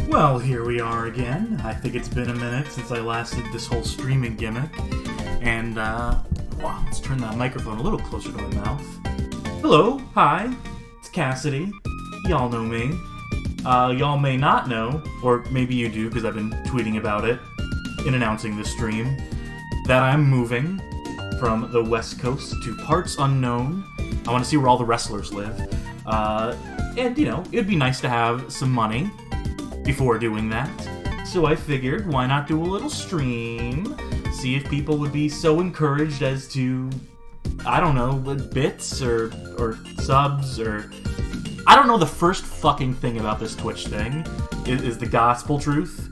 Well, here we are again. I think it's been a minute since I last did this whole streaming gimmick. And, wow, let's turn that microphone a little closer to my mouth. Hello, hi, it's Cassidy. Y'all know me. Y'all may not know, or maybe you do because I've been tweeting about it in announcing this stream, that I'm moving from the West Coast to parts unknown. I want to see where all the wrestlers live. And, you know, it'd be nice to have some money before doing that. So I figured, why not do a little stream? See if people would be so encouraged as to, I don't know, bits or subs or... I don't know the first fucking thing about this Twitch thing is the gospel truth.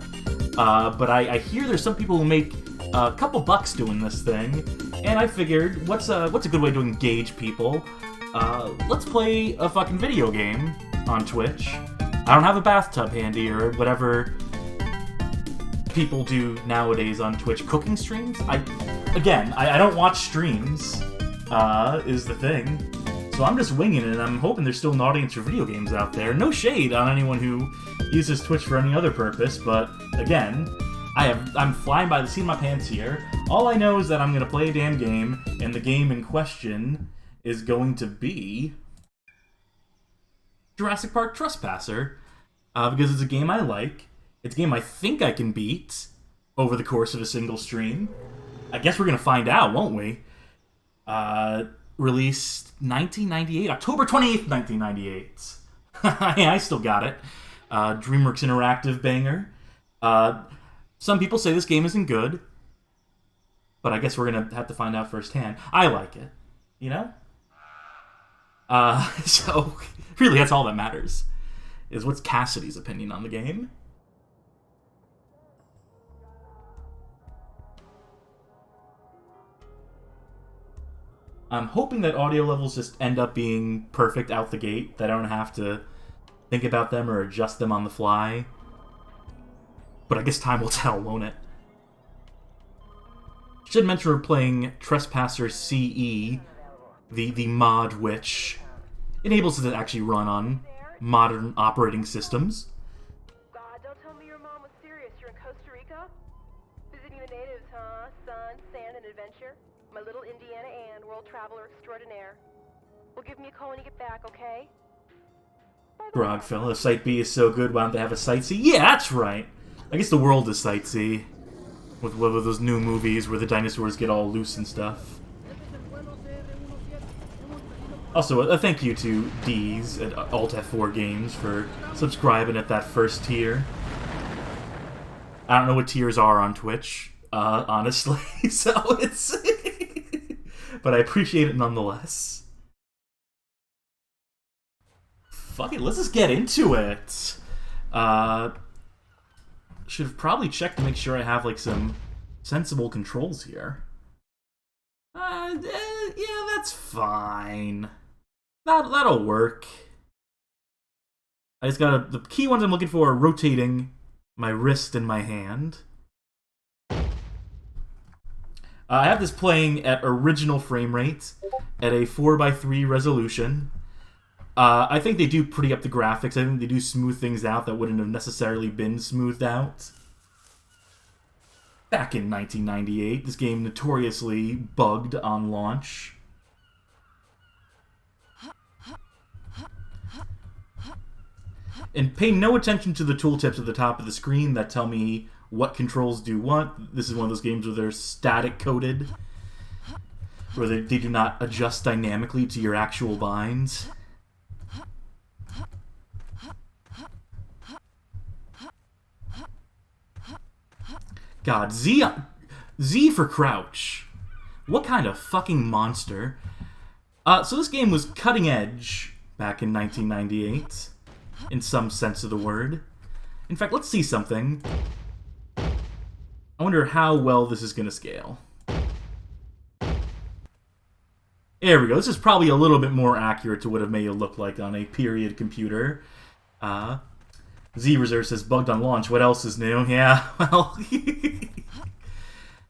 But I hear there's some people who make a couple bucks doing this thing, and I figured, what's a good way to engage people? Let's play a fucking video game on Twitch. I don't have a bathtub handy or whatever people do nowadays on Twitch. Cooking streams? I don't watch streams, is the thing. So I'm just winging it, and I'm hoping there's still an audience for video games out there. No shade on anyone who uses Twitch for any other purpose, but again, I'm flying by the seat of my pants here. All I know is that I'm going to play a damn game, and the game in question is going to be Jurassic Park Trespasser, because it's a game I like. It's a game I think I can beat over the course of a single stream. I guess we're going to find out, won't we? Released 1998, October 28th, 1998. Yeah, I still got it. DreamWorks Interactive banger. Some people say this game isn't good, but I guess we're going to have to find out firsthand. I like it, you know? So, really, that's all that matters, is what's Cassidy's opinion on the game. I'm hoping that audio levels just end up being perfect out the gate, that I don't have to think about them or adjust them on the fly. But I guess time will tell, won't it? Should mention we're playing Trespasser CE, the mod which enables it to actually run on modern operating systems. God, don't tell me your mom was serious. You're in Costa Rica? Visiting the natives, huh? Sun, sand, and adventure? My little Indiana Ann, world traveler extraordinaire. Well, give me a call when you get back, okay? Grogfella, Site B is so good, why don't they have a Site C? Yeah, that's right! I guess the world is Site C. With those new movies where the dinosaurs get all loose and stuff. Also, a thank you to D's at Alt F4 Games for subscribing at that first tier. I don't know what tiers are on Twitch, honestly, so it's... but I appreciate it nonetheless. Fuck it, let's just get into it. Should have probably checked to make sure I have, like, some sensible controls here. Yeah, that's fine. That'll work. I just gotta... The key ones I'm looking for are rotating my wrist and my hand. I have this playing at original frame rate, at a 4:3 resolution. I think they do pretty up the graphics. I think they do smooth things out that wouldn't have necessarily been smoothed out. Back in 1998, this game notoriously bugged on launch. And pay no attention to the tooltips at the top of the screen that tell me what controls do what. This is one of those games where they're static coded, where they do not adjust dynamically to your actual binds. God, Z for crouch. What kind of fucking monster? So this game was cutting edge back in 1998, in some sense of the word. In fact, let's see something. I wonder how well this is going to scale. There we go. This is probably a little bit more accurate to what it may look like on a period computer. Z Reserve says bugged on launch. What else is new? Yeah, well,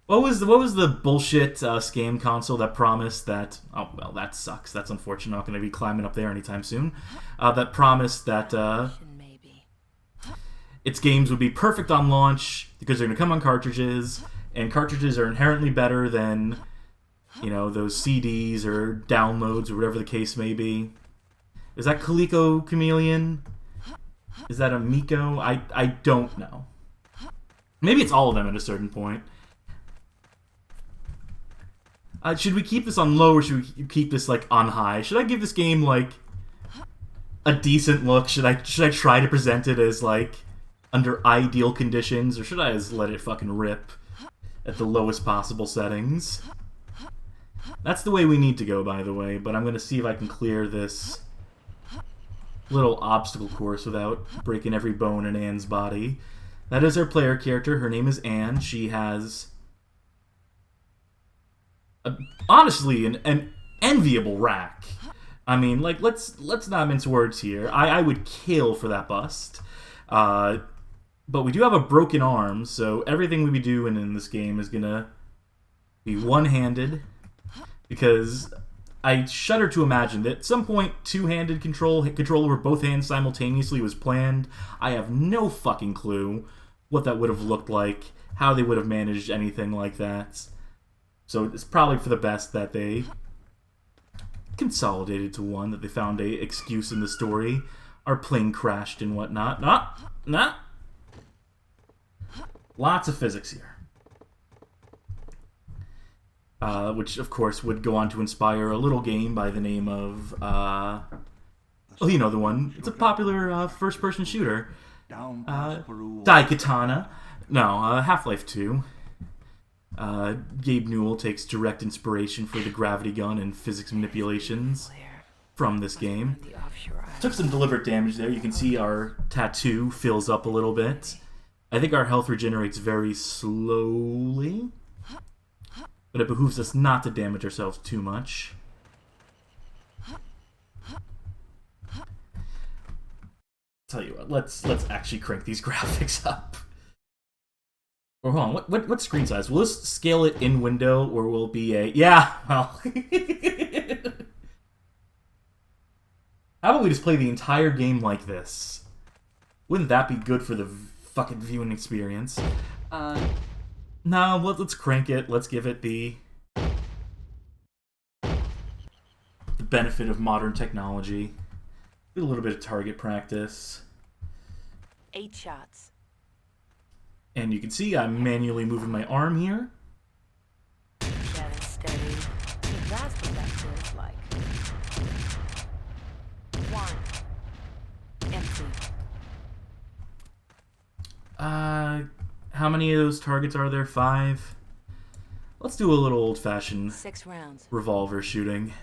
what was the bullshit scam console that promised that? Oh well, that sucks. That's unfortunate. I'm not going to be climbing up there anytime soon. That promised that its games would be perfect on launch because they're going to come on cartridges, and cartridges are inherently better than, you know, those CDs or downloads or whatever the case may be. Is that Coleco Chameleon? Is that a Miko? I don't know. Maybe it's all of them at a certain point. Should we keep this on low or should we keep this like on high? Should I give this game like a decent look? Should I try to present it as like under ideal conditions, or should I just let it fucking rip at the lowest possible settings? That's the way we need to go, by the way, but I'm going to see if I can clear this little obstacle course without breaking every bone in Anne's body. That is our player character. Her name is Anne. She has honestly an enviable rack. I mean, like, let's not mince words here. I would kill for that bust. But we do have a broken arm, so everything we be doing in this game is gonna be one-handed, because I shudder to imagine that at some point two-handed control over both hands simultaneously was planned. I have no fucking clue what that would have looked like, how they would have managed anything like that. So it's probably for the best that they consolidated to one, that they found a excuse in the story. Our plane crashed and whatnot. Nah. Lots of physics here. Which, of course, would go on to inspire a little game by the name of, well, you know the one. It's a popular first-person shooter. Daikatana. No, Half-Life 2. Gabe Newell takes direct inspiration for the gravity gun and physics manipulations from this game. Took some deliberate damage there. You can see our tattoo fills up a little bit. I think our health regenerates very slowly, but it behooves us not to damage ourselves too much. Tell you what, let's actually crank these graphics up. Or hold on, what screen size? Will this scale it in window, or will it be a... Yeah, well... How about we just play the entire game like this? Wouldn't that be good for the fucking viewing experience? No, let's crank it. Let's give it the benefit of modern technology. Do a little bit of target practice. 8 shots. And you can see I'm manually moving my arm here. Dead and steady. That's what that feels like. 1. Empty. How many of those targets are there? 5? Let's do a little old-fashioned 6 rounds. revolver shooting.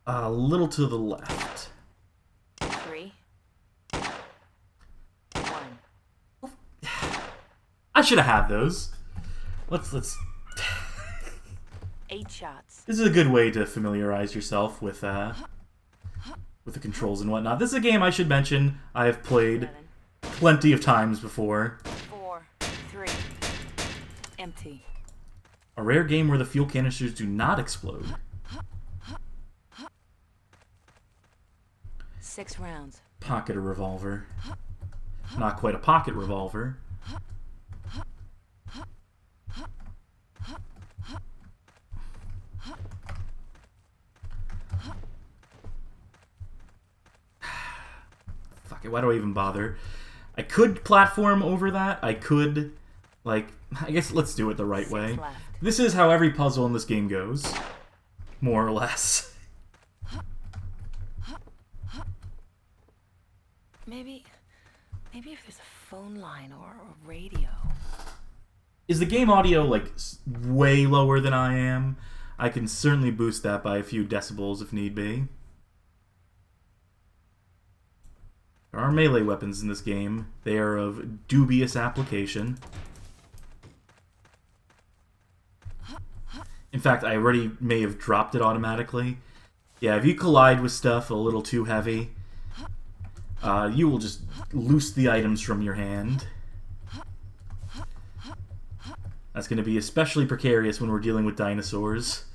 A little to the left. 3. 1. I should have had those. Let's 8 shots. This is a good way to familiarize yourself with the controls and whatnot. This is a game I should mention I have played 7. plenty of times before. 4. 3. Empty. A rare game where the fuel canisters do not explode. 6 rounds. Pocket a revolver. Not quite a pocket revolver. Fuck it, why do I even bother? I could platform over that. I could, like, I guess let's do it the right 6 way. left. This is how every puzzle in this game goes. More or less. Maybe if there's a phone line or a radio. Is the game audio, like, way lower than I am? I can certainly boost that by a few decibels if need be. There are melee weapons in this game. They are of dubious application. In fact, I already may have dropped it automatically. Yeah, if you collide with stuff a little too heavy, you will just loose the items from your hand. That's going to be especially precarious when we're dealing with dinosaurs.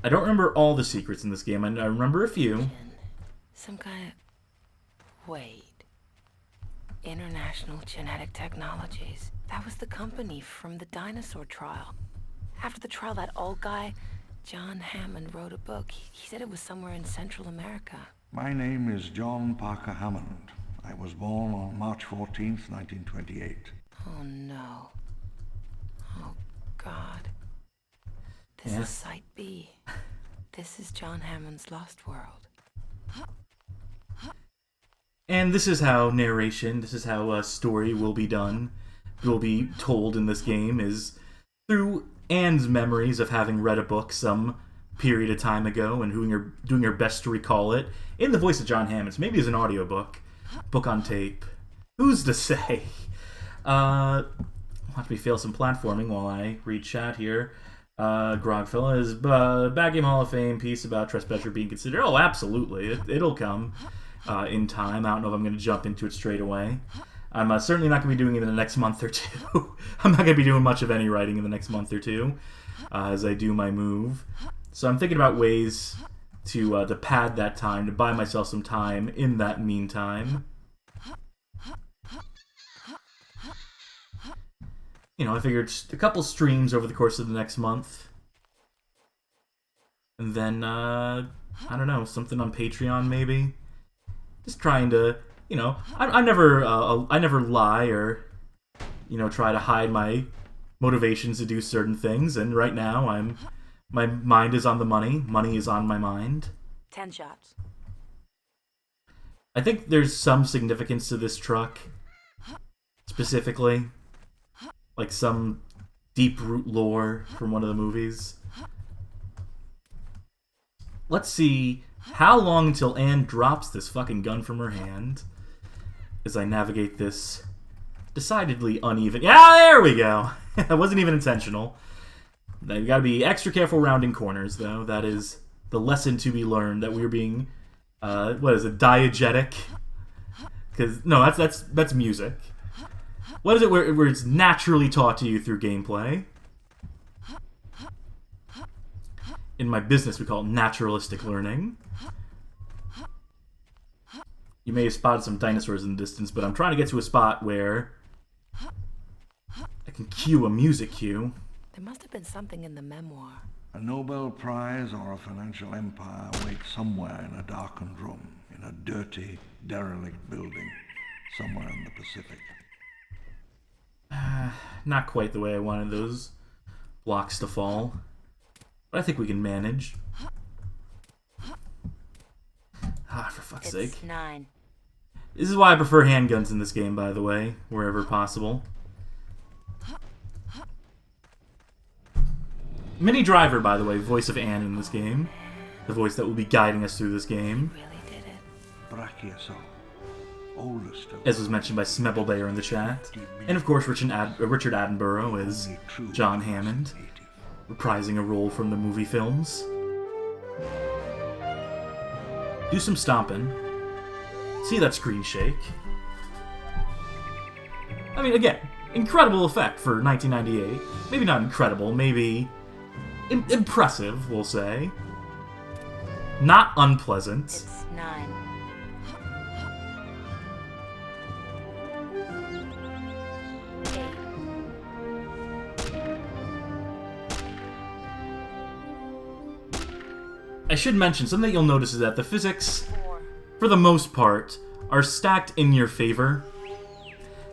I don't remember all the secrets in this game. I remember a few. Some kind of... Wait. International Genetic Technologies. That was the company from the dinosaur trial. After the trial, that old guy, John Hammond, wrote a book. He said it was somewhere in Central America. My name is John Parker Hammond. I was born on March 14th, 1928. Oh, no. Oh, God. This Yeah. is Site B. This is John Hammond's Lost World. And this is how narration, this is how a story will be done, will be told in this game, is through Anne's memories of having read a book some period of time ago and doing her best to recall it in the voice of John Hammond. So maybe as an audiobook, book on tape. Who's to say? Watch me fail some platforming while I read chat here. Grogfella is Bad Game Hall of Fame piece about Trespasser being considered. Oh, absolutely. It'll come in time. I don't know if I'm going to jump into it straight away. I'm certainly not going to be doing it in the next month or two. I'm not going to be doing much of any writing in the next month or two as I do my move. So I'm thinking about ways to pad that time, to buy myself some time in that meantime. You know, I figured a couple streams over the course of the next month. And then, I don't know, something on Patreon maybe? Just trying to, you know, I never lie or, you know, try to hide my motivations to do certain things. And right now, my mind is on the money. Money is on my mind. 10 shots. I think there's some significance to this truck, specifically. Like some deep root lore from one of the movies. Let's see how long until Anne drops this fucking gun from her hand as I navigate this decidedly uneven... Yeah, there we go! That wasn't even intentional. You gotta be extra careful rounding corners, though. That is the lesson to be learned, that we're being... what is it? Diegetic? Because no, that's music. What is it where it's naturally taught to you through gameplay? In my business, we call it naturalistic learning. You may have spotted some dinosaurs in the distance, but I'm trying to get to a spot where I can cue a music cue. There must have been something in the memoir. A Nobel Prize or a financial empire waits somewhere in a darkened room, in a dirty, derelict building, somewhere in the Pacific. Not quite the way I wanted those blocks to fall. But I think we can manage. For fuck's sake. It's 9. This is why I prefer handguns in this game, by the way, wherever possible. Minnie Driver, by the way, voice of Anne in this game. The voice that will be guiding us through this game. Really did it. Brachiosaur, oldest of As was mentioned by Smebelbear in the chat. And of course, Richard Attenborough is John Hammond, reprising a role from the movie films. Do some stomping. See that screen shake. I mean, again, incredible effect for 1998. Maybe not incredible, maybe impressive, we'll say. Not unpleasant. It's 9. I should mention, something that you'll notice is that the physics, for the most part, are stacked in your favor.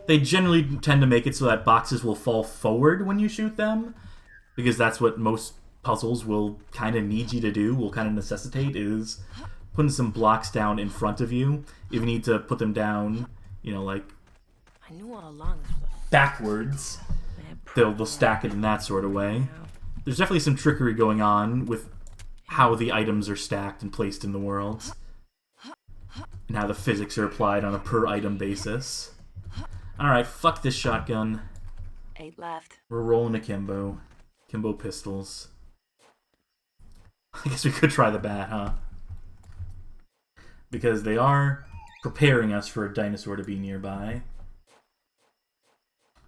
They generally tend to make it so that boxes will fall forward when you shoot them, because that's what most puzzles will kind of need you to do, will kind of necessitate, is putting some blocks down in front of you. If you need to put them down, you know, like, I knew all along this was backwards, they'll stack it in that sort of way. There's definitely some trickery going on with how the items are stacked and placed in the world, and how the physics are applied on a per-item basis. Alright, fuck this shotgun. 8 left. We're rolling akimbo. Kimbo pistols. I guess we could try the bat, huh? Because they are preparing us for a dinosaur to be nearby.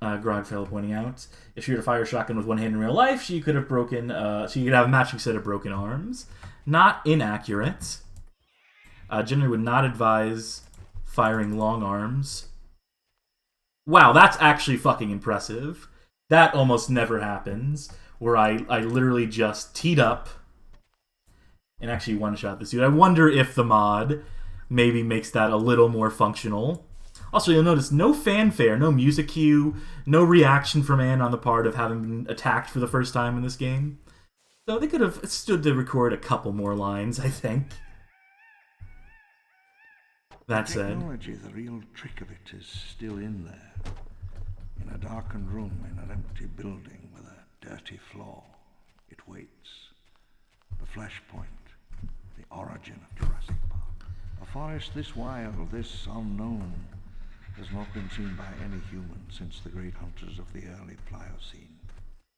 Grogfellow pointing out. If she were to fire a shotgun with one hand in real life, she could have broken. She could have a matching set of broken arms. Not inaccurate. Generally would not advise firing long arms. Wow, that's actually fucking impressive. That almost never happens. Where I literally just teed up and actually one-shot this dude. I wonder if the mod maybe makes that a little more functional. Also, you'll notice no fanfare, no music cue, no reaction from Anne on the part of having been attacked for the first time in this game. So they could have stood to record a couple more lines, I think. That said... Technology, the real trick of it is still in there. In a darkened room, in an empty building with a dirty floor. It waits. The flashpoint, the origin of Jurassic Park. A forest this wild, this unknown, has not been seen by any human since the great hunters of the early Pliocene.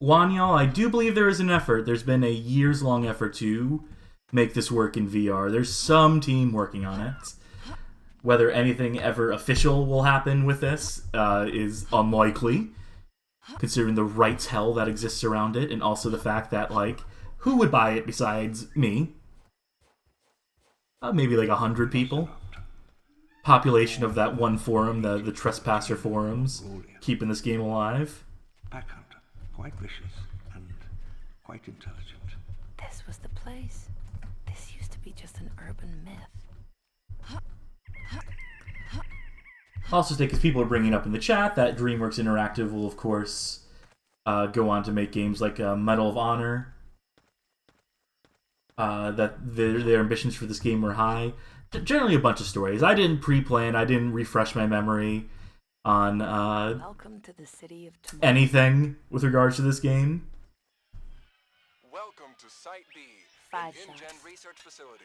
Wanyal, I do believe there is an effort. There's been a years-long effort to make this work in VR. There's some team working on it. Whether anything ever official will happen with this is unlikely, considering the rights hell that exists around it, and also the fact that, like, who would buy it besides me? Maybe like 100 people. Population of that one forum, the Trespasser forums, keeping this game alive. Pack hunter, quite vicious and quite intelligent. This was the place. This used to be just an urban myth. Also, because people are bringing up in the chat that DreamWorks Interactive will, of course, go on to make games like Medal of Honor. That their ambitions for this game were high. Generally, a bunch of stories. I didn't pre-plan. I didn't refresh my memory on Welcome to the city of tomorrow. anything with regards to this game. Welcome to Site B, Five the shots. InGen research facility.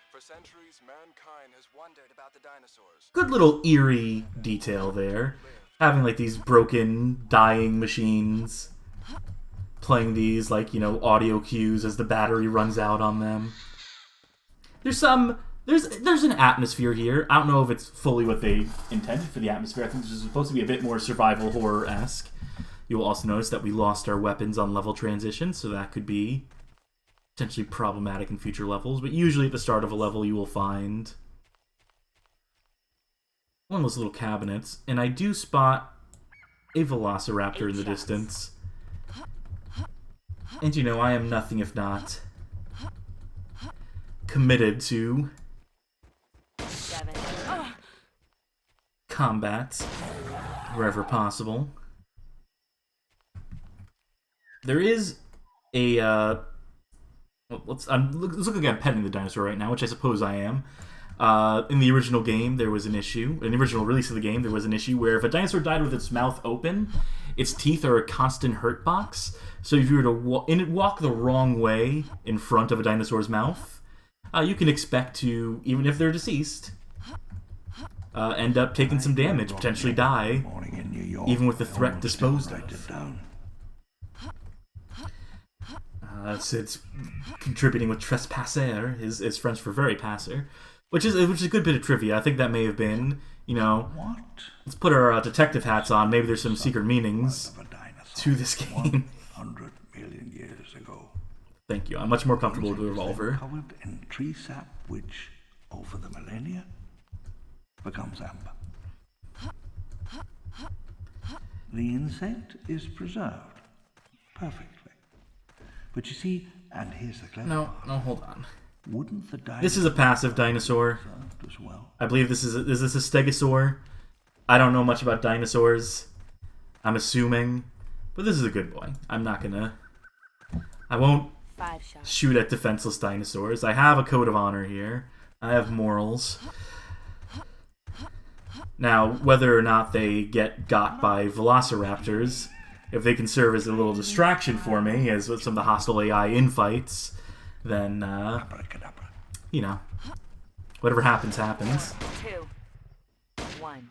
For centuries, mankind has wondered about the dinosaurs. Good little eerie detail there. Having like these broken, dying machines. Playing these, like, you know, audio cues as the battery runs out on them. There's an atmosphere here. I don't know if it's fully what they intended for the atmosphere. I think this is supposed to be a bit more survival horror-esque. You will also notice that we lost our weapons on level transition, so that could be potentially problematic in future levels. But usually at the start of a level you will find one of those little cabinets. And I do spot a velociraptor in the distance. And you know, I am nothing if not committed to combat wherever possible. There is a I'm looking at petting the dinosaur right now, which I suppose I am. In the original game, there was an issue. In the original release of the game, there was an issue where if a dinosaur died with its mouth open, its teeth are a constant hurt box. So if you were to walk the wrong way in front of a dinosaur's mouth, you can expect to, even if they're deceased, end up taking some damage, potentially die, even with the threat disposed of. It's contributing with Trespasser, his French for very passer, which is a good bit of trivia. I think that may have been, you know, let's put our detective hats on. Maybe there's some secret meanings to this game. 100 million years ago. Thank you. I'm much more comfortable with the revolver. Covered in tree sap, which over the millennia becomes amber. The insect is preserved perfectly. But you see, and here's the clever part. No, hold on. Wouldn't the dinosaur This is a passive dinosaur. as well? I believe is this a stegosaur? I don't know much about dinosaurs. I'm assuming. But this is a good boy. I won't shoot at defenseless dinosaurs. I have a code of honor here. I have morals. Now, whether or not they get got by velociraptors, if they can serve as a little distraction for me, as with some of the hostile AI infights, then, you know, whatever happens, happens. 2, 1.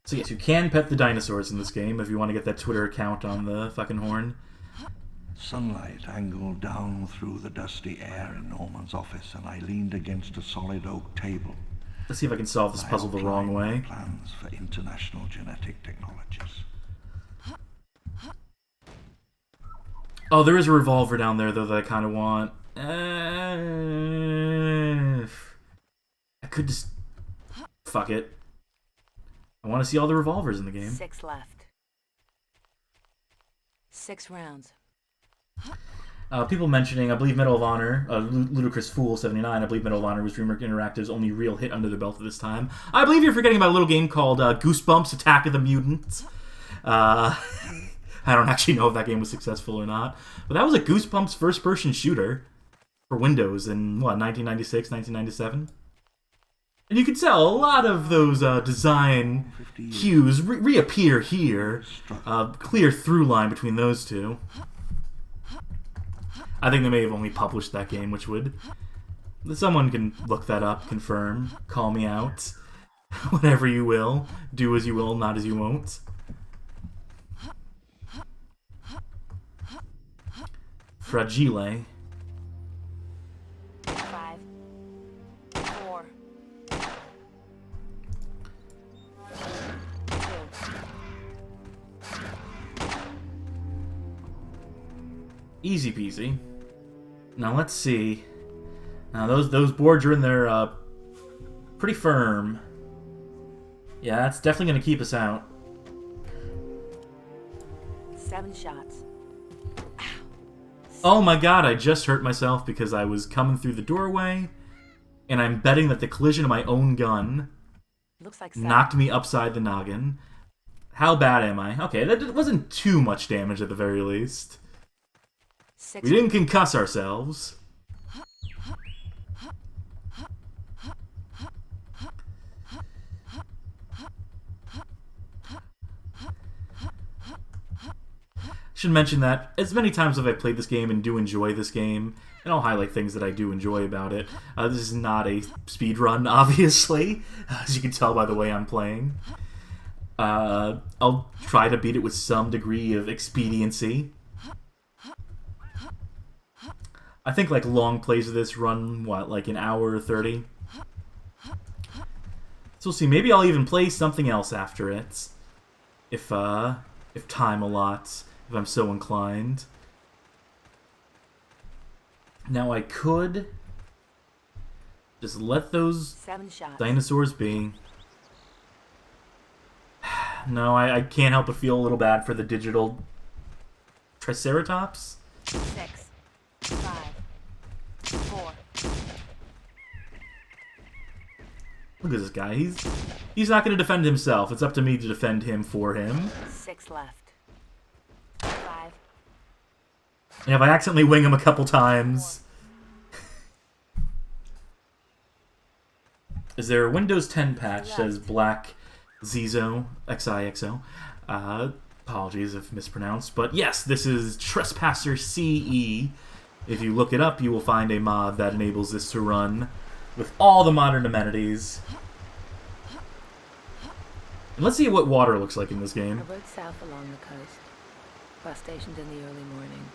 So yes, you can pet the dinosaurs in this game if you want to get that Twitter account on the fucking horn. Sunlight angled down through the dusty air in Norman's office, and I leaned against a solid oak table. Let's see if I can solve this puzzle the wrong way. Plans for international genetic technologies. Oh, there is a revolver down there, though, that I kind of want. I could just... Fuck it. I want to see all the revolvers in the game. 6 left. 6 rounds. People mentioning, I believe Medal of Honor, Ludicrous Fool 79, I believe Medal of Honor was DreamWorks Interactive's only real hit under their belt at this time. I believe you're forgetting about a little game called Goosebumps Attack of the Mutants. I don't actually know if that game was successful or not. But that was a Goosebumps first-person shooter for Windows in, 1996, 1997? And you can tell a lot of those design cues reappear here. Clear through line between those two. I think they may have only published that game, which would... Someone can look that up, confirm, call me out. Whatever you will. Do as you will, not as you won't. Fragile. 5, 4, 2. Easy peasy. Now let's see. Now those boards are in there pretty firm. Yeah, that's definitely going to keep us out. 7 shots. Oh my god, I just hurt myself because I was coming through the doorway, and I'm betting that the collision of my own gun Looks like knocked me upside the noggin. How bad am I? Okay, that wasn't too much damage at the very least. 6. We didn't concuss ourselves. Should mention that as many times as I've played this game and do enjoy this game, and I'll highlight things that I do enjoy about it. This is not a speed run, obviously, as you can tell by the way I'm playing. I'll try to beat it with some degree of expediency. I think like long plays of this run, like an hour or 30? So we'll see. Maybe I'll even play something else after it, if time allots, if I'm so inclined. Now I could just let those 7 shots. dinosaurs be. No, I can't help but feel a little bad for the digital Triceratops. 6, 5, 4. Look at this guy. He's not going to defend himself. It's up to me to defend him for him. 6 left. 5. And if I accidentally wing him a couple times... Is there a Windows 10 patch that says Black Zizo, XIXO? Apologies if mispronounced. But yes, this is Trespasser CE. If you look it up, you will find a mod that enables this to run with all the modern amenities. And let's see what water looks like in this game. I rode south along the coast. Bus stationed in the early morning.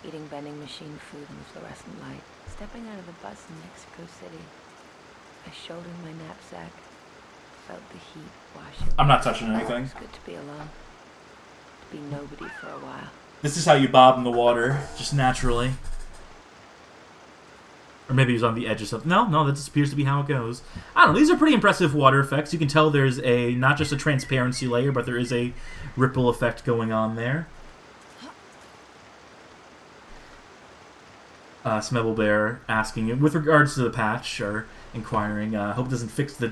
Eating vending machine food in the fluorescent light. Stepping out of the bus in Mexico City. I shouldered my knapsack. Felt the heat wash over. I'm not touching anything. It's good to be alone. To be nobody for a while. This is how you bob in the water, just naturally. Or maybe he's on the edge of something. No, that just appears to be how it goes. I don't know, these are pretty impressive water effects. You can tell there's not just a transparency layer, but there is a ripple effect going on there. Smebble Bear asking, with regards to the patch, or inquiring, hope it doesn't fix the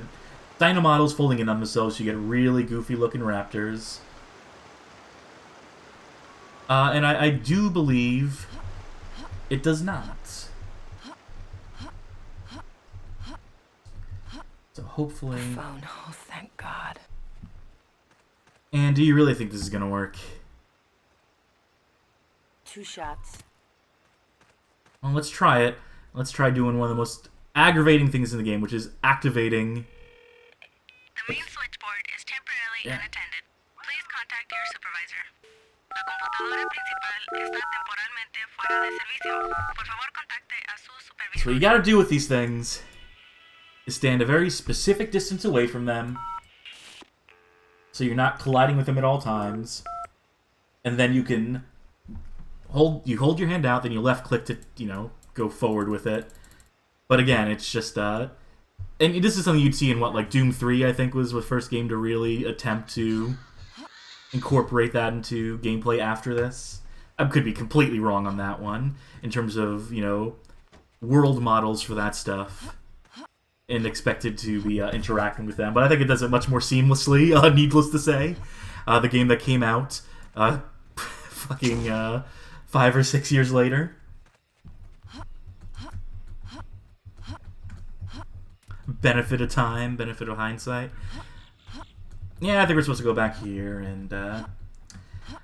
dino models folding in on themselves so you get really goofy looking raptors. And I do believe it does not. So hopefully... Phone. Oh, thank God. And do you really think this is going to work? 2 shots. Well, let's try it. Let's try doing one of the most aggravating things in the game, which is activating... The main switchboard is temporarily unattended. Please contact your supervisor. La computadora principal está temporalmente fuera de servicio. Por favor, contacte a su supervisor. So what you gotta do with these things is stand a very specific distance away from them, so you're not colliding with them at all times. And then you can hold your hand out, then you left click to, go forward with it. But again, it's just and this is something you'd see in like Doom 3, I think, was the first game to really attempt to incorporate that into gameplay after this. I could be completely wrong on that one in terms of, world models for that stuff and expected to be interacting with them. But I think it does it much more seamlessly, needless to say. The game that came out fucking 5 or 6 years later. Benefit of time, benefit of hindsight. Yeah, I think we're supposed to go back here and...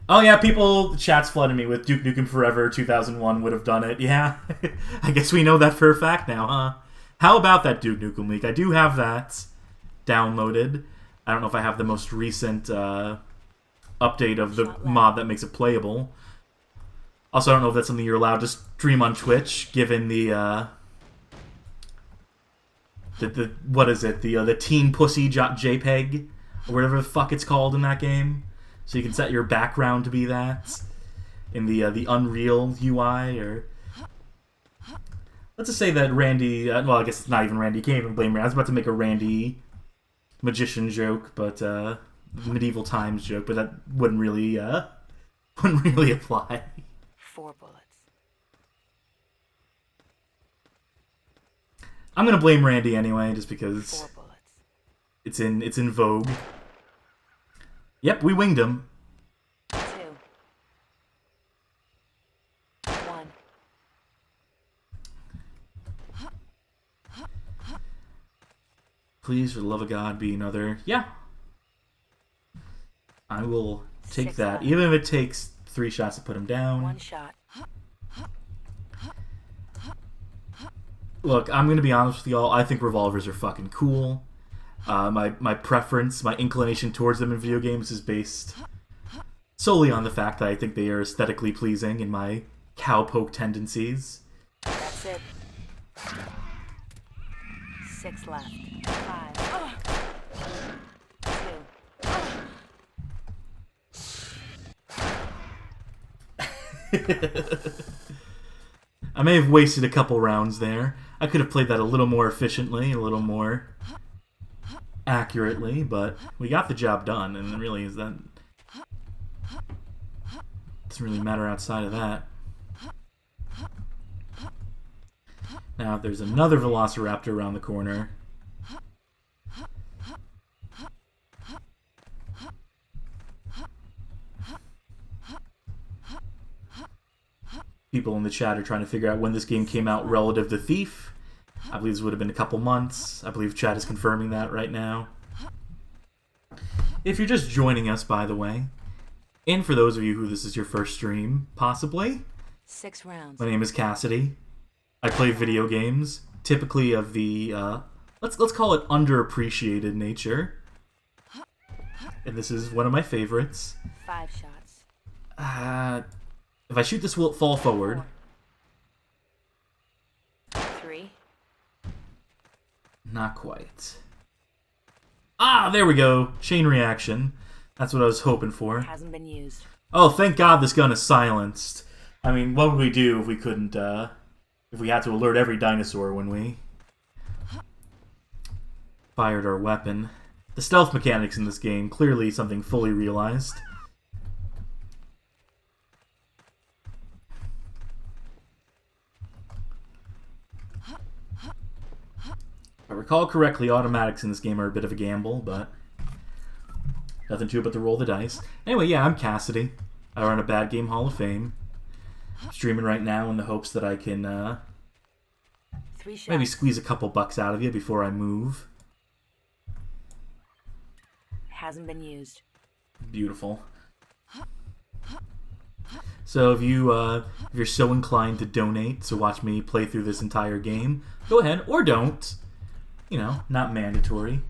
Oh yeah, the chat's flooding me with Duke Nukem Forever 2001 would have done it. Yeah, I guess we know that for a fact now, huh? How about that Duke Nukem leak? I do have that downloaded. I don't know if I have the most recent update of the mod that makes it playable. Also, I don't know if that's something you're allowed to stream on Twitch, given the what is it? The Teen Pussy JPEG, or whatever the fuck it's called in that game. So you can set your background to be that in the Unreal UI, or let's just say that Randy. Well, I guess it's not even Randy. You can't even blame Randy. I was about to make a Randy magician joke, but medieval times joke, but that wouldn't really apply. 4 bullets. I'm gonna blame Randy anyway, just because 4 bullets. it's in vogue. Yep, we winged him. 2. 1. Please, for the love of God, be another. Yeah. I will take 6 that. left. Even if it takes 3 shots to put him down. 1 shot. Look, I'm going to be honest with y'all. I think revolvers are fucking cool. My preference, my inclination towards them in video games is based solely on the fact that I think they are aesthetically pleasing in my cowpoke tendencies. That's it. 6 left. 5. 2. I may have wasted a couple rounds there. I could have played that a little more efficiently, a little more accurately, but we got the job done, and really is that doesn't really matter outside of that. Now, if there's another Velociraptor around the corner, people in the chat are trying to figure out when this game came out relative to Thief. I believe this would have been a couple months. I believe chat is confirming that right now. If you're just joining us, by the way, and for those of you who this is your first stream, possibly, 6 rounds. my name is Cassidy. I play video games, typically of the, let's call it underappreciated nature. And this is one of my favorites. 5 shots. If I shoot this, will it fall forward? 3. Not quite. Ah, there we go. Chain reaction. That's what I was hoping for. Hasn't been used. Oh, thank God this gun is silenced. I mean, what would we do if we couldn't, if we had to alert every dinosaur when we fired our weapon? The stealth mechanics in this game, clearly something fully realized. If I recall correctly, automatics in this game are a bit of a gamble, but nothing to it but to roll the dice. Anyway, yeah, I'm Cassidy. I run a Bad Game Hall of Fame. I'm streaming right now in the hopes that I can 3 shots. maybe squeeze a couple bucks out of you before I move. Hasn't been used. Beautiful. So if you're so inclined to donate to watch me play through this entire game, go ahead, or don't. You know, not mandatory.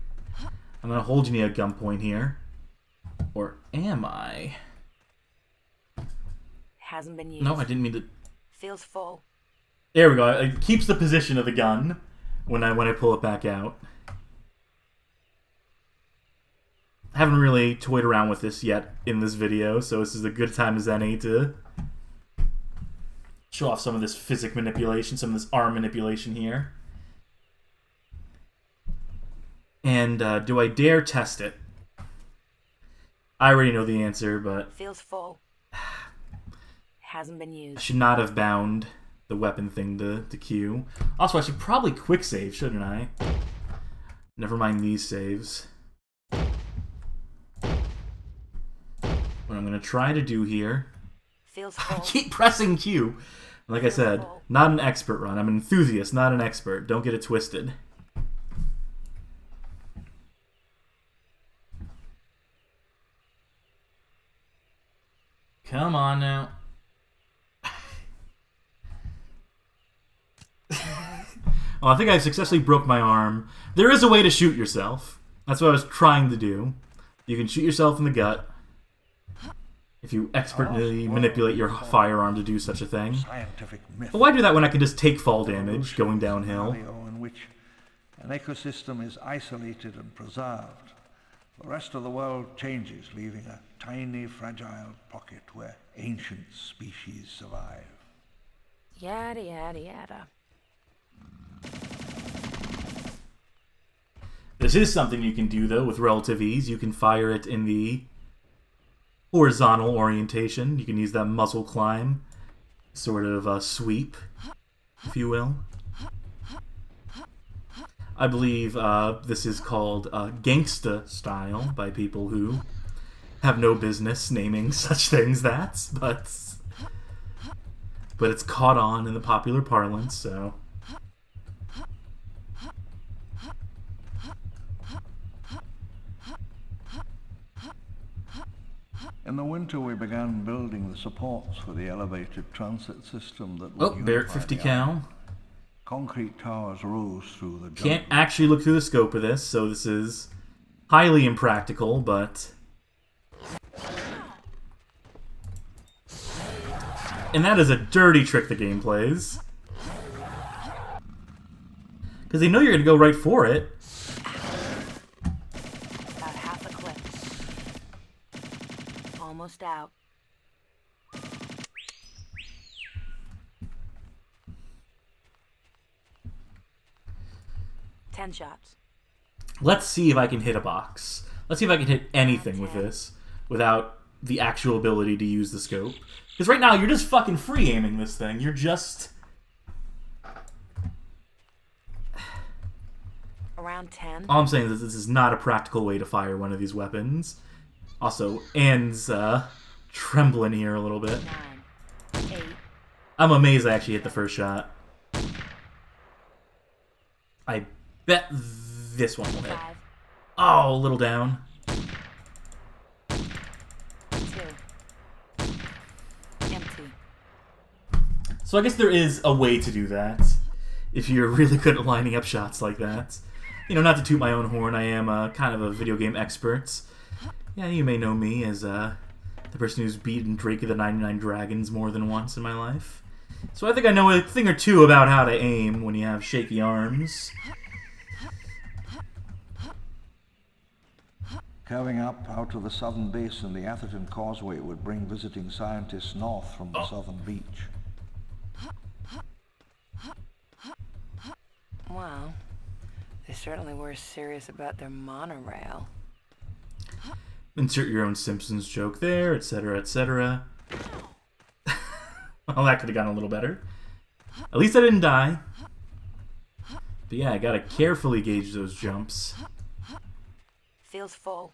I'm gonna hold you at gunpoint here. Or am I? Hasn't been used. No, I didn't mean to. Feels full. There we go. It keeps the position of the gun, when I pull it back out. I haven't really toyed around with this yet in this video, so this is a good time as any to show off some of this physic manipulation, some of this arm manipulation here. And do I dare test it? I already know the answer, but Feels full. Hasn't been used. I should not have bound the weapon thing to Q. Also, I should probably quick save, shouldn't I? Never mind these saves. What I'm going to try to do here... Feels I full. keep pressing Q. Like I said, not an expert run. I'm an enthusiast, not an expert. Don't get it twisted. Come on now. Oh, I think I successfully broke my arm. There is a way to shoot yourself. That's what I was trying to do. You can shoot yourself in the gut if you expertly manipulate your firearm to do such a thing. But why do that when I can just take fall damage going downhill? In which an ecosystem is isolated and preserved. The rest of the world changes, leaving a tiny, fragile pocket where ancient species survive. Yada, yada, yada. This is something you can do, though, with relative ease. You can fire it in the horizontal orientation. You can use that muzzle climb sort of sweep, if you will. I believe this is called gangsta style by people who have no business naming such things that, but it's caught on in the popular parlance, so... In the winter, we began building the supports for the elevated transit system that Oh, would Barrett unify 50 the cal. island. Concrete towers rose through the Can't jungle. actually look through the scope of this, so this is highly impractical, but... And that is a dirty trick the game plays. Because they know you're going to go right for it. About half a clip. Almost out. Ten shots. Let's see if I can hit a box. Let's see if I can hit anything with this without the actual ability to use the scope. Because right now, you're just fucking free aiming this thing. You're just... Around 10. All I'm saying is this is not a practical way to fire one of these weapons. Also, Anne's trembling here a little bit. 9, 8. I'm amazed I actually hit the first shot. I bet this one will hit. 5, Oh, a little down. 2. Empty. So I guess there is a way to do that. If you're really good at lining up shots like that. You know, not to toot my own horn, I am kind of a video game expert. Yeah, you may know me as the person who's beaten Drake of the 99 Dragons more than once in my life. So I think I know a thing or two about how to aim when you have shaky arms. Curving up out of the southern basin, the Atherton Causeway would bring visiting scientists north from the southern beach. Well, they certainly were serious about their monorail. Insert your own Simpsons joke there, etc., etc. Well, that could have gone a little better. At least I didn't die. But yeah, I gotta carefully gauge those jumps. Feels full.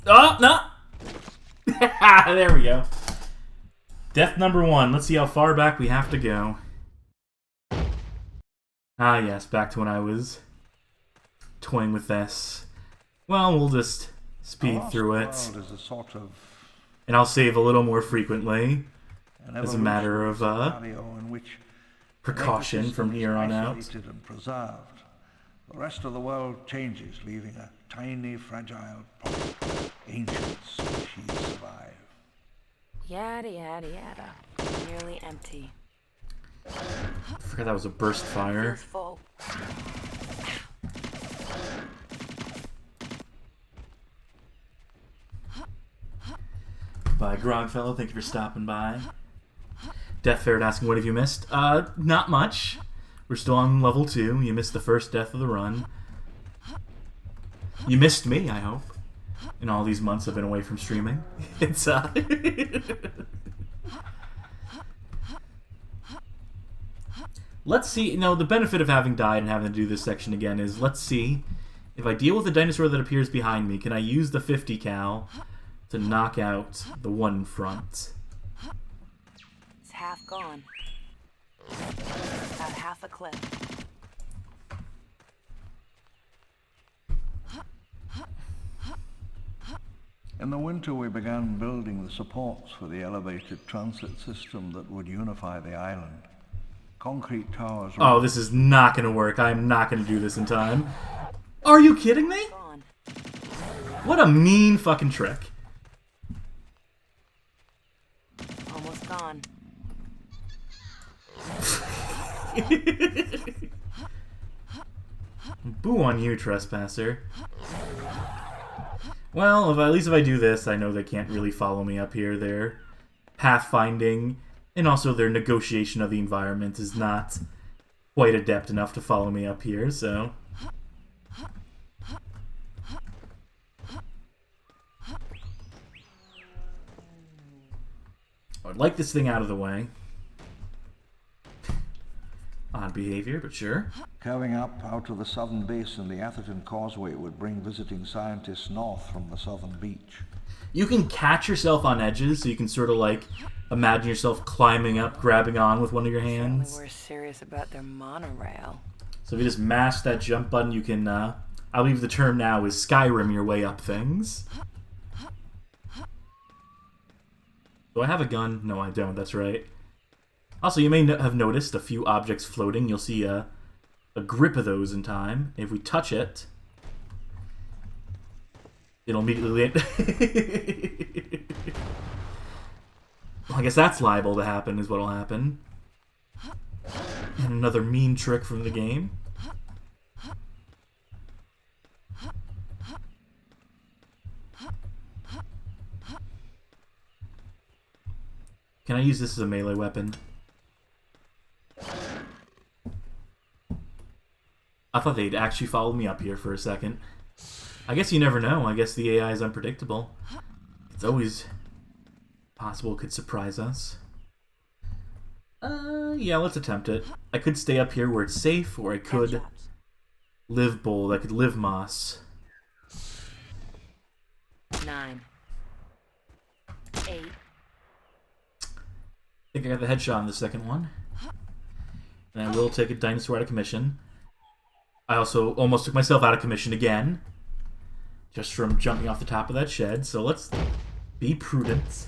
Oh, no! There we go. Death number 1. Let's see how far back we have to go. Ah, yes, back to when I was toying with this. Well, we'll just speed through it. Is a sort of And I'll save a little more frequently. As a matter of, scenario in which precaution from here on out. Isolated and preserved. The rest of the world changes, leaving a tiny, fragile, ancient species survive. Yada, yada, yada. Nearly empty. I forgot that was a burst fire. Feels full. Bye, Grogfellow. Thank you for stopping by. Death Ferret asking, what have you missed? Not much. We're still on level 2. You missed the first death of the run. You missed me, I hope. In all these months I've been away from streaming. It's, Let's see, you know, the benefit of having died and having to do this section again is, let's see, if I deal with the dinosaur that appears behind me, can I use the 50 cal to knock out the one in front? It's half gone. About half a clip. In the winter, we began building the supports for the elevated transit system that would unify the island. Concrete towers... Oh, this is not going to work. I'm not going to do this in time. Are you kidding me? Gone. What a mean fucking trick. Almost gone. Boo on you, Trespasser. Well, at least if I do this, I know they can't really follow me up here. Their pathfinding and also their negotiation of the environment is not quite adept enough to follow me up here, so... I'd like this thing out of the way. Odd behavior, but sure. Curving up out of the southern basin, the Atherton Causeway would bring visiting scientists north from the southern beach. You can catch yourself on edges, so you can sort of like imagine yourself climbing up, grabbing on with one of your hands. Certainly we're serious about their monorail. So if you just mash that jump button, you can, I'll leave the term now is Skyrim your way up things. Do I have a gun? No, I don't, that's right. Also, you may have noticed a few objects floating. You'll see a grip of those in time. If we touch it, it'll immediately... Well, I guess that's liable to happen, is what'll happen. And another mean trick from the game. Can I use this as a melee weapon? I thought they'd actually follow me up here for a second. I guess you never know. I guess the AI is unpredictable. It's always possible it could surprise us. Yeah, let's attempt it. I could stay up here where it's safe, or I could live bold. I could live moss. 9. 8. I think I got the headshot on the second one. And I will take a dinosaur out of commission. I also almost took myself out of commission again. Just from jumping off the top of that shed. So let's be prudent.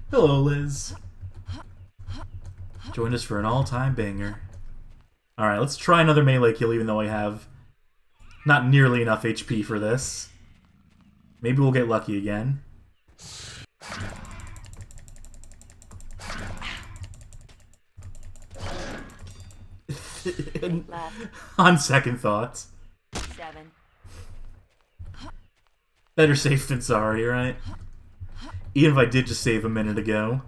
Hello, Liz. Join us for an all-time banger. Alright, let's try another melee kill even though I have not nearly enough HP for this. Maybe we'll get lucky again. On second thoughts. 7. Better safe than sorry, right? Even if I did just save a minute ago.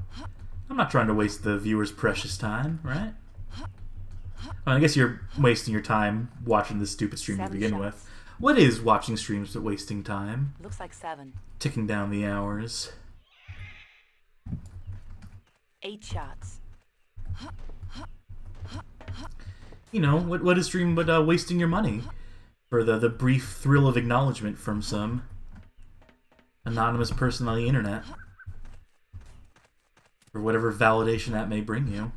I'm not trying to waste the viewer's precious time, right? Well, I guess you're wasting your time watching this stupid stream to 7 begin shots. with. What is watching streams but wasting time? Looks like 7. Ticking down the hours. 8 shots. You know, what is stream but wasting your money? For the brief thrill of acknowledgement from some anonymous person on the internet. For whatever validation that may bring you.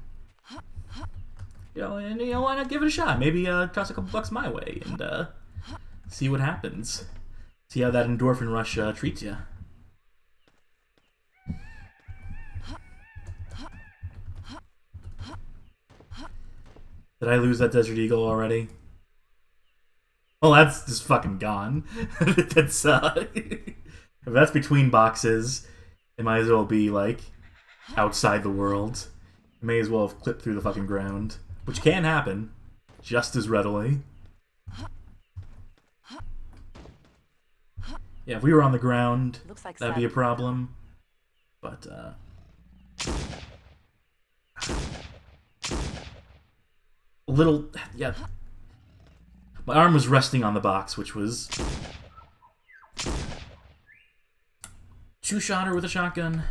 You know, and you know, why not give it a shot? Maybe toss a couple bucks my way and see what happens. See how that endorphin rush treats you. Did I lose that Desert Eagle already? Well, that's just fucking gone. That's, if that's between boxes, it might as well be, like, outside the world. It may as well have clipped through the fucking ground. Which can happen, just as readily. Yeah, if we were on the ground, Looks like that'd be a problem. But, a little, yeah. My arm was resting on the box, which was... Two-shotter with a shotgun.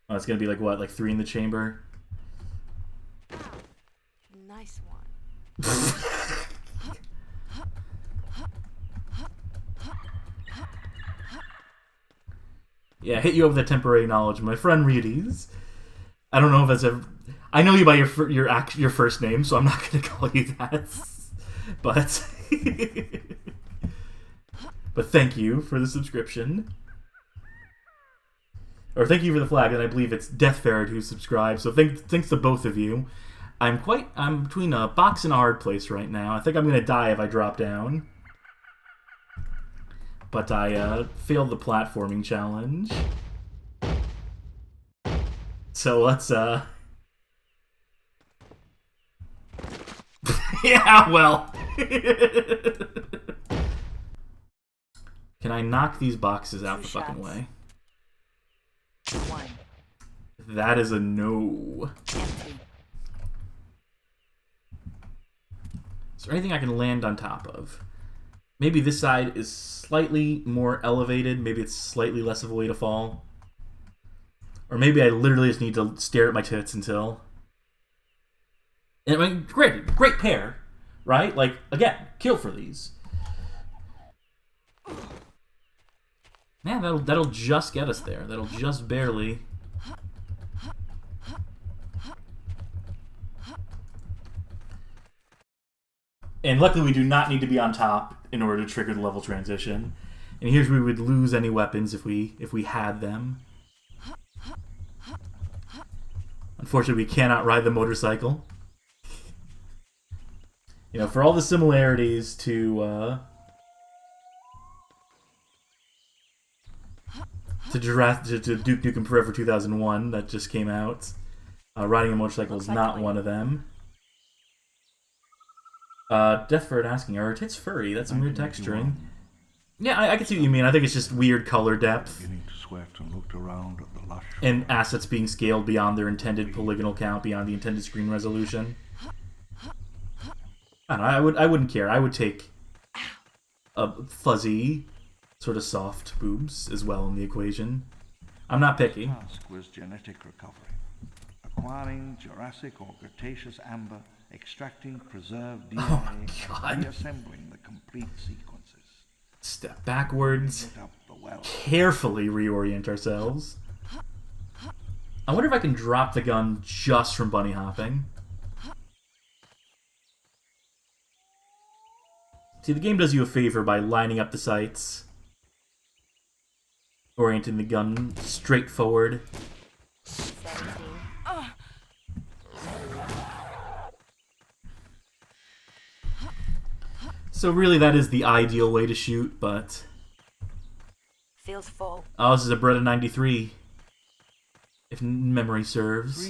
Oh, it's gonna be like, what, like 3 in the chamber? Nice one. Yeah, hit you over the temporary knowledge. My friend Reedy's. I don't know if that's ever... I know you by your first name, so I'm not going to call you that. But... but thank you for the subscription. Or thank you for the flag, and I believe it's Death Ferret who subscribed, so thanks to both of you. I'm between a box and a hard place right now. I think I'm going to die if I drop down. But I failed the platforming challenge. So let's, yeah, well. Can I knock these boxes out the fucking way? 1. That is a no. Empty. Is there anything I can land on top of? Maybe this side is slightly more elevated. Maybe it's slightly less of a way to fall. Or maybe I literally just need to stare at my tits until... I mean, great pair, right? Like, again, kill for these. Man, that'll just get us there. That'll just barely... And luckily we do not need to be on top in order to trigger the level transition. And here's where we would lose any weapons if we had them. Unfortunately, we cannot ride the motorcycle. You know, for all the similarities to Jurassic, to Duke Nukem Forever 2001 that just came out, riding a motorcycle is not one of them. Death Ferret asking, are her tits furry? That's some weird texturing. Yeah, I can see what you mean. I think it's just weird color depth. Beginning to sweat and looked around at the lush. And assets being scaled beyond their intended polygonal count, beyond the intended screen resolution. I don't know, I wouldn't care. I would take fuzzy, sort of soft boobs as well in the equation. I'm not picky. The task was genetic recovery. Acquiring Jurassic or Cretaceous amber, extracting preserved DNA, and reassembling the complete sequences. Step backwards. Up the well. Carefully reorient ourselves. I wonder if I can drop the gun just from bunny hopping. See, the game does you a favor by lining up the sights. Orienting the gun straight forward. 17. So really that is the ideal way to shoot, but... Feels full. Oh, this is a Beretta 93. If memory serves.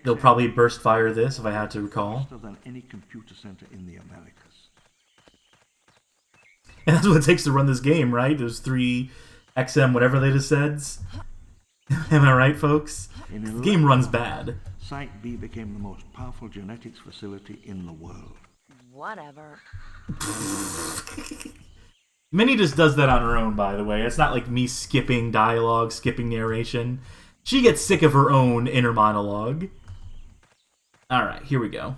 They'll probably burst fire this, if I had to recall. Faster than any computer center in the Americas. And that's what it takes to run this game, right? Those 3 XM whatever they just said. Am I right, folks? The game runs bad. Site B became the most powerful genetics facility in the world. Whatever. Minnie just does that on her own, by the way. It's not like me skipping dialogue, skipping narration. She gets sick of her own inner monologue. Alright, here we go.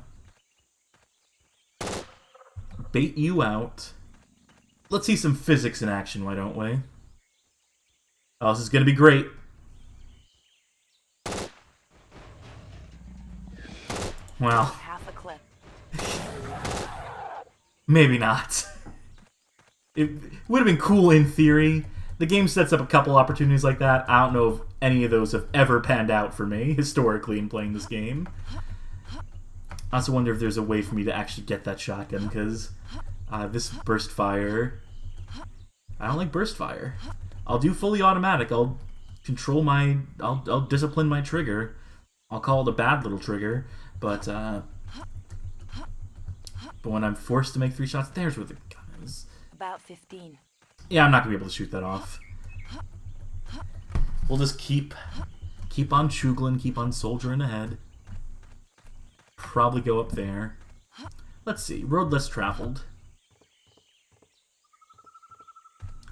Bait you out. Let's see some physics in action, why don't we? Oh, this is gonna be great. Well, Half a clip. maybe not. It would have been cool in theory. The game sets up a couple opportunities like that. I don't know if any of those have ever panned out for me, historically, in playing this game. I also wonder if there's a way for me to actually get that shotgun, because this burst fire... I don't like burst fire. I'll do fully automatic. I'll control my... I'll discipline my trigger. I'll call it a bad little trigger, but when I'm forced to make 3 shots, there's where the gun is. About 15. Yeah, I'm not gonna be able to shoot that off. We'll just keep on choogling, keep on soldiering ahead. Probably go up there. Let's see, road less traveled.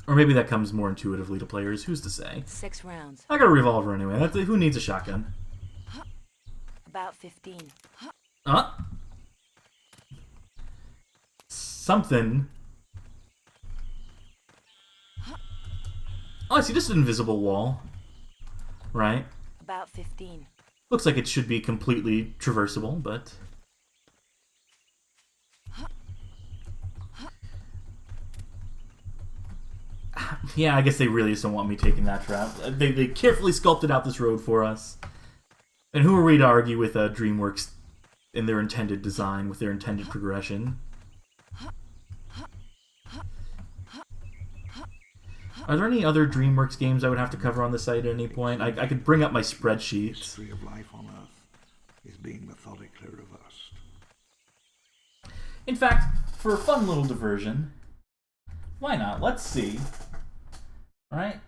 Or maybe that comes more intuitively to players, who's to say? 6 rounds. I got a revolver anyway, who needs a shotgun? About 15. Something. Oh, I see, just an invisible wall. Right? About 15. Looks like it should be completely traversable, but... yeah, I guess they really just don't want me taking that trap. They carefully sculpted out this road for us. And who are we to argue with DreamWorks in their intended design, with their intended progression? Are there any other DreamWorks games I would have to cover on the site at any point? I could bring up my spreadsheets. The history of life on Earth is being methodically reversed. In fact, for a fun little diversion, why not? Let's see. Alright,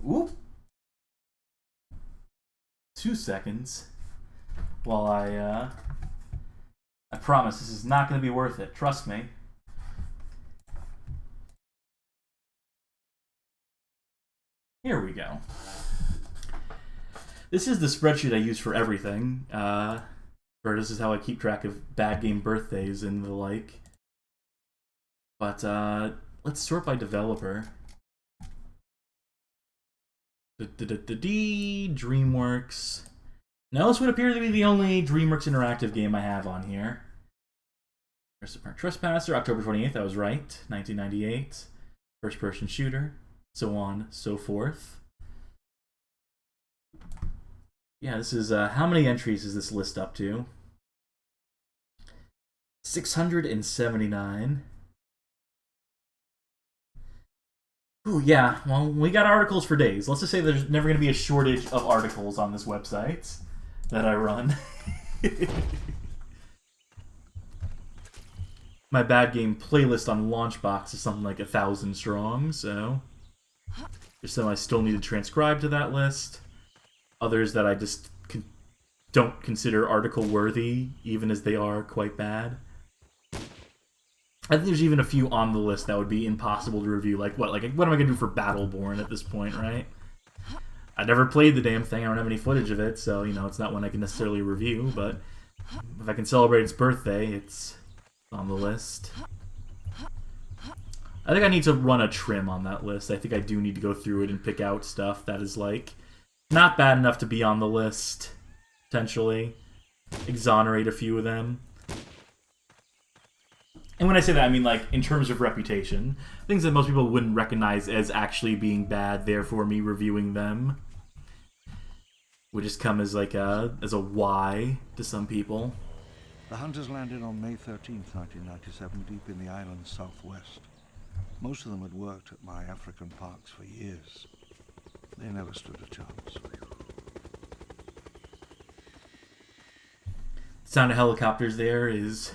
Oop. 2 seconds. While I promise this is not going to be worth it. Trust me. Here we go. This is the spreadsheet I use for everything. This is how I keep track of bad game birthdays and the like. But let's sort by developer. DreamWorks. Now this would appear to be the only DreamWorks interactive game I have on here. Trespasser, October 28th, I was right. 1998. First-person shooter. So on, so forth. Yeah, this is, how many entries is this list up to? 679. Ooh, yeah, well, we got articles for days. Let's just say there's never going to be a shortage of articles on this website that I run. My bad game playlist on Launchbox is something like 1,000 strong, so there's some I still need to transcribe to that list. Others that I just don't consider article worthy, even as they are quite bad. I think there's even a few on the list that would be impossible to review. Like what am I gonna do for Battleborn at this point, right? I never played the damn thing. I don't have any footage of it, so you know it's not one I can necessarily review. But if I can celebrate its birthday, it's on the list. I think I need to run a trim on that list. I think I do need to go through it and pick out stuff that is like not bad enough to be on the list. Potentially exonerate a few of them. And when I say that, I mean, like, in terms of reputation. Things that most people wouldn't recognize as actually being bad, therefore me reviewing them would just come as, like, as a why to some people. The hunters landed on May 13th, 1997, deep in the island's southwest. Most of them had worked at my African parks for years. They never stood a chance. Sound of helicopters there is...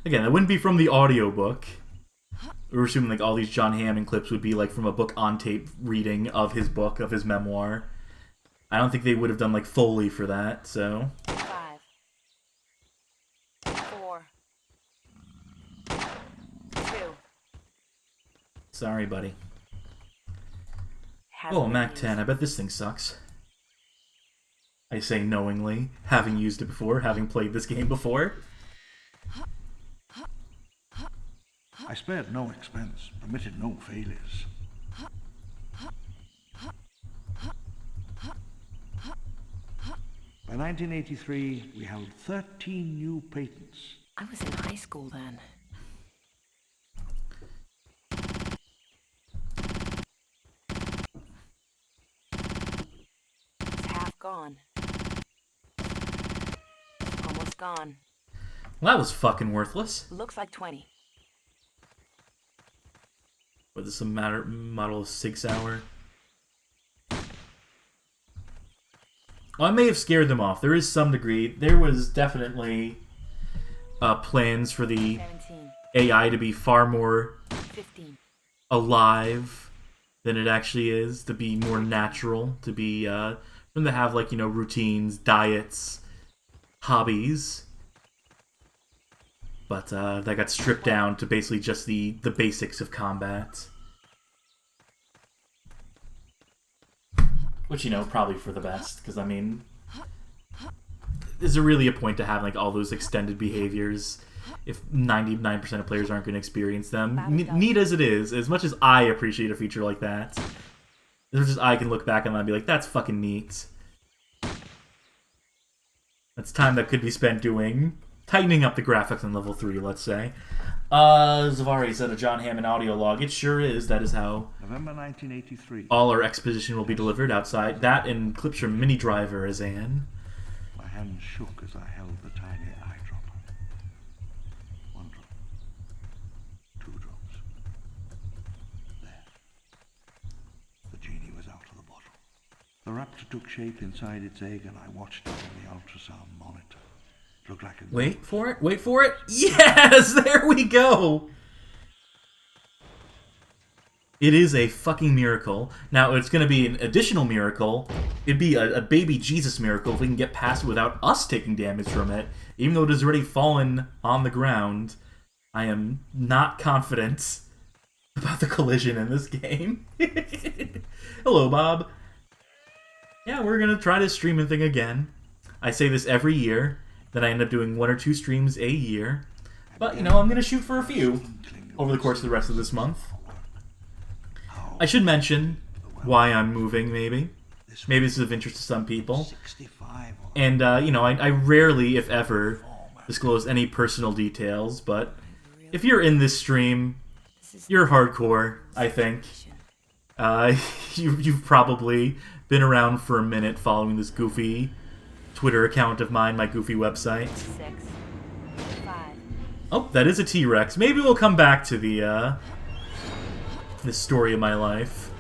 Again, that wouldn't be from the audiobook. We were assuming like all these John Hammond clips would be like from a book on tape reading of his book, of his memoir. I don't think they would have done like Foley for that, so... 5, 4, 2. Sorry, buddy. Hasn't Oh, been Mac used. 10, I bet this thing sucks. I say knowingly, having used it before, having played this game before. I spared no expense, permitted no failures. By 1983, we held 13 new patents. I was in high school then. gone. Almost gone. Well, that was fucking worthless. Looks like 20. What is some model of 6 hour? Well, I may have scared them off. There is some degree. There was definitely plans for the 17. AI to be far more 15. alive than it actually is, to be more natural, to be for them to have, like, you know, routines, diets, hobbies. But that got stripped down to basically just the basics of combat. Which, you know, probably for the best, because, I mean, is there really a point to having, like, all those extended behaviors if 99% of players aren't going to experience them? Neat as it is, as much as I appreciate a feature like that, as much as I can look back on that and be like, that's fucking neat. That's time that could be spent doing tightening up the graphics on level 3, let's say. Zavari said a John Hammond audio log. It sure is. That is how November 1983. all our exposition will be delivered outside. That and clips from Mini Driver, as Anne. My hand shook as I held the tiny eyedropper. 1 drop. 2 drops. There. The genie was out of the bottle. The raptor took shape inside its egg, and I watched it on the ultrasound monitor. It looked like a... Wait for it. Wait for it. Yes! There we go! It is a fucking miracle. Now, it's going to be an additional miracle. It'd be a baby Jesus miracle if we can get past it without us taking damage from it. Even though it has already fallen on the ground, I am not confident about the collision in this game. Hello, Bob. Yeah, we're going to try this streaming thing again. I say this every year. Then I end up doing 1 or 2 streams a year. But, you know, I'm going to shoot for a few over the course of the rest of this month. I should mention why I'm moving, maybe. Maybe this is of interest to some people. And, you know, I rarely, if ever, disclose any personal details, but if you're in this stream, you're hardcore, I think. You've probably been around for a minute following this goofy Twitter account of mine, my goofy website. 6. 5. Oh, that is a T-Rex. Maybe we'll come back to the story of my life.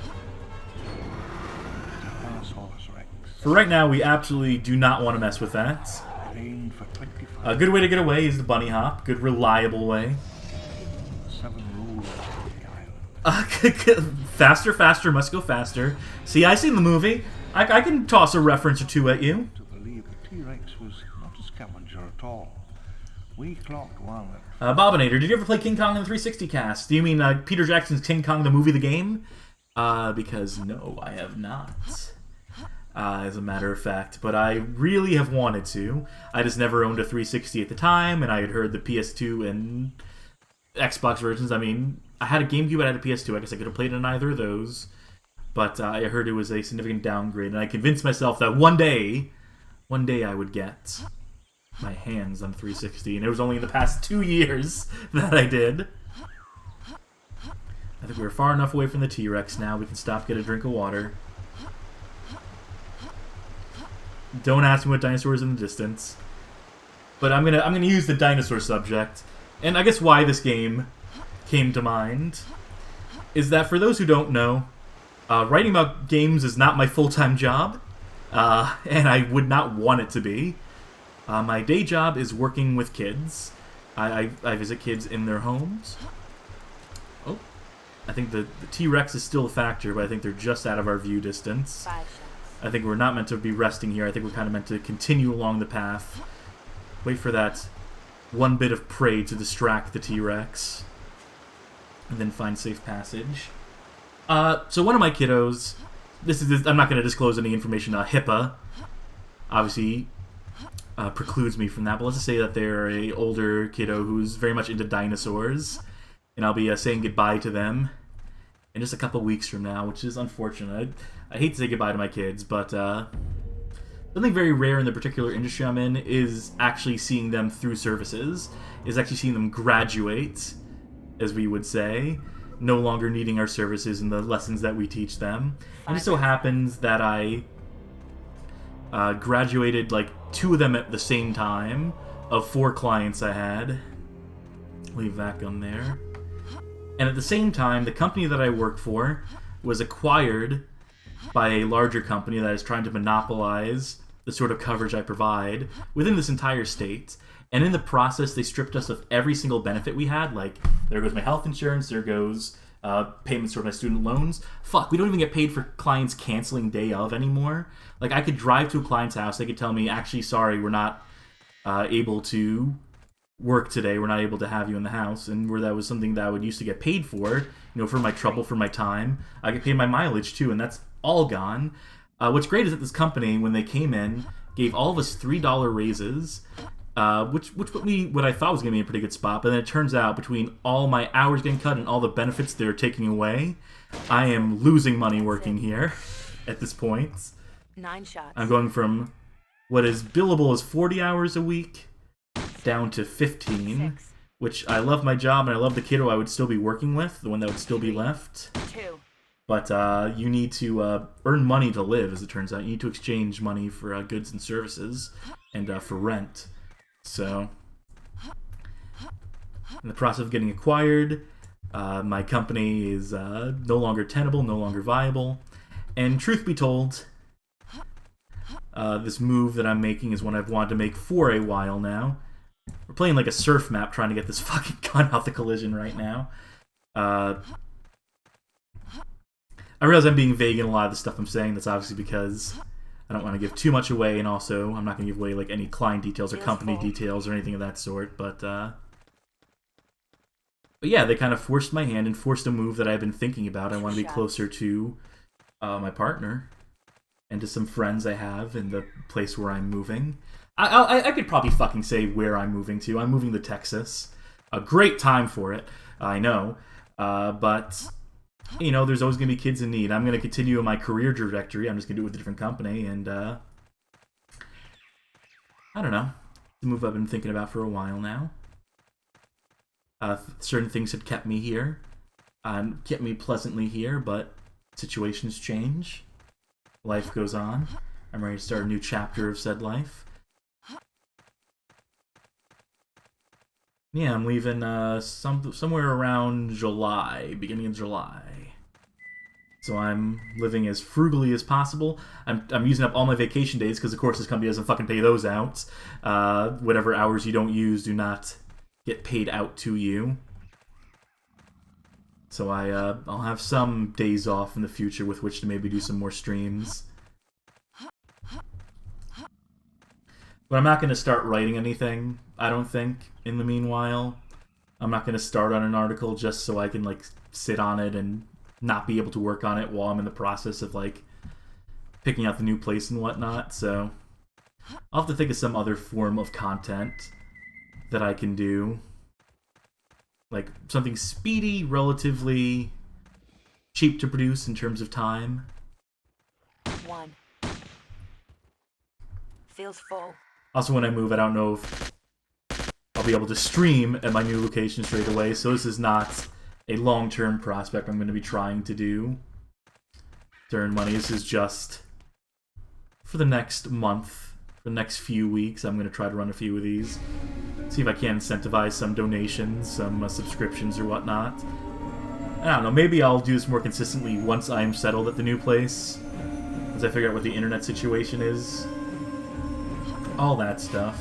For right now, we absolutely do not want to mess with that. A good way to get away is the bunny hop. Good, reliable way. Faster, faster, must go faster. See, I seen the movie. I can toss a reference or two at you. T-Rex was not a scavenger at all. We clocked one at... Bobinator, did you ever play King Kong in the 360 cast? Do you mean Peter Jackson's King Kong the movie, the game? Because no, I have not. As a matter of fact. But I really have wanted to. I just never owned a 360 at the time, and I had heard the PS2 and Xbox versions. I mean, I had a GameCube, I had a PS2. I guess I could have played on either of those. But I heard it was a significant downgrade, and I convinced myself that one day I would get my hands on 360, and it was only in the past 2 years that I did. I think we're far enough away from the T-Rex now. We can stop, get a drink of water. Don't ask me what dinosaur is in the distance. But I'm gonna use the dinosaur subject, and I guess why this game came to mind is that for those who don't know, writing about games is not my full-time job. And I would not want it to be. My day job is working with kids. I visit kids in their homes. Oh, I think the T-Rex is still a factor, but I think they're just out of our view distance. 5 shots. I think we're not meant to be resting here. I think we're kind of meant to continue along the path. Wait for that one bit of prey to distract the T-Rex. And then find safe passage. So one of my kiddos... I'm not going to disclose any information. HIPAA obviously precludes me from that, but let's just say that they're a older kiddo who's very much into dinosaurs, and I'll be saying goodbye to them in just a couple weeks from now, which is unfortunate. I hate to say goodbye to my kids, but something very rare in the particular industry I'm in is actually seeing them through services, is actually seeing them graduate, as we would say, no longer needing our services and the lessons that we teach them. And it just so happens that I Graduated like 2 of them at the same time of 4 clients I had. Leave that gun there. And at the same time, the company that I work for was acquired by a larger company that is trying to monopolize the sort of coverage I provide within this entire state. And in the process, they stripped us of every single benefit we had. Like, there goes my health insurance, there goes payments toward my student loans. Fuck, we don't even get paid for clients canceling day of anymore. Like, I could drive to a client's house, they could tell me, actually, sorry, we're not able to work today, we're not able to have you in the house, and where that was something that I would used to get paid for, for my trouble, for my time. I get paid my mileage too, and that's all gone. What's great is that this company, when they came in, gave all of us $3 raises, which put me what I thought was going to be in a pretty good spot, but then it turns out between all my hours getting cut and all the benefits they're taking away, I am losing money working here at this point. 9 shots. I'm going from what is billable as 40 hours a week down to 15, 6. which I love my job and I love the kiddo I would still be working with, the one that would still be left. 2. But you need to earn money to live, as it turns out. You need to exchange money for goods and services and for rent. So, in the process of getting acquired, my company is no longer tenable, no longer viable. And truth be told, this move that I'm making is one I've wanted to make for a while now. We're playing like a surf map trying to get this fucking gun out the collision right now. I realize I'm being vague in a lot of the stuff I'm saying. That's obviously because I don't want to give too much away, and also I'm not going to give away like any client details or company details or anything of that sort. But yeah, they kind of forced my hand and forced a move that I've been thinking about. I want to be closer to my partner and to some friends I have in the place where I'm moving. I could probably fucking say where I'm moving to. I'm moving to Texas. A great time for it, I know. But there's always going to be kids in need. I'm going to continue in my career trajectory. I'm just going to do it with a different company. And, I don't know. It's a move I've been thinking about for a while now. Certain things had kept me here. Kept me pleasantly here, but situations change. Life goes on. I'm ready to start a new chapter of said life. Yeah, I'm leaving somewhere around July, beginning of July. So I'm living as frugally as possible. I'm using up all my vacation days because, of course, this company doesn't fucking pay those out. Whatever hours you don't use do not get paid out to you. So I'll have some days off in the future with which to maybe do some more streams. But I'm not going to start writing anything, I don't think, in the meanwhile. I'm not going to start on an article just so I can, like, sit on it and not be able to work on it while I'm in the process of, like, picking out the new place and whatnot. So I'll have to think of some other form of content that I can do. Like, something speedy, relatively cheap to produce in terms of time. 1. Feels full. Also, when I move, I don't know if I'll be able to stream at my new location straight away, so this is not a long-term prospect I'm going to be trying to do to earn money. This is just for the next month, for the next few weeks. I'm going to try to run a few of these, see if I can incentivize some donations, some subscriptions or whatnot. I don't know, maybe I'll do this more consistently once I am settled at the new place, as I figure out what the internet situation is. All that stuff.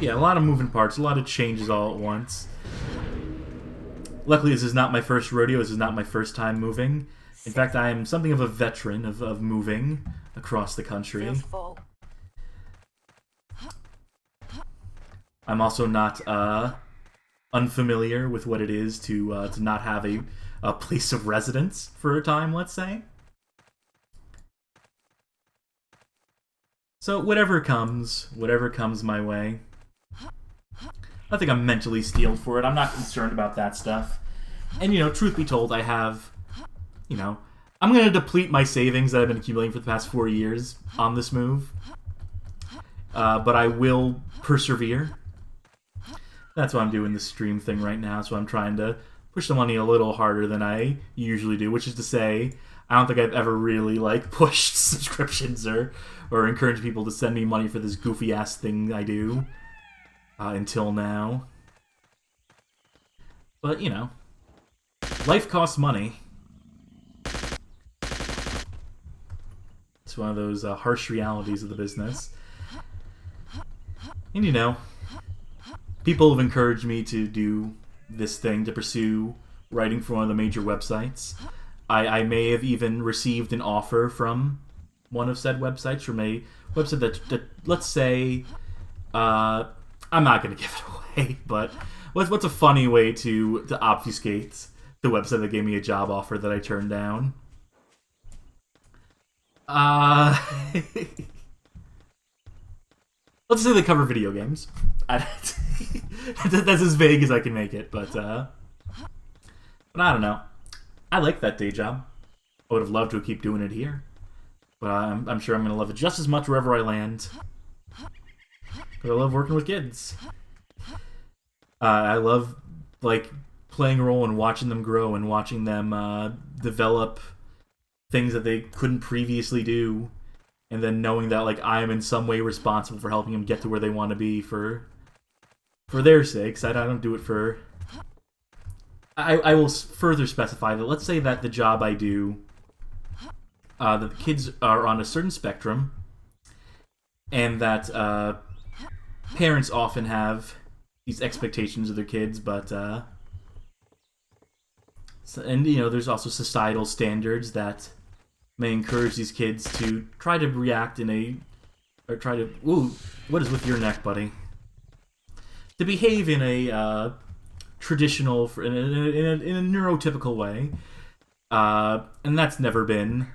Yeah, a lot of moving parts, a lot of changes all at once. Luckily, this is not my first rodeo. This is not my first time moving. In fact, I am something of a veteran of moving across the country. Feels full. I'm also not unfamiliar with what it is to not have a place of residence for a time, let's say. So whatever comes my way. I think I'm mentally steeled for it. I'm not concerned about that stuff. And, truth be told, I have, I'm going to deplete my savings that I've been accumulating for the past 4 years on this move. But I will persevere. That's why I'm doing this stream thing right now. So I'm trying to push the money a little harder than I usually do, which is to say, I don't think I've ever really like pushed subscriptions or encouraged people to send me money for this goofy ass thing I do until now. But you know, life costs money. It's one of those harsh realities of the business. And you know, people have encouraged me to do this thing, to pursue writing for one of the major websites. I may have even received an offer from one of said websites, from a website that let's say, I'm not going to give it away, but what's a funny way to obfuscate the website that gave me a job offer that I turned down? Let's say they cover video games. That's as vague as I can make it, but I don't know. I like that day job. I would have loved to keep doing it here, but I'm sure I'm going to love it just as much wherever I land. Because I love working with kids. I love like playing a role and watching them grow and watching them develop things that they couldn't previously do, and then knowing that like I am in some way responsible for helping them get to where they want to be for their sakes. I don't do it for... I will further specify that let's say that the job I do, that the kids are on a certain spectrum, and that parents often have these expectations of their kids, but and you know, there's also societal standards that may encourage these kids to try to react in a, or try to, ooh, what is with your neck, buddy? To behave in a traditional, in a neurotypical way, and that's never been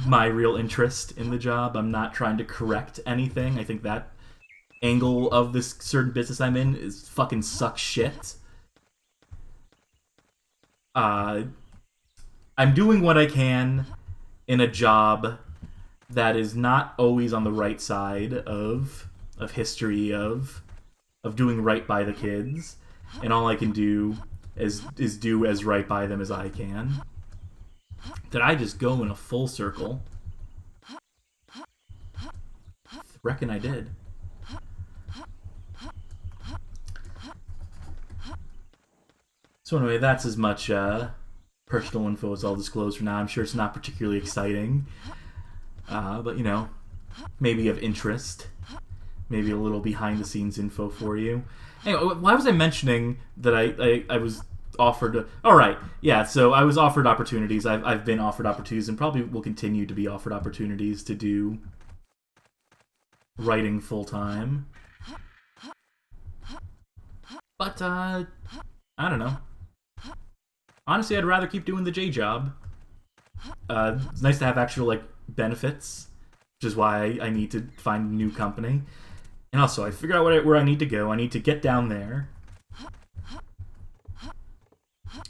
my real interest in the job. I'm not trying to correct anything. I think that angle of this certain business I'm in is fucking sucks shit. I'm doing what I can in a job that is not always on the right side of history, of doing right by the kids, and all I can do is do as right by them as I can. Did I just go in a full circle? Reckon I did. So anyway, that's as much personal info as I'll disclose for now. I'm sure it's not particularly exciting, but you know, maybe of interest, maybe a little behind-the-scenes info for you. Anyway, why was I mentioning that I was offered... Alright, yeah, so I was offered opportunities. I've been offered opportunities and probably will continue to be offered opportunities to do writing full-time. But, I don't know. Honestly, I'd rather keep doing the J job. It's nice to have actual, like, benefits, which is why I need to find a new company. And also, I figured out where I need to go. I need to get down there,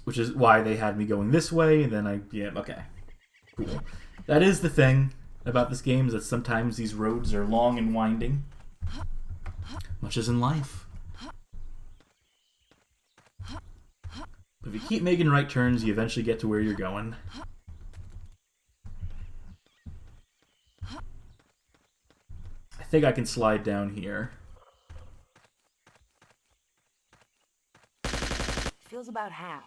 which is why they had me going this way, and then yeah, okay. Cool. That is the thing about this game, is that sometimes these roads are long and winding, much as in life. But if you keep making right turns, you eventually get to where you're going. I think I can slide down here. Feels about half.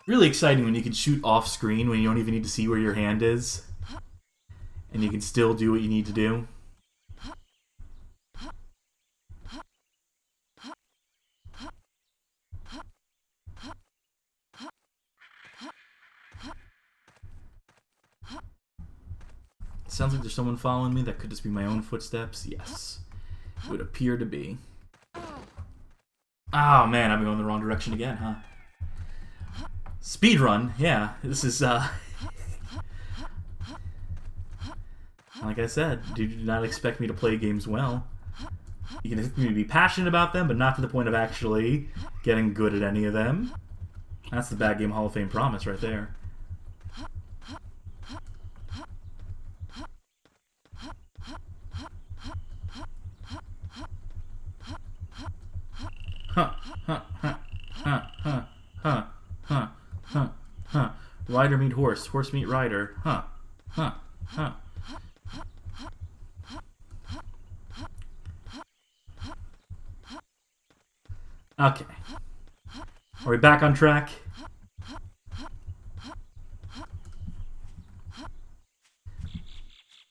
Really exciting when you can shoot off screen, when you don't even need to see where your hand is, and you can still do what you need to do. Sounds like there's someone following me. That could just be my own footsteps. Yes. It would appear to be. Oh man, I'm going the wrong direction again, huh? Speedrun, yeah. This is, like I said, do not expect me to play games well. You can expect me to be passionate about them, but not to the point of actually getting good at any of them. That's the Bad Game Hall of Fame promise right there. Rider meet horse. Horse meet rider. Huh. Huh. Huh. Okay. Are we back on track?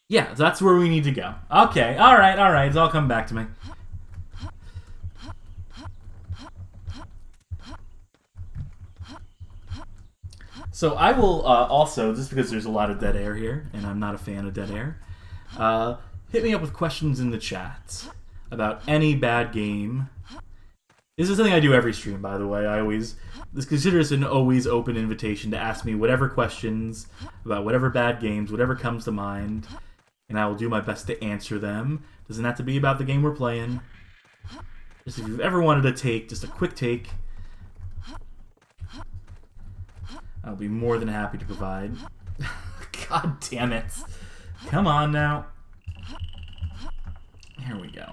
Yeah, that's where we need to go. Okay, alright, it's all come back to me. So I will also, just because there's a lot of dead air here, and I'm not a fan of dead air, hit me up with questions in the chat about any bad game. This is something I do every stream, by the way. Consider this an always open invitation to ask me whatever questions about whatever bad games, whatever comes to mind, and I will do my best to answer them. Doesn't have to be about the game we're playing. Just if you've ever wanted a take, just a quick take, I'll be more than happy to provide. God damn it. Come on now. Here we go.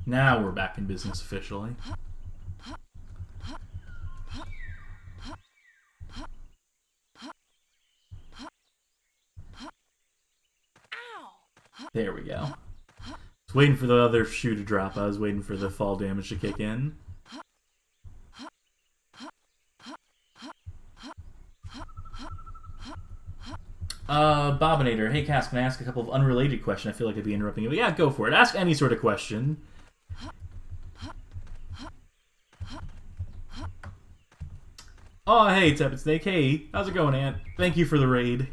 Now we're back in business officially. There we go. I was waiting for the other shoe to drop. I was waiting for the fall damage to kick in. Bobinator. Hey, Cass, can I ask a couple of unrelated questions? I feel like I'd be interrupting you. But yeah, go for it. Ask any sort of question. Oh, hey, Tepid Snake. Hey, how's it going, Ant? Thank you for the raid.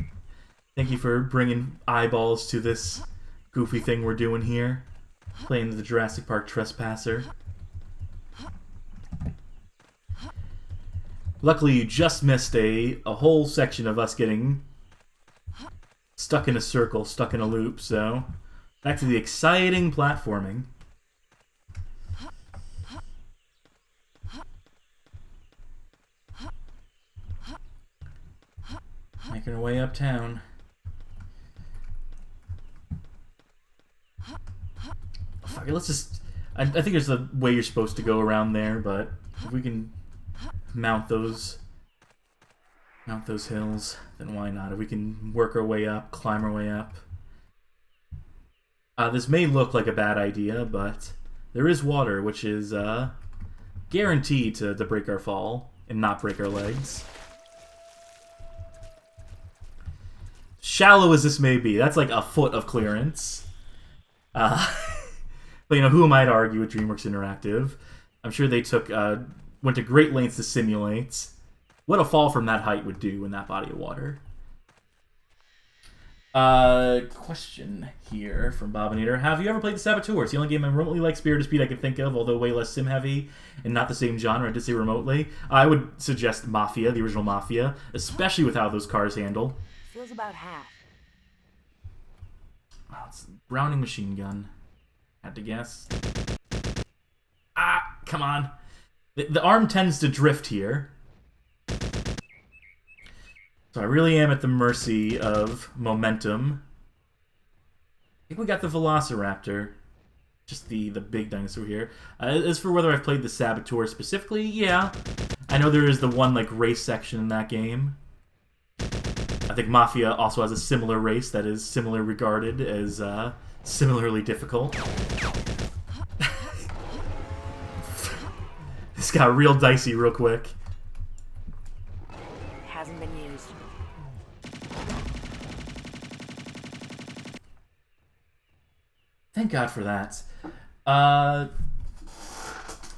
Thank you for bringing eyeballs to this goofy thing we're doing here. Playing the Jurassic Park Trespasser. Luckily, you just missed a whole section of us getting stuck in a circle, stuck in a loop, so back to the exciting platforming. Making our way uptown. Fuck it, let's just... I think there's a way you're supposed to go around there, but if we can mount those hills, then why not? If we can work our way up, climb our way up. This may look like a bad idea, but there is water, which is guaranteed to break our fall and not break our legs. Shallow as this may be, that's like a foot of clearance. But, you know, who am I to argue with DreamWorks Interactive? I'm sure they went to great lengths to simulate what a fall from that height would do in that body of water. Question here from Bobinator. Have you ever played the Saboteurs? The only game I remotely like Spirited Speed I can think of, although way less sim-heavy and not the same genre. I did say remotely. I would suggest Mafia, the original Mafia, especially with how those cars handle. Feels about half. Oh, it's a Browning machine gun. Had to guess. Ah, come on. The arm tends to drift here. So I really am at the mercy of momentum. I think we got the Velociraptor. Just the big dinosaur here. As for whether I've played the Saboteur specifically, yeah. I know there is the one like race section in that game. I think Mafia also has a similar race that is similarly regarded as similarly difficult. This got real dicey real quick. Hasn't been used. Thank God for that.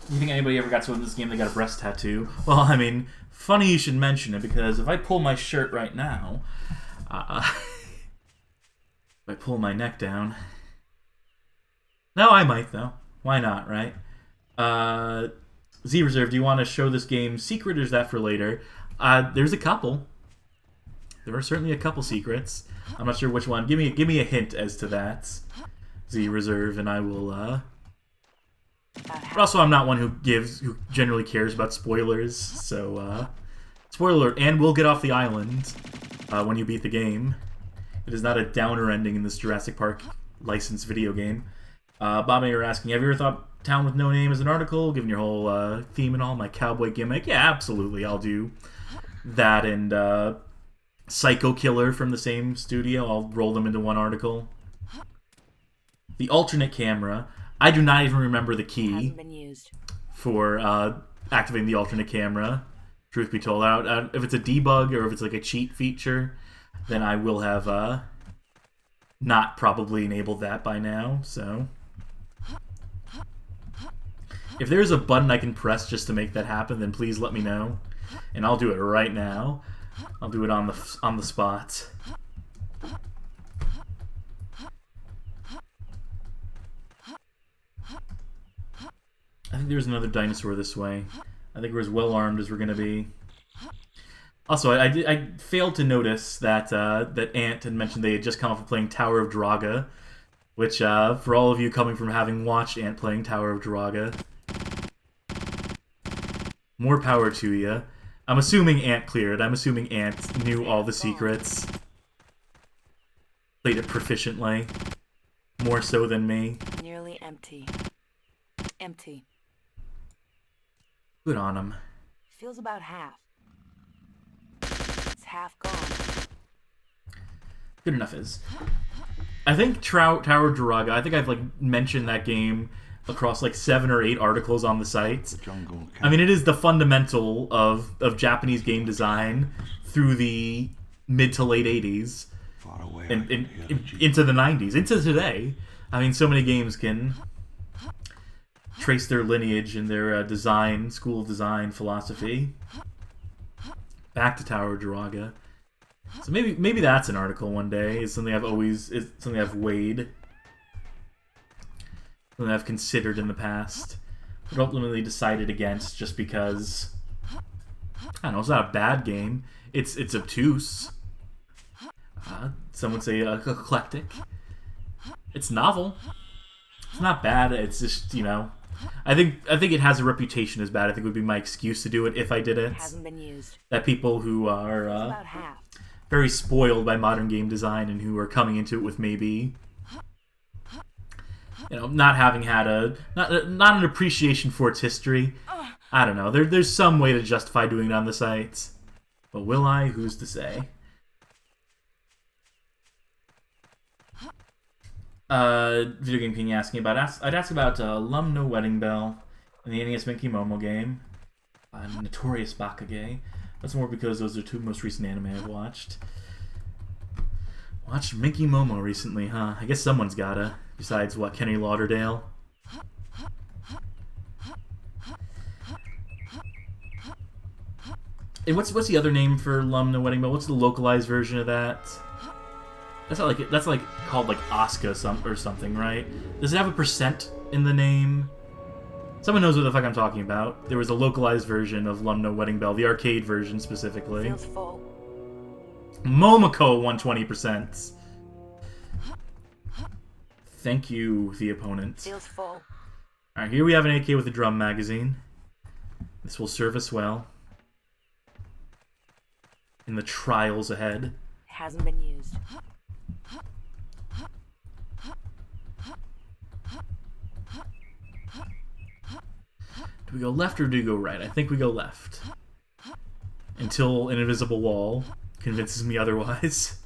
You think anybody ever got to in this game that got a breast tattoo? Well, I mean, funny you should mention it, because if I pull my shirt right now, if I pull my neck down... No, I might, though. Why not, right? Z-Reserve, do you want to show this game secret, or is that for later? There's a couple. There are certainly a couple secrets. I'm not sure which one. Give me a hint as to that, Z-Reserve, and I will... But also, I'm not one who generally cares about spoilers, so, spoiler alert, and we'll get off the island when you beat the game. It is not a downer ending in this Jurassic Park licensed video game. Bob Mayer asking, have you ever thought Town with No Name as an article, given your whole theme and all, my cowboy gimmick? Yeah, absolutely, I'll do that, and Psycho Killer from the same studio. I'll roll them into one article. The alternate camera. I do not even remember the key Hasn't been used. for activating the alternate camera. Truth be told, if it's a debug or if it's like a cheat feature, then I will have not probably enabled that by now. So if there's a button I can press just to make that happen, then please let me know, and I'll do it right now. I'll do it on the spot. I think there's another dinosaur this way. I think we're as well armed as we're gonna be. Also, I failed to notice that that Ant had mentioned they had just come off of playing Tower of Draga, which for all of you coming from having watched Ant playing Tower of Draga, more power to you. I'm assuming Ant cleared. I'm assuming Ant knew all the secrets, played it proficiently, more so than me. Nearly empty. Empty. Good on him. Feels about half. It's half gone. Good enough is. I think Tower of Draga, I think I've like mentioned that game across like 7 or 8 articles on the site. I mean, it is the fundamental of Japanese game design through the mid to late 80s and into the 90s, into today. I mean, so many games can trace their lineage and their design, school of design philosophy back to Tower of Draga. So maybe that's an article one day. It's something I've weighed, something I've considered in the past, but ultimately decided against just because, I don't know, it's not a bad game. It's obtuse. Some would say eclectic. It's novel. It's not bad. It's just, you know, I think it has a reputation as bad. I think it would be my excuse to do it if I did it. Hasn't been used. That people who are About half. very spoiled by modern game design and who are coming into it with maybe, you know, not having had not an appreciation for its history. I don't know. There's some way to justify doing it on the sites, but will I? Who's to say? Video Game King asking about. I'd ask about Lum No Wedding Bell and the NES Minky Momo game, Notorious Bakage. That's more because those are 2 most recent anime I've watched. Watched Minky Momo recently, huh? I guess someone's gotta. Besides, what, Kenny Lauderdale? And what's the other name for Lum No Wedding Bell? What's the localized version of that? That's like called like Asuka or something, right? Does it have a percent in the name? Someone knows what the fuck I'm talking about. There was a localized version of Lum No Wedding Bell, the arcade version specifically. Feels full. Momoko 120%. Thank you, the opponent. Feels full. Alright, here we have an AK with a drum magazine. This will serve us well in the trials ahead. Hasn't been used. Do we go left or do we go right? I think we go left. Until an invisible wall convinces me otherwise.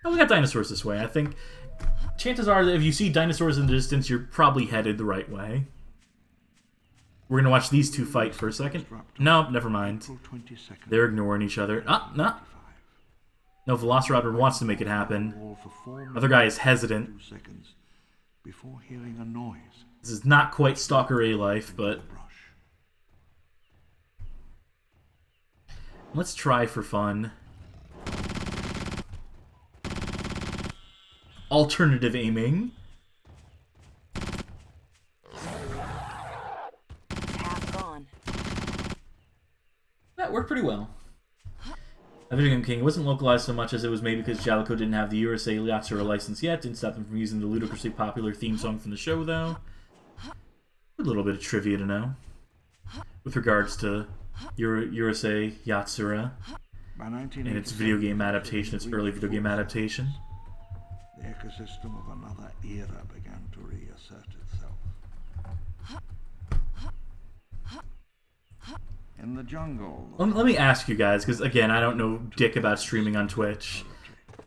Oh, we got dinosaurs this way. I think chances are that if you see dinosaurs in the distance, you're probably headed the right way. We're gonna watch these two fight for a second. No, never mind. They're ignoring each other. No. No, Velociraptor wants to make it happen. Other guy is hesitant. Before hearing a noise. This is not quite Stalker A life, but let's try for fun. Alternative aiming. Half gone. That worked pretty well. Video Game King wasn't localized so much as it was maybe because Jalico didn't have the USA Yatsura license yet. Didn't stop them from using the ludicrously popular theme song from the show, though. A little bit of trivia to know with regards to USA Yatsura and its video game adaptation, its early video game adaptation. The ecosystem of another era began to reassert itself. In the jungle... Let me ask you guys, because again, I don't know dick about streaming on Twitch.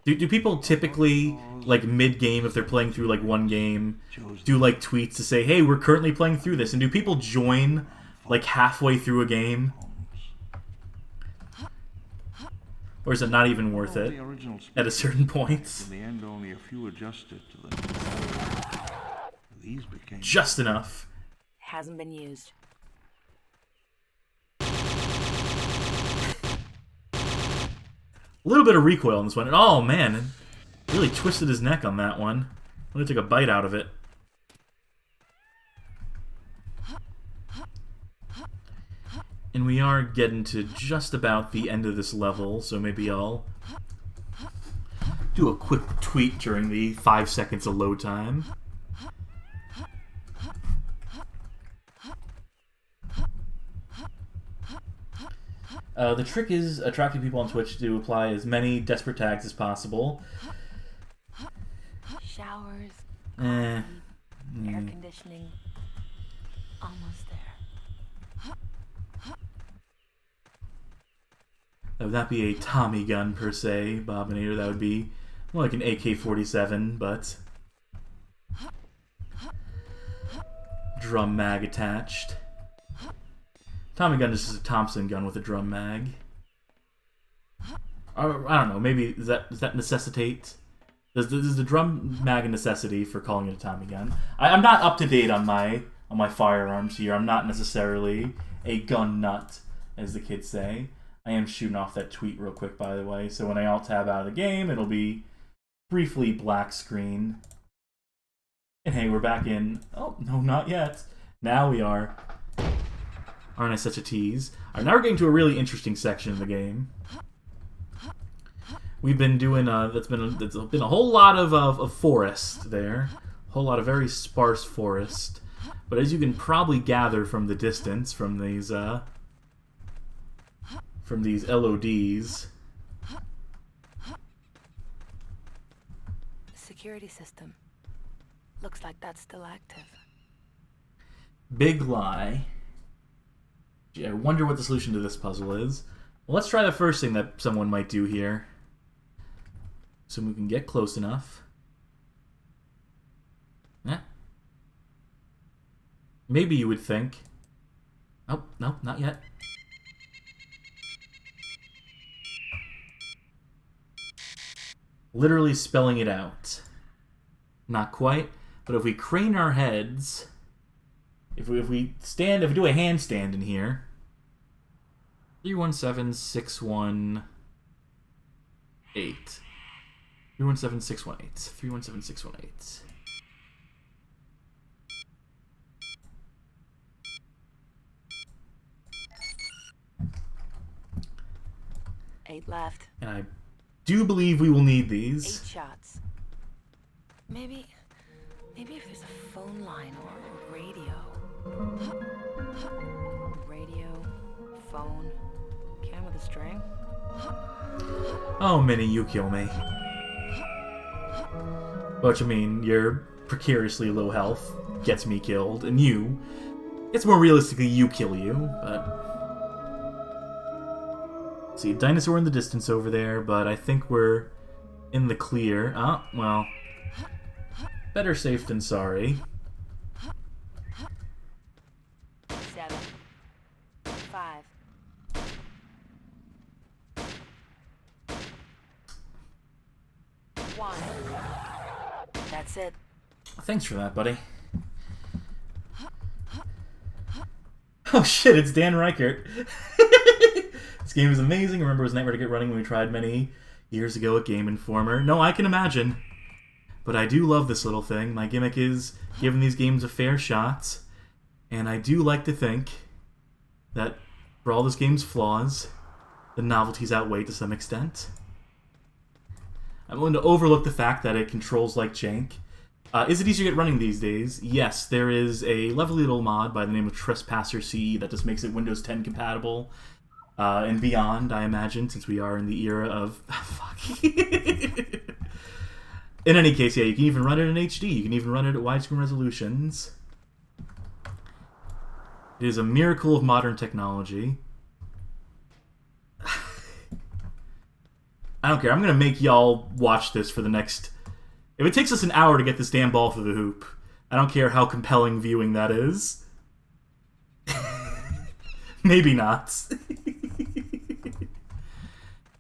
Do people typically, like mid-game, if they're playing through like one game, do like tweets to say, hey, we're currently playing through this? And do people join like halfway through a game? Or is it not even worth it at a certain point? In the end, only a few adjusted to them. These became just enough. Hasn't been used. A little bit of recoil on this one. And oh man, it really twisted his neck on that one. I'm gonna take a bite out of it. And we are getting to just about the end of this level, so maybe I'll do a quick tweet during the 5 seconds of load time. The trick is attracting people on Twitch to apply as many desperate tags as possible. Showers, air conditioning, almost there. Would that be a Tommy gun per se, Bobinator? That would be more like an AK-47, but drum mag attached. Tommy gun is just a Thompson gun with a drum mag. I don't know. Maybe does that necessitate? Does the drum mag a necessity for calling it a Tommy gun? I'm not up to date on my firearms here. I'm not necessarily a gun nut, as the kids say. I am shooting off that tweet real quick, by the way. So when I alt tab out of the game, it'll be briefly black screen. And hey, we're back in. Oh no, not yet. Now we are. Aren't I such a tease? Alright, now we're getting to a really interesting section of the game. We've been doing, that's been a whole lot of forest there. A whole lot of very sparse forest. But as you can probably gather from the distance, from these LODs. Security system. Looks like that's still active. Big lie. I wonder what the solution to this puzzle is. Well, let's try the first thing that someone might do here. So we can get close enough. Yeah. Maybe you would think. Oh, no, not yet. Literally spelling it out. Not quite, but if we crane our heads... If we do a handstand in here, 317618. 317618. 317618. 8 left. And I do believe we will need these. 8 shots. Maybe if there's a phone line or a radio. Radio, phone, can with a string. Oh, Minnie, you kill me. Which, I mean, your precariously low health gets me killed, and you, it's more realistically you kill you, but... See, dinosaur in the distance over there, but I think we're in the clear. Oh, well, better safe than sorry. 7, 5. One. That's it. Thanks for that, buddy. Oh shit, it's Dan Reichert. This game is amazing. Remember, it was a nightmare to get running when we tried many years ago at Game Informer. No, I can imagine. But I do love this little thing. My gimmick is giving these games a fair shot. And I do like to think that for all this game's flaws, the novelties outweigh to some extent. I'm willing to overlook the fact that it controls like jank. Is it easier to get running these days? Yes, there is a lovely little mod by the name of Trespasser CE that just makes it Windows 10 compatible. And beyond, I imagine, since we are in the era of... Fuck. In any case, yeah, you can even run it in HD. You can even run it at widescreen resolutions. It is a miracle of modern technology. I don't care. I'm going to make y'all watch this for the next... If it takes us an hour to get this damn ball through the hoop, I don't care how compelling viewing that is. Maybe not.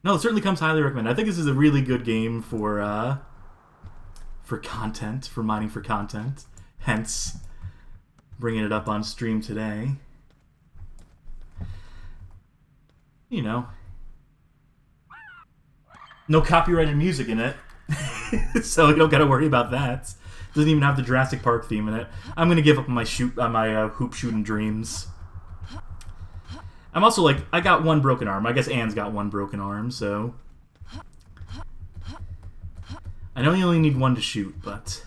No, it certainly comes highly recommended. I think this is a really good game for content, for mining for content. Hence, bringing it up on stream today. You know. No copyrighted music in it. So you don't gotta worry about that. Doesn't even have the Jurassic Park theme in it. I'm gonna give up on my hoop shooting dreams. I'm also like, I got one broken arm. I guess Anne's got one broken arm, so... I know you only need one to shoot, but...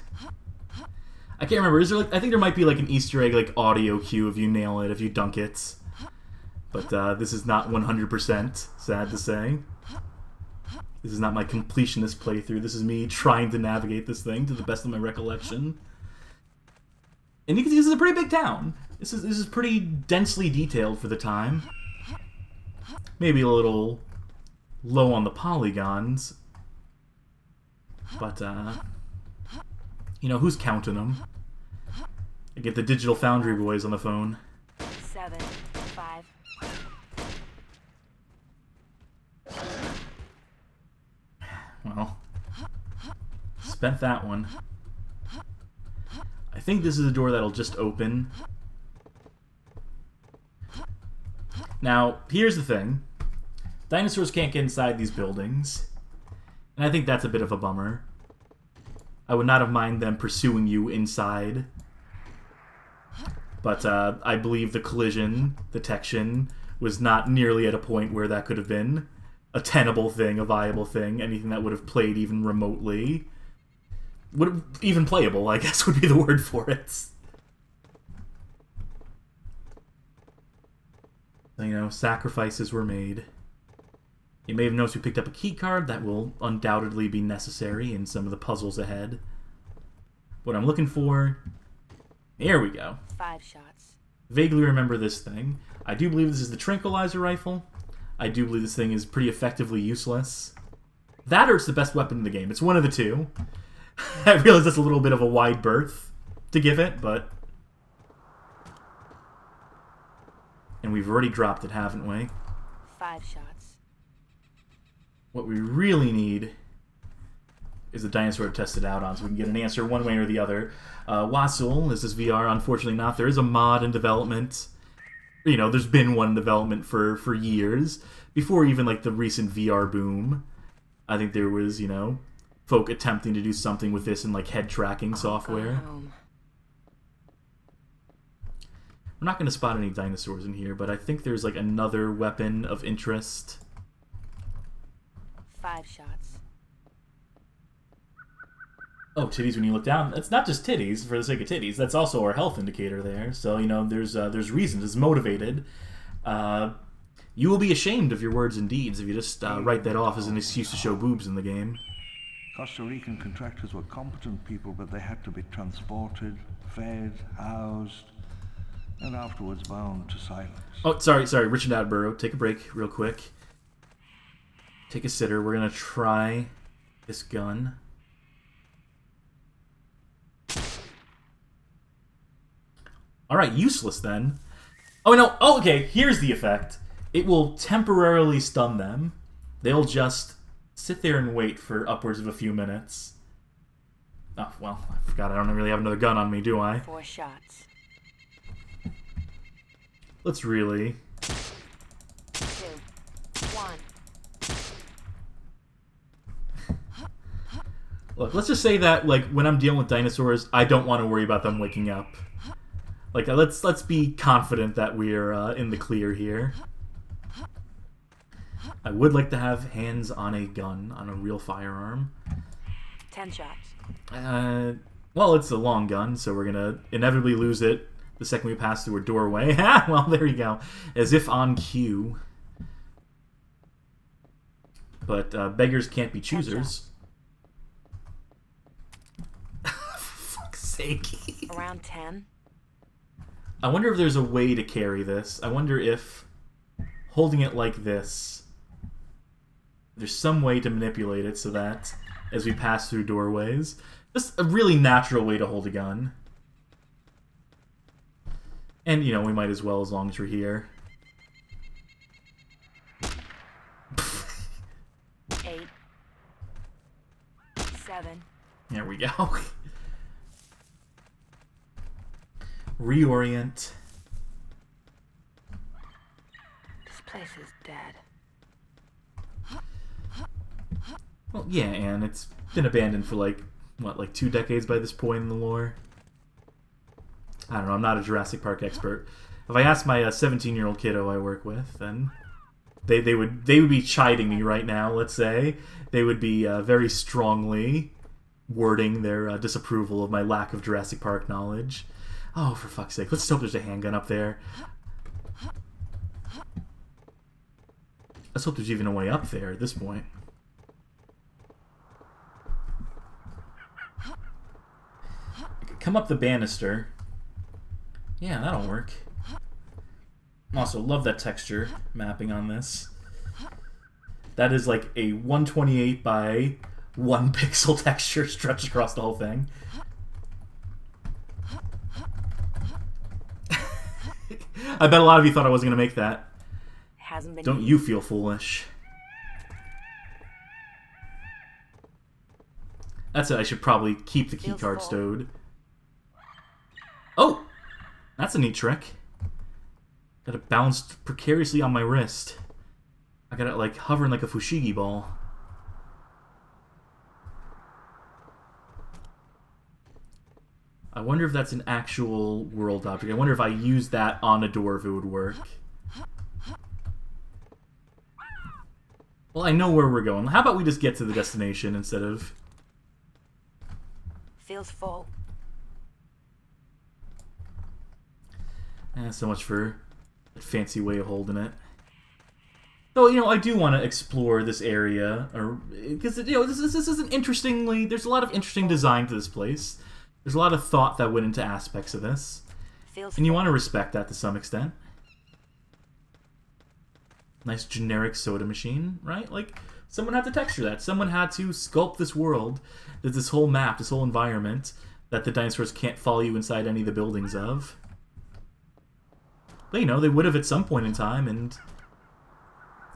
I can't remember. Is there like... I think there might be like an Easter egg, like audio cue if you nail it, if you dunk it. But this is not 100%, sad to say. This is not my completionist playthrough. This is me trying to navigate this thing to the best of my recollection. And you can see this is a pretty big town. This is pretty densely detailed for the time. Maybe a little low on the polygons. But, you know, who's counting them? I get the Digital Foundry boys on the phone. 7, 5. Well, spent that one. I think this is a door that'll just open. Now, here's the thing. Dinosaurs can't get inside these buildings. And I think that's a bit of a bummer. I would not have minded them pursuing you inside. But I believe the collision detection was not nearly at a point where that could have been a tenable thing, a viable thing, anything that would have played even remotely. Even playable, I guess, would be the word for it. You know, sacrifices were made. You may have noticed we picked up a key card that will undoubtedly be necessary in some of the puzzles ahead. What I'm looking for... Here we go. 5 shots. Vaguely remember this thing. I do believe this is the tranquilizer rifle. I do believe this thing is pretty effectively useless. That or it's the best weapon in the game. It's one of the two. I realize that's a little bit of a wide berth to give it, but... And we've already dropped it, haven't we? 5 shots. What we really need is a dinosaur to test it out on, so we can get an answer one way or the other. Wassul, is this VR? Unfortunately not. There is a mod in development. You know, there's been one in development for years. Before even, like, the recent VR boom. I think there was, you know, folk attempting to do something with this in, like, head tracking software. We're not going to spot any dinosaurs in here, but I think there's, like, another weapon of interest. 5 shots. Oh, titties when you look down. It's not just titties for the sake of titties. That's also our health indicator there. So, you know, there's reasons. It's motivated. You will be ashamed of your words and deeds if you just write that off as an excuse to show boobs in the game. Costa Rican contractors were competent people, but they had to be transported, fed, housed, and afterwards bound to silence. Oh, sorry, Richard Attenborough. Take a break real quick. Take a sitter. We're going to try this gun. Alright, useless then. Oh, no. Oh, okay. Here's the effect. It will temporarily stun them. They'll just sit there and wait for upwards of a few minutes. Oh, well, I forgot I don't really have another gun on me, do I? 4 shots. Let's really... 2, 1. Look, let's just say that, like, when I'm dealing with dinosaurs, I don't want to worry about them waking up. Like, let's be confident that we're in the clear here. I would like to have hands on a gun, on a real firearm. 10 shots. Well, it's a long gun, so we're gonna inevitably lose it the second we pass through a doorway. Well, there you go. As if on cue. But beggars can't be choosers. sake. Around 10? I wonder if there's a way to carry this. I wonder if holding it like this, there's some way to manipulate it so that as we pass through doorways, just a really natural way to hold a gun. And, you know, we might as well as long as we're here. 8. 7. There we go. Reorient. This place is dead. Well, yeah, and it's been abandoned for like, what, like 2 decades by this point in the lore? I don't know, I'm not a Jurassic Park expert. If I asked my 17-year-old kiddo I work with, then they would be chiding me right now, let's say. They would be very strongly wording their disapproval of my lack of Jurassic Park knowledge. Oh, for fuck's sake, let's hope there's a handgun up there. Let's hope there's even a way up there at this point. Come up the banister. Yeah, that'll work. Also, love that texture mapping on this. That is like a 128 by 1 pixel texture stretched across the whole thing. I bet a lot of you thought I wasn't going to make that. Hasn't been Don't you feel foolish. That's it, I should probably keep the keycard stowed. Oh! That's a neat trick. Got it bounced precariously on my wrist. I got it like hovering like a fushigi ball. I wonder if that's an actual world object. I wonder if I use that on a door if it would work. Well, I know where we're going. How about we just get to the destination instead of... Feels full. So much for a fancy way of holding it. So, you know, I do want to explore this area, because, you know, this is an interestingly... There's a lot of interesting design to this place. There's a lot of thought that went into aspects of this. And you want to respect that to some extent. Nice generic soda machine, right? Like, someone had to texture that. Someone had to sculpt this world, this whole map, this whole environment, that the dinosaurs can't follow you inside any of the buildings of. But, you know, they would have at some point in time, and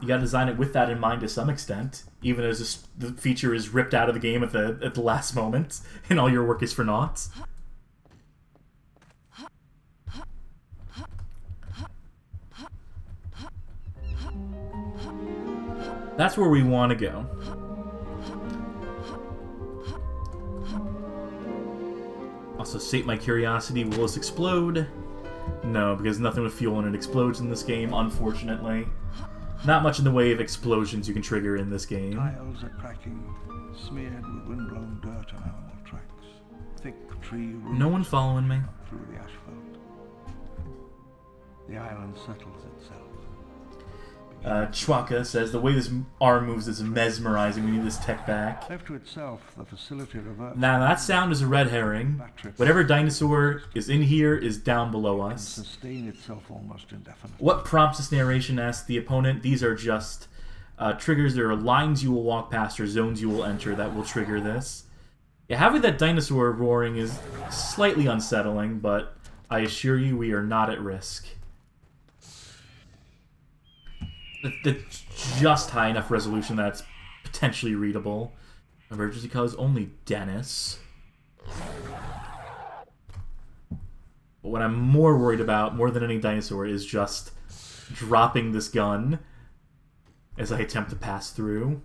you gotta design it with that in mind to some extent, even as the feature is ripped out of the game at the last moment, and all your work is for naught. That's where we want to go. Also, sate my curiosity, will this explode? No, because nothing with fuel in it explodes in this game, unfortunately. Not much in the way of explosions you can trigger in this game. Tiles are cracking, smeared with windblown dirt on animal tracks. Thick tree roots No one following me. through the asphalt. The island settles itself. Chwaka says, the way this arm moves is mesmerizing. We need this tech back. Left to itself, the facility reverts. Now, that sound is a red herring. Whatever dinosaur is in here is down below Can us. sustain itself almost indefinitely. What prompts this narration? Asks the opponent. These are just triggers. There are lines you will walk past or zones you will enter that will trigger this. Yeah, having that dinosaur roaring is slightly unsettling, but I assure you we are not at risk. That's just high enough resolution that it's potentially readable. Emergency cause only Dennis. But what I'm more worried about, more than any dinosaur, is just dropping this gun as I attempt to pass through.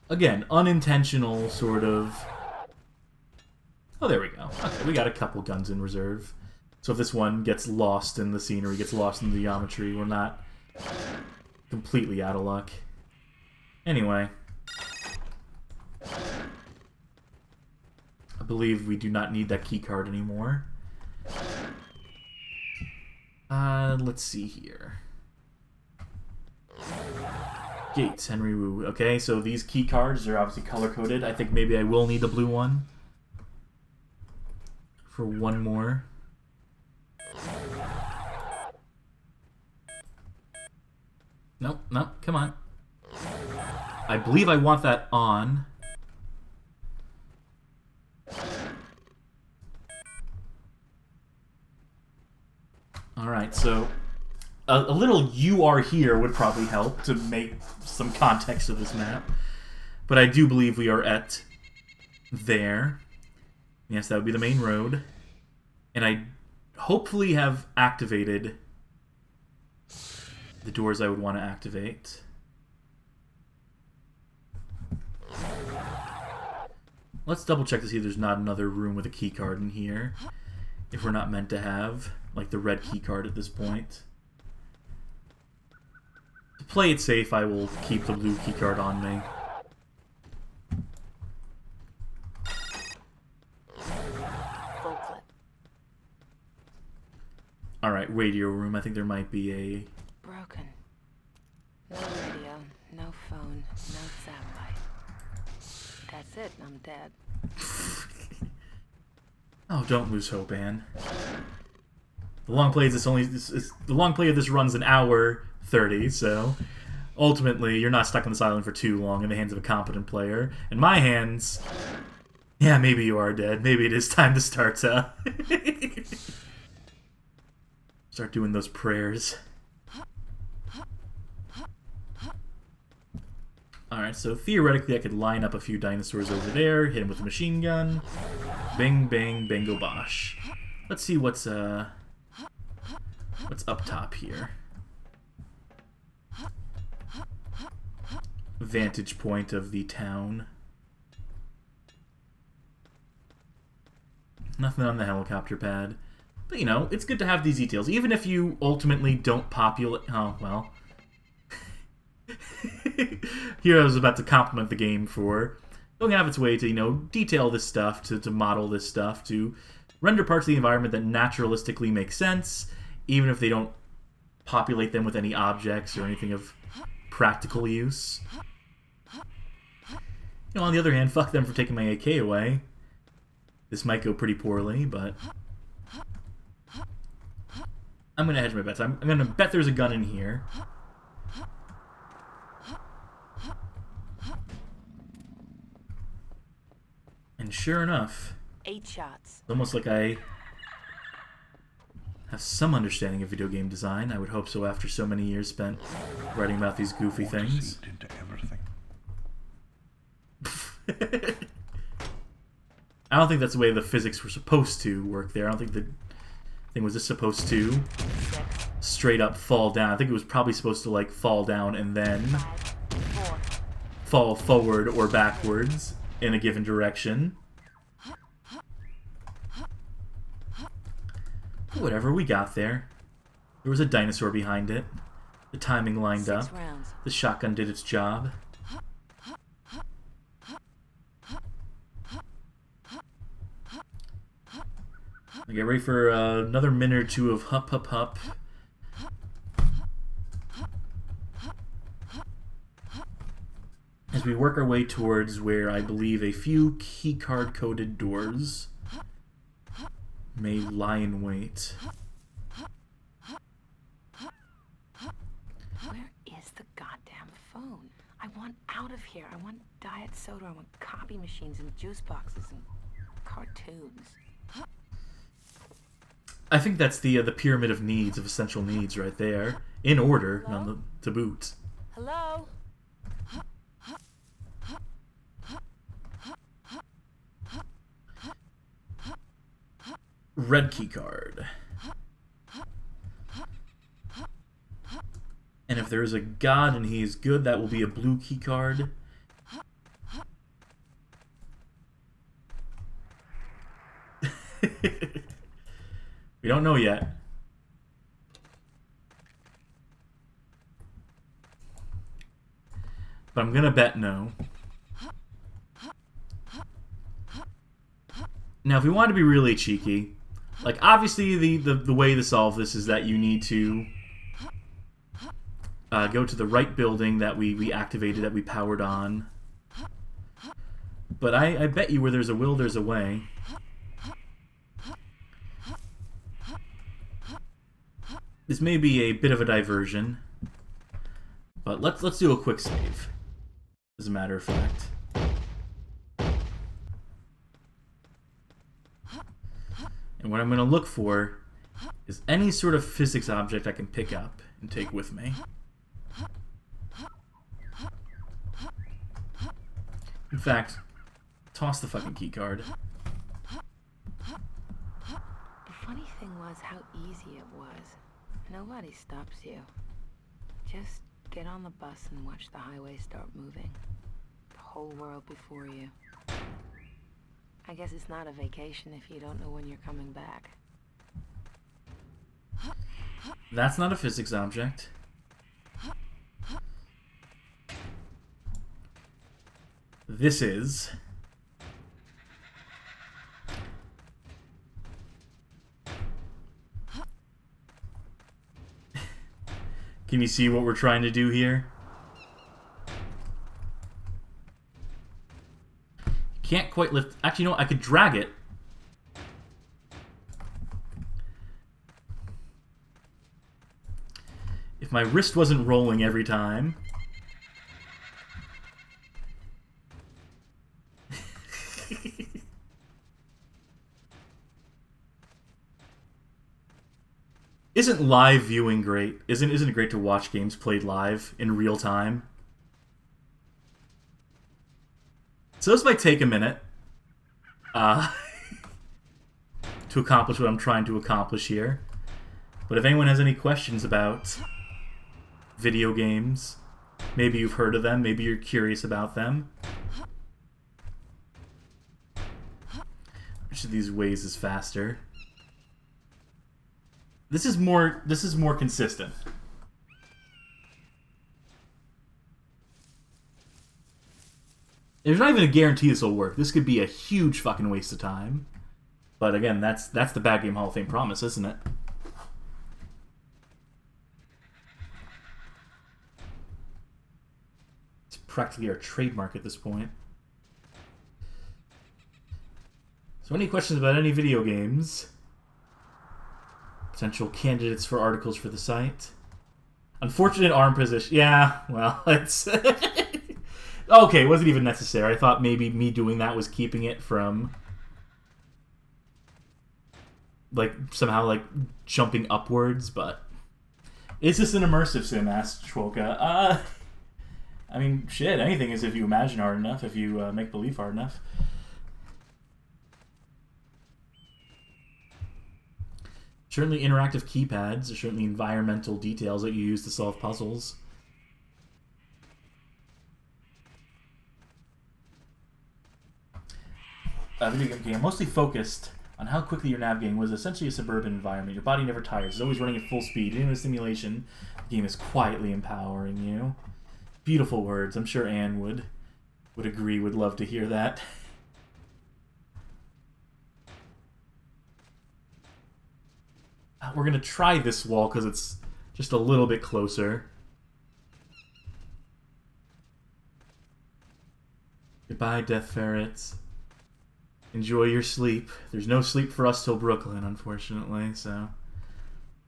Again, unintentional sort of... Oh, there we go. Okay, we got a couple guns in reserve. So if this one gets lost in the scenery, gets lost in the geometry, we're not completely out of luck. Anyway. I believe we do not need that keycard anymore. Let's see here. Gates, Henry Wu. Okay, so these key cards are obviously color-coded. I think maybe I will need the blue one for one more. Nope, nope, come on. I believe I want that on. Alright, so a little "you are here" would probably help to make some context of this map. But I do believe we are at there. Yes, that would be the main road. And I hopefully have activated the doors I would want to activate. Let's double check to see if there's not another room with a key card in here. If we're not meant to have, like, the red key card at this point. To play it safe, I will keep the blue key card on me. Alright, radio room. I think there might be a... Broken. No radio, no phone, no satellite. That's it, I'm dead. Oh, don't lose hope, Anne. The long play is the long play of this runs an hour 30, so ultimately you're not stuck on this island for too long in the hands of a competent player. In my hands, yeah, maybe you are dead. Maybe it is time to start start doing those prayers. Alright, so theoretically I could line up a few dinosaurs over there, hit him with a machine gun. Bing, bang, bingo, bosh. Let's see what's up top here. Vantage point of the town. Nothing on the helicopter pad. But, you know, it's good to have these details. Even if you ultimately don't populate... Oh, well. Here I was about to compliment the game for going out of its way to, you know, detail this stuff, to model this stuff, to render parts of the environment that naturalistically make sense, even if they don't populate them with any objects or anything of practical use. You know, on the other hand, fuck them for taking my AK away. This might go pretty poorly, but... I'm gonna hedge my bets. I'm gonna bet there's a gun in here. And sure enough, 8 shots. it's almost like I have some understanding of video game design. I would hope so after so many years spent writing about these goofy things. Into everything. I don't think that's the way the physics were supposed to work there. I don't think the thing was just supposed to straight up fall down. I think it was probably supposed to, like, fall down and then fall forward or backwards in a given direction. Whatever, we got there. There was a dinosaur behind it. The timing lined up. The shotgun did its job. I get ready for another minute or two of hup hup hup. As we work our way towards where I believe a few keycard coded doors may lie in wait. Where is the goddamn phone? I want out of here. I want diet soda. I want copy machines and juice boxes and cartoons. I think that's the pyramid of needs, of essential needs right there. In order, to boot. Hello? Red key card. And if there is a god and he is good, that will be a blue key card. We don't know yet. But I'm gonna bet no. Now, if we want to be really cheeky, like, obviously the way to solve this is that you need to go to the right building that we activated, that we powered on. But I bet you where there's a will, there's a way. This may be a bit of a diversion, but let's do a quick save, as a matter of fact. And what I'm going to look for is any sort of physics object I can pick up and take with me. In fact, toss the fucking keycard. The funny thing was how easy it was. Nobody stops you. Just get on the bus and watch the highway start moving. The whole world before you. I guess it's not a vacation if you don't know when you're coming back. That's not a physics object. This is. Can you see what we're trying to do here? Can't quite lift. Actually, you know what? I could drag it. If my wrist wasn't rolling every time. Isn't live viewing great? Isn't it great to watch games played live in real time? So this might take a minute to accomplish what I'm trying to accomplish here. But if anyone has any questions about video games, maybe you've heard of them, maybe you're curious about them. Which of these ways is faster? This is more consistent. There's not even a guarantee this will work. This could be a huge fucking waste of time. But again, that's the Bad Game Hall of Fame promise, isn't it? It's practically our trademark at this point. So any questions about any video games? Potential candidates for articles for the site? Unfortunate arm position. Yeah, well, it's... Okay, it wasn't even necessary. I thought maybe me doing that was keeping it from... like, somehow, like, jumping upwards, but... Is this an immersive sim, asked Schwolka. I mean, shit, anything is if you imagine hard enough, if you make believe hard enough. Certainly interactive keypads, there's certainly environmental details that you use to solve puzzles. Video game mostly focused on how quickly you're navigating was essentially a suburban environment. Your body never tires, it's always running at full speed. In a simulation, the game is quietly empowering you. Beautiful words. I'm sure Anne would agree, would love to hear that. We're going to try this wall because it's just a little bit closer. Goodbye, Death Ferrets. Enjoy your sleep. There's no sleep for us till Brooklyn, unfortunately, so...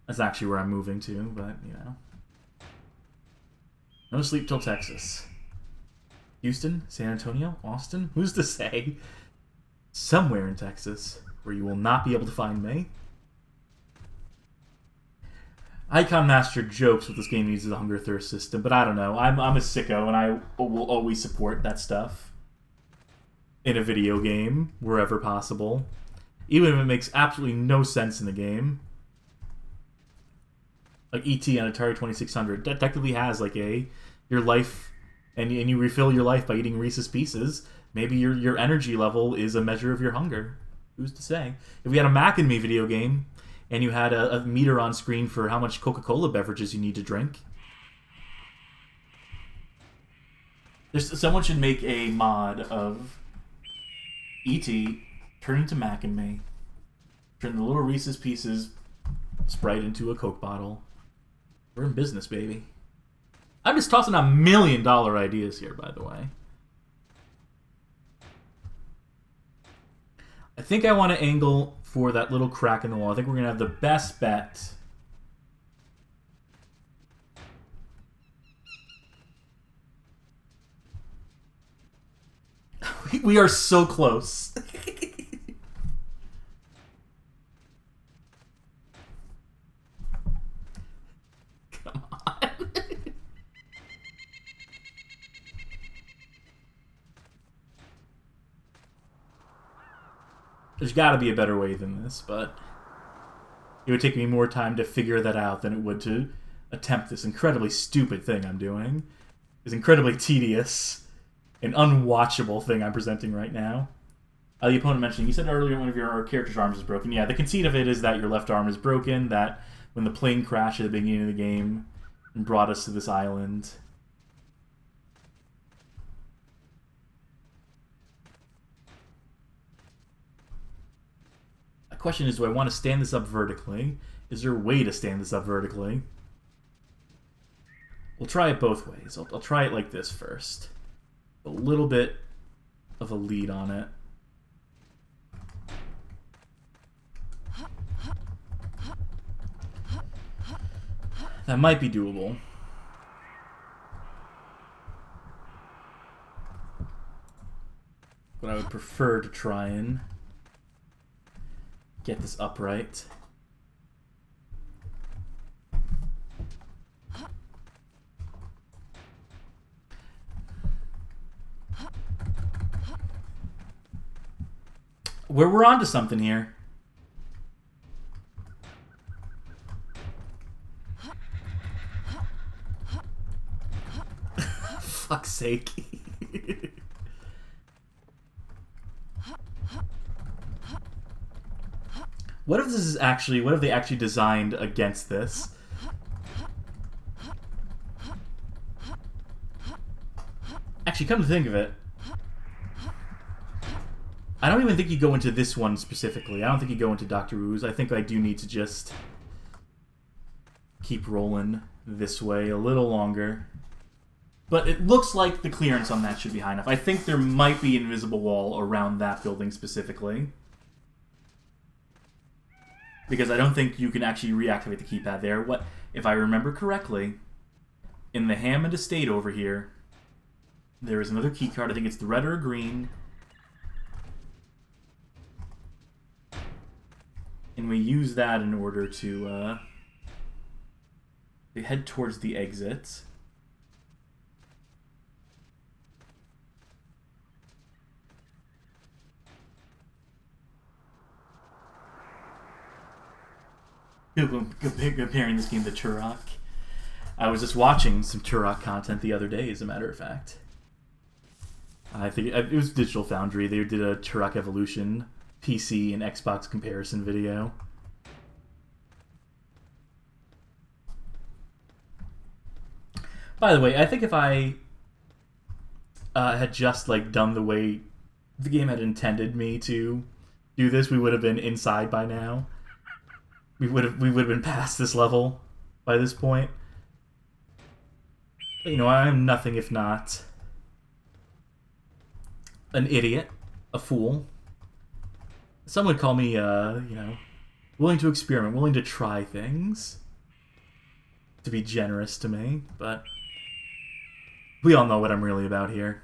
That's actually where I'm moving to, but, you know. No sleep till Texas. Houston? San Antonio? Austin? Who's to say? Somewhere in Texas, where you will not be able to find me. Icon Master jokes what this game needs is a hunger thirst system, but I don't know. I'm a sicko, and I will always support that stuff in a video game, wherever possible. Even if it makes absolutely no sense in the game. Like E.T. on Atari 2600. That technically has like your life, and you refill your life by eating Reese's Pieces. Maybe your energy level is a measure of your hunger. Who's to say? If we had a Mac and Me video game, and you had a meter on screen for how much Coca-Cola beverages you need to drink. Someone should make a mod of E.T. turn into Mac and Me. Turn the little Reese's Pieces Sprite into a Coke bottle. We're in business, baby. I'm just tossing out $1 million ideas here, by the way. I think I want to angle for that little crack in the wall. I think we're going to have the best bet. We are so close. Come on. There's got to be a better way than this, but it would take me more time to figure that out than it would to attempt this incredibly stupid thing I'm doing. This incredibly tedious and unwatchable thing I'm presenting right now. The opponent mentioning, you said earlier one of your character's arms is broken. Yeah, the conceit of it is that your left arm is broken, that when the plane crashed at the beginning of the game and brought us to this island, the question is, do I want to stand this up vertically? Is there a way to stand this up vertically? We'll try it both ways. I'll try it like this first. A little bit of a lead on it. That might be doable. But I would prefer to try and get this upright. We're onto something here. Fuck's sake. What if this is actually, what if they actually designed against this? Actually, come to think of it, I don't even think you go into this one specifically. I don't think you go into Dr. Wu's. I think I do need to just keep rolling this way a little longer. But it looks like the clearance on that should be high enough. I think there might be an invisible wall around that building specifically, because I don't think you can actually reactivate the keypad there. What, if I remember correctly, in the Hammond Estate over here, there is another key card. I think it's the red or green. And we use that in order to head towards the exit. Comparing this game to Turok. I was just watching some Turok content the other day, as a matter of fact. I think it was Digital Foundry. They did a Turok Evolution PC and Xbox comparison video. By the way, I think if I had just done the way the game had intended me to do this, we would have been inside by now. We would have been past this level by this point. But, you know, I am nothing if not an idiot, a fool. Some would call me, you know, willing to experiment, willing to try things, to be generous to me, but we all know what I'm really about here.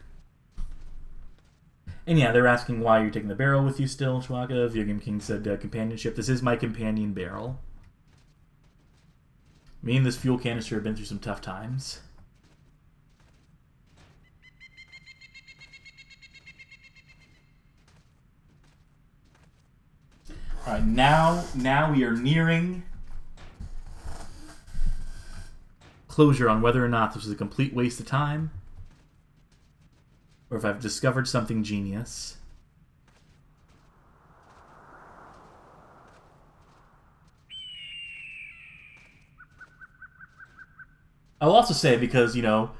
And yeah, they're asking why you're taking the barrel with you still, Chewbacca. Video Game King said companionship. This is my companion barrel. Me and this fuel canister have been through some tough times. Alright, now we are nearing closure on whether or not this was a complete waste of time, or if I've discovered something genius. I'll also say, because, you know,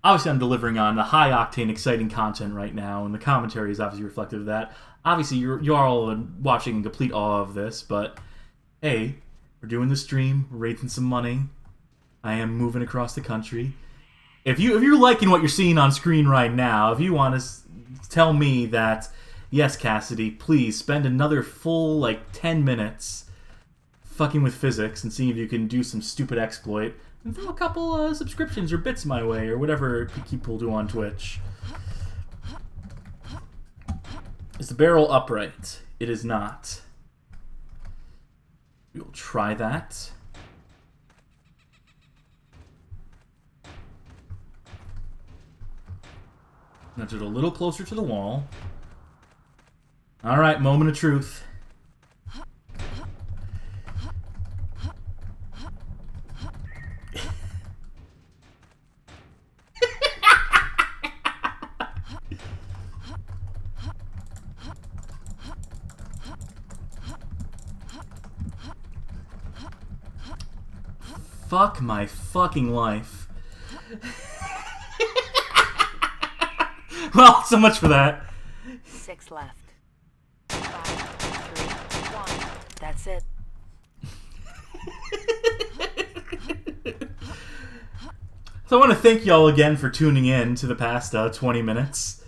obviously I'm delivering on the high-octane, exciting content right now, and the commentary is obviously reflective of that. Obviously, you're all watching in complete awe of this, but hey, we're doing the stream, we're raising some money. I am moving across the country. if you're liking what you're seeing on screen right now, if you want to tell me that, yes, Cassidy, please spend another full, like, 10 minutes fucking with physics and seeing if you can do some stupid exploit, and throw a couple subscriptions or bits my way, or whatever people do on Twitch. Is the barrel upright? It is not. We will try that. Nudge it a little closer to the wall. Alright, moment of truth. Fuck my fucking life. Well, so much for that. 6 left. 5, 3, 1. That's it. So I want to thank y'all again for tuning in to the past 20 minutes.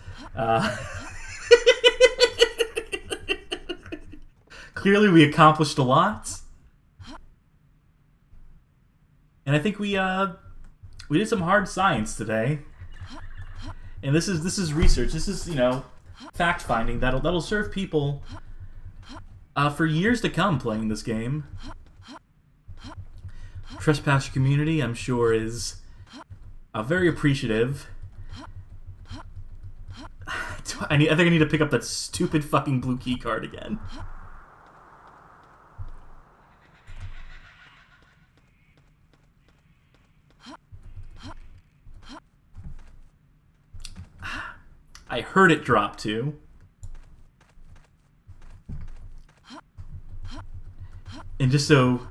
Clearly we accomplished a lot. And I think we did some hard science today. And this is research. This is, you know, fact finding that'll serve people for years to come playing this game. Trespasser community, I'm sure, is very appreciative. I think I need to pick up that stupid fucking blue key card again. I heard it drop too. And just so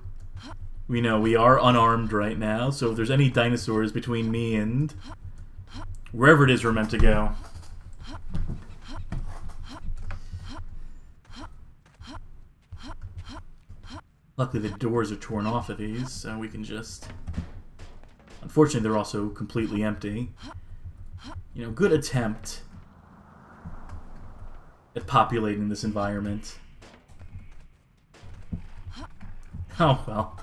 we know, we are unarmed right now, so if there's any dinosaurs between me and wherever it is we're meant to go. Luckily the doors are torn off of these, so we can just... Unfortunately, they're also completely empty. You know, good attempt at populating this environment. Oh, well.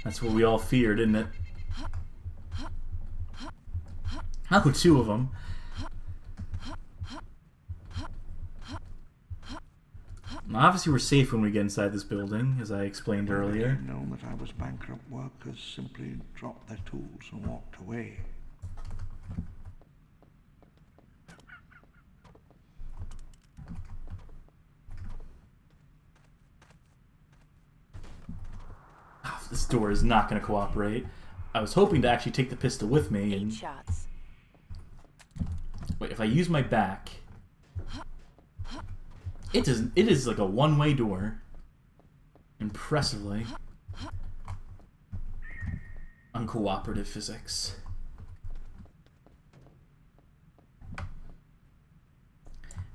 That's what we all feared, isn't it? Oh, 2 of them. Obviously, we're safe when we get inside this building, as I explained earlier. I had known that I was bankrupt, workers simply dropped their tools and walked away. Oh, this door is not going to cooperate. I was hoping to actually take the pistol with me. 8 And... shots. Wait, if I use my back... It is like a one-way door. Impressively. Uncooperative physics.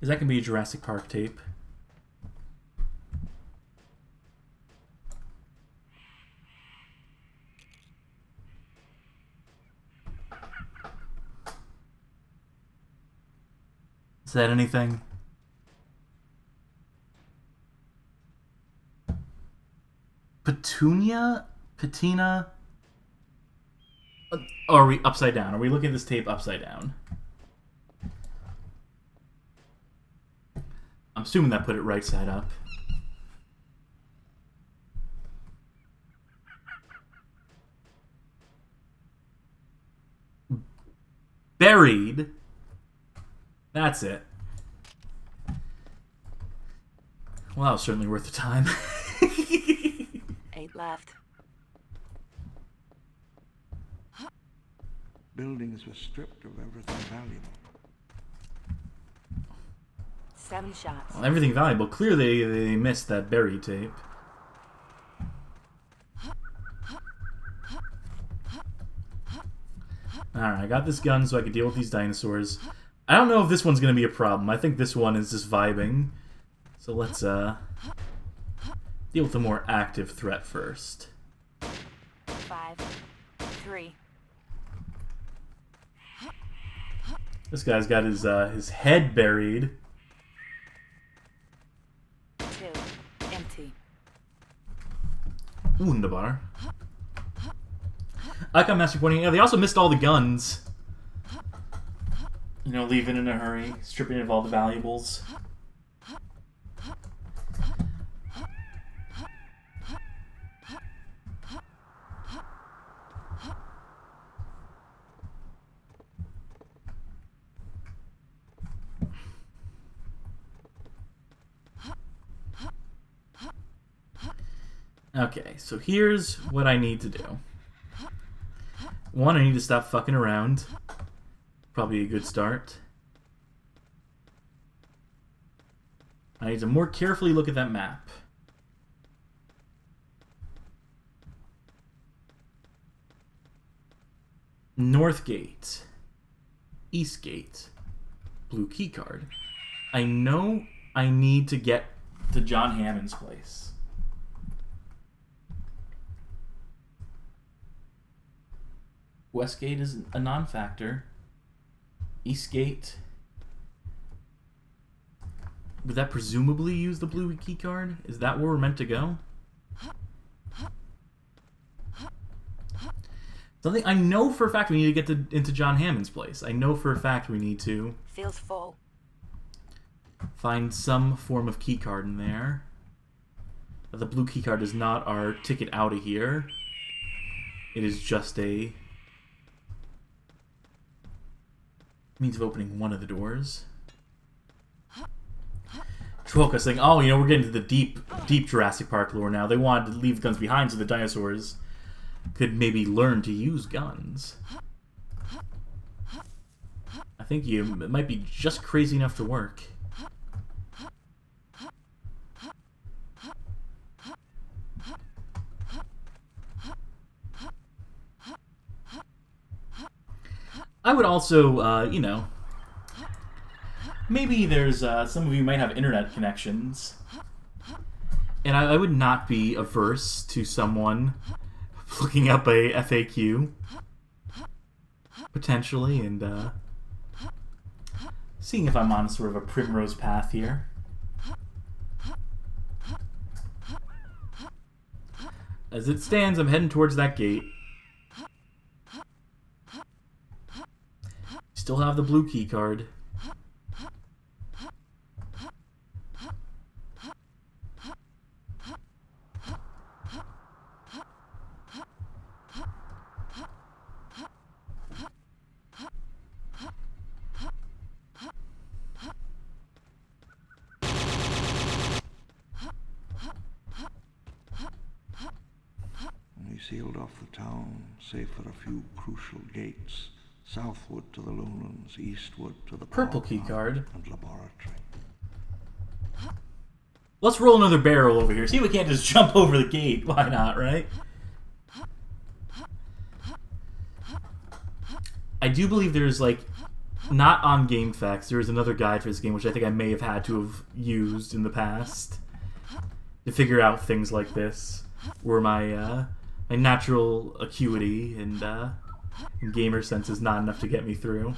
Is that going to be a Jurassic Park tape? Is that anything? Petunia? Patina? Are we upside down? Are we looking at this tape upside down? I'm assuming that put it right side up. Buried? That's it. Well, that was certainly worth the time. 8 left. Buildings were stripped of everything valuable. 7 shots. Well, everything valuable. Clearly they missed that buried tape. Alright, I got this gun so I can deal with these dinosaurs. I don't know if this one's going to be a problem. I think this one is just vibing. So let's deal with the more active threat first. 5, This guy's got his head buried. 2. Empty. Wunderbar. Icon Master pointing out, they also missed all the guns. You know, leaving in a hurry, stripping of all the valuables. Okay, so here's what I need to do. One, I need to stop fucking around. Probably a good start. I need to more carefully look at that map. North Gate. East Gate. Blue keycard. I know I need to get to John Hammond's place. Westgate is a non-factor. Eastgate. Would that presumably use the blue key card? Is that where we're meant to go? Something I know for a fact we need to get into John Hammond's place. I know for a fact we need to Feels full. find some form of key card in there. The blue key card is not our ticket out of here. It is just a means of opening one of the doors. Trollka saying, oh, you know, we're getting to the deep Jurassic Park lore now. They wanted to leave guns behind so the dinosaurs could maybe learn to use guns. I think it might be just crazy enough to work. I would also, you know, maybe there's, some of you might have internet connections. And I would not be averse to someone looking up a FAQ, potentially, and seeing if I'm on sort of a primrose path here. As it stands, I'm heading towards that gate. Still have the blue key card. We sealed off the town, save for a few crucial gates. Southward to the lowlands, eastward to the Purple key card and laboratory. Let's roll another barrel over here. See if we can't just jump over the gate. Why not, right? I do believe there's, like, not on GameFAQs, there is another guide for this game, which I think I may have had to have used in the past to figure out things like this, where my my natural acuity and gamer sense is not enough to get me through.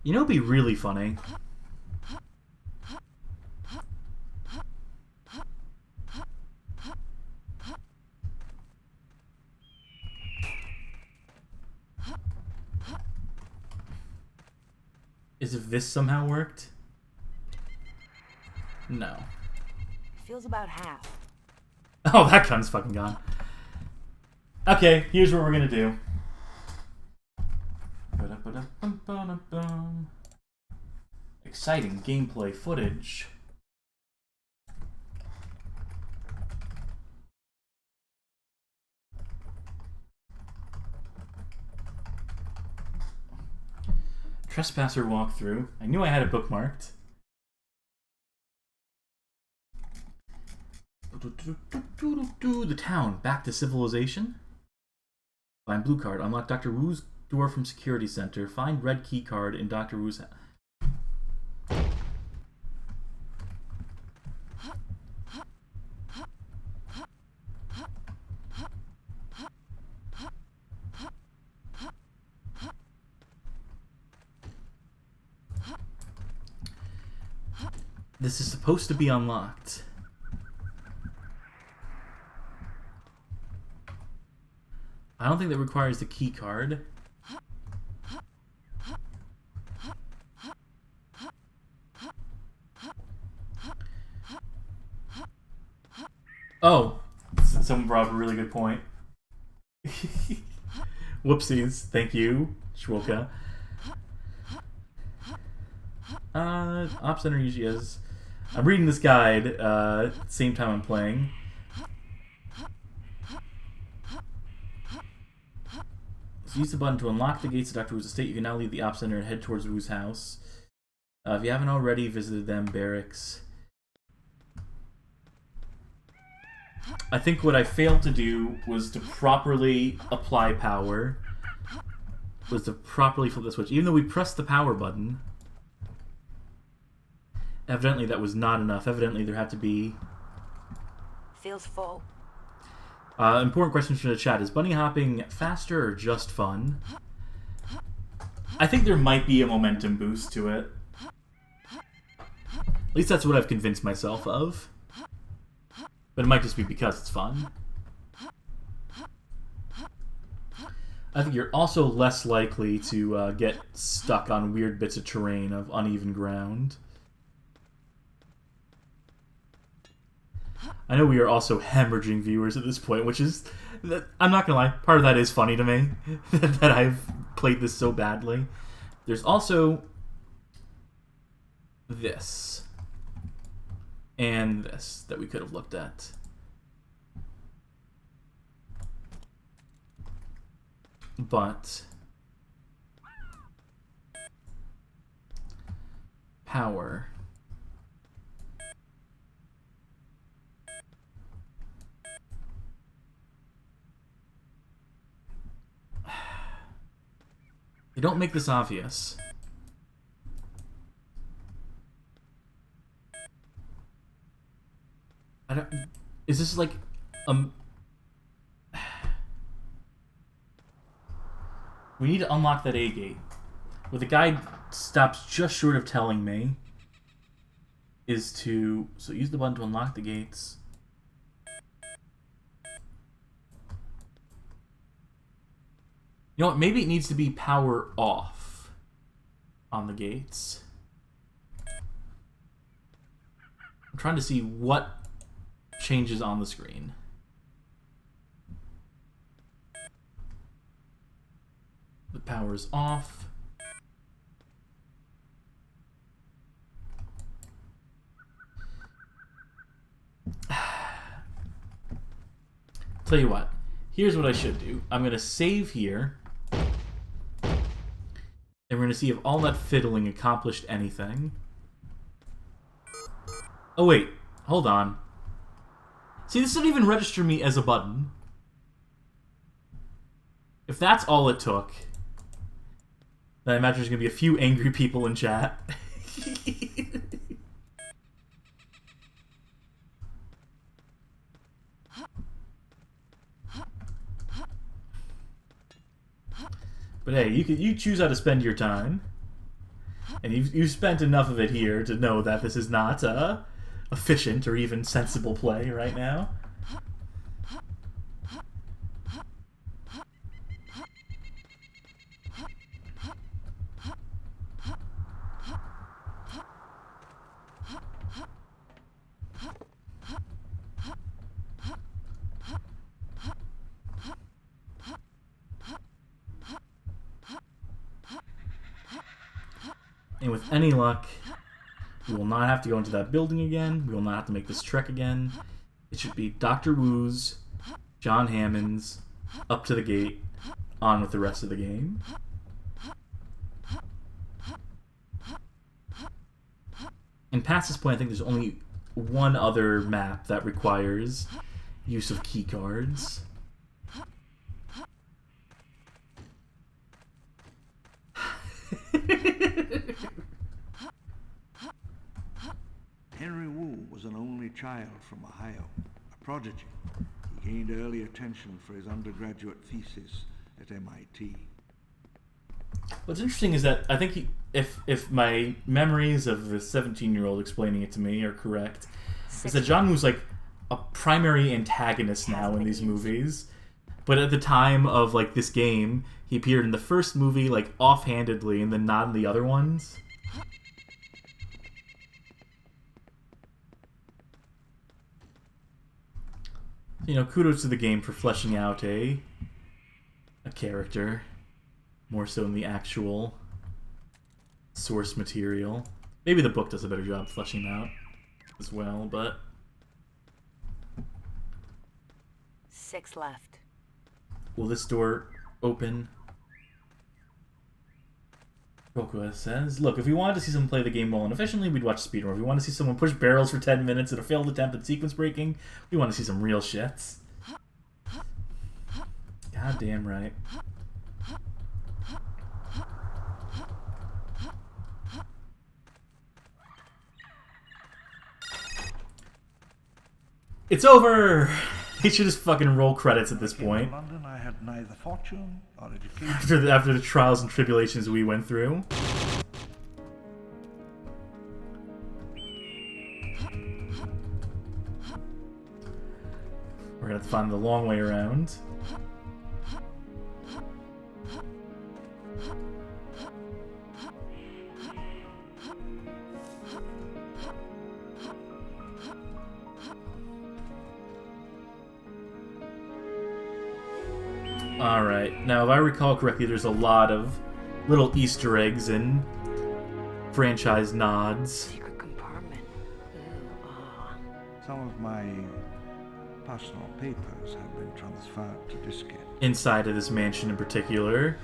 You know, it'd be really funny. Is if this somehow worked? No. Feels about half. Oh, that gun's fucking gone. Okay, here's what we're gonna do. Exciting gameplay footage. Trespasser walkthrough. I knew I had it bookmarked. The town. Back to civilization. Find blue card. Unlock Dr. Wu's door from security center. Find red key card in Dr. Wu's house. This is supposed to be unlocked. I don't think that requires the key card. Oh, someone brought up a really good point. Whoopsies. Thank you, Shwoka. Op Center usually has... I'm reading this guide at the same time I'm playing. So use the button to unlock the gates of Dr. Wu's estate. You can now leave the Op Center and head towards Wu's house. If you haven't already visited them, barracks. I think what I failed to do was to properly apply power. Was to properly flip the switch. Even though we pressed the power button, evidently that was not enough. Evidently there had to be... Feels full. Important questions from the chat. Is bunny hopping faster or just fun? I think there might be a momentum boost to it. At least that's what I've convinced myself of. But it might just be because it's fun. I think you're also less likely to get stuck on weird bits of terrain of uneven ground. I know we are also hemorrhaging viewers at this point, which is... I'm not gonna lie, part of that is funny to me, that I've played this so badly. There's also... this. And this, that we could have looked at. But... power... They don't make this obvious. I don't... Is this like... We need to unlock that A gate. What the guide stops just short of telling me is to... So use the button to unlock the gates. You know what? Maybe it needs to be power off on the gates. I'm trying to see what changes on the screen. The power's off. Tell you what. Here's what I should do. I'm going to save here. And we're going to see if all that fiddling accomplished anything. Oh, wait. Hold on. See, this didn't even register me as a button. If that's all it took, then I imagine there's going to be a few angry people in chat. But hey, you choose how to spend your time, and you've spent enough of it here to know that this is not efficient or even sensible play right now. And with any luck, we will not have to go into that building again. We will not have to make this trek again. It should be Dr. Wu's, John Hammond's, up to the gate, on with the rest of the game. And past this point, I think there's only one other map that requires use of key cards. Henry Wu was an only child from Ohio, a prodigy. He gained early attention for his undergraduate thesis at MIT. What's interesting is that I think if my memories of the 17-year-old explaining it to me are correct, is that John Woo's like a primary antagonist now in these movies. But at the time of like this game, he appeared in the first movie like offhandedly and then not in the other ones. You know, kudos to the game for fleshing out a character more so than the actual source material. Maybe the book does a better job fleshing him out as well, but 6 left. will this door open? Rokua says, look, if we wanted to see someone play the game well and efficiently, we'd watch speedrun. If we want to see someone push barrels for 10 minutes at a failed attempt at sequence breaking, we want to see some real shits. Goddamn right. It's over! He should just fucking roll credits at this point. In London, I had neither fortune or education. After the trials and tribulations we went through. We're gonna have to find the long way around. Alright, now if I recall correctly, there's a lot of little Easter eggs and franchise nods. Secret compartment. Some of my personal papers have been transferred to diskette. Inside of this mansion in particular.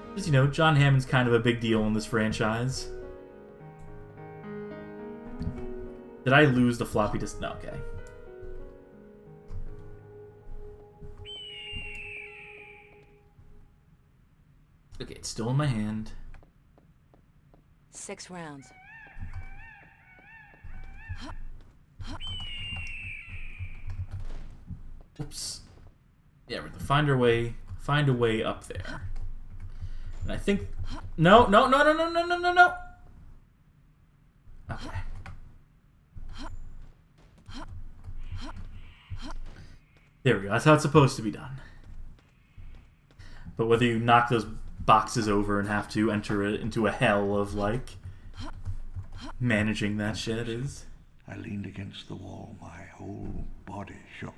Because, you know, John Hammond's kind of a big deal in this franchise. Did I lose the floppy disk? No, okay. Okay, it's still in my hand. 6 rounds. Oops. Yeah, we're gonna find a way up there. And I think... No. Okay. There we go. That's how it's supposed to be done. But whether you knock those boxes over and have to enter it into a hell of, like, managing that shit is... I leaned against the wall, my whole body shook.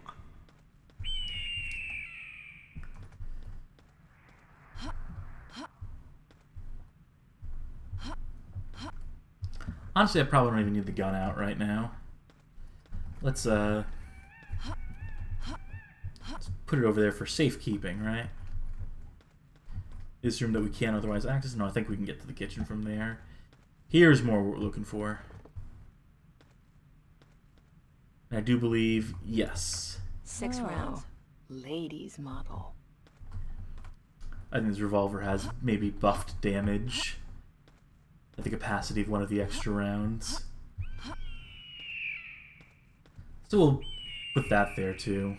Honestly, I probably don't even need the gun out right now. Let's put it over there for safekeeping, right? This room that we can't otherwise access? No, I think we can get to the kitchen from there. Here's more what we're looking for. And I do believe, yes. 6 rounds. Ladies model. I think this revolver has maybe buffed damage at the capacity of one of the extra rounds. So we'll put that there too.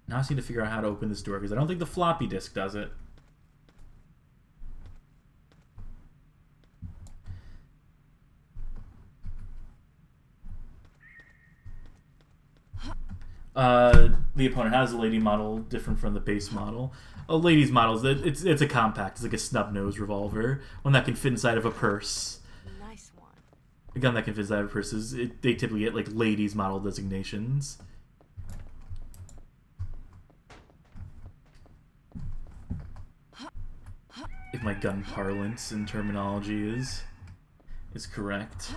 Now I just need to figure out how to open this door, because I don't think the floppy disk does it. The opponent has a lady model different from the base model. A lady's model, it's a compact. It's like a snub-nose revolver. One that can fit inside of a purse. Nice one. A gun that can fit inside of purses. They typically get like ladies model designations. If my gun parlance and terminology is correct.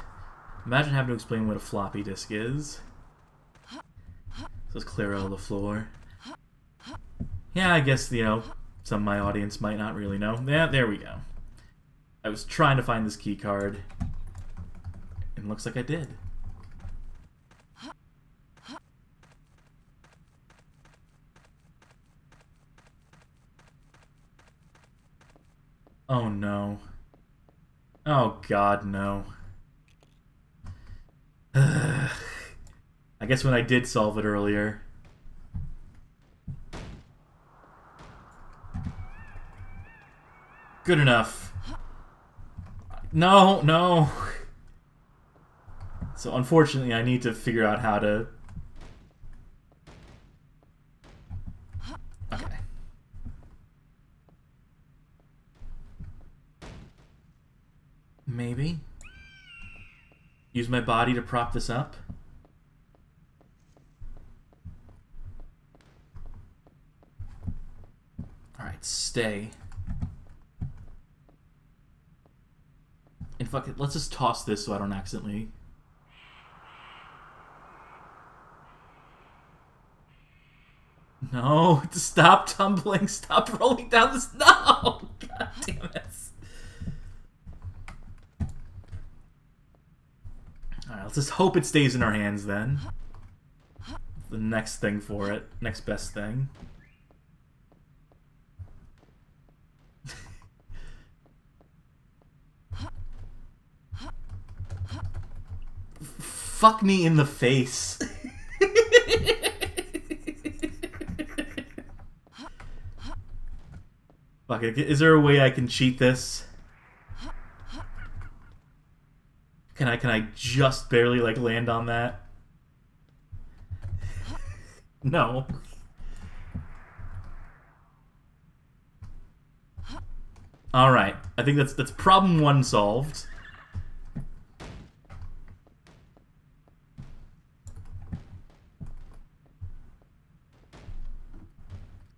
Imagine having to explain what a floppy disk is. So let's clear out the floor. Yeah, I guess, you know, some of my audience might not really know. Yeah, there we go. I was trying to find this key card, and it looks like I did. Oh no. Oh god, no. I guess when I did solve it earlier. Good enough. No, no. So unfortunately, I need to figure out how to... Okay. Maybe. Use my body to prop this up. Alright, stay. And fuck it, let's just toss this so I don't accidentally... No, stop tumbling, stop rolling down this... No! God damn it. Alright, let's just hope it stays in our hands then. The next thing for it. Next best thing. Fuck me in the face. Fuck it. Is there a way I can cheat this? Can I just barely like land on that? No. All right. I think that's problem one solved.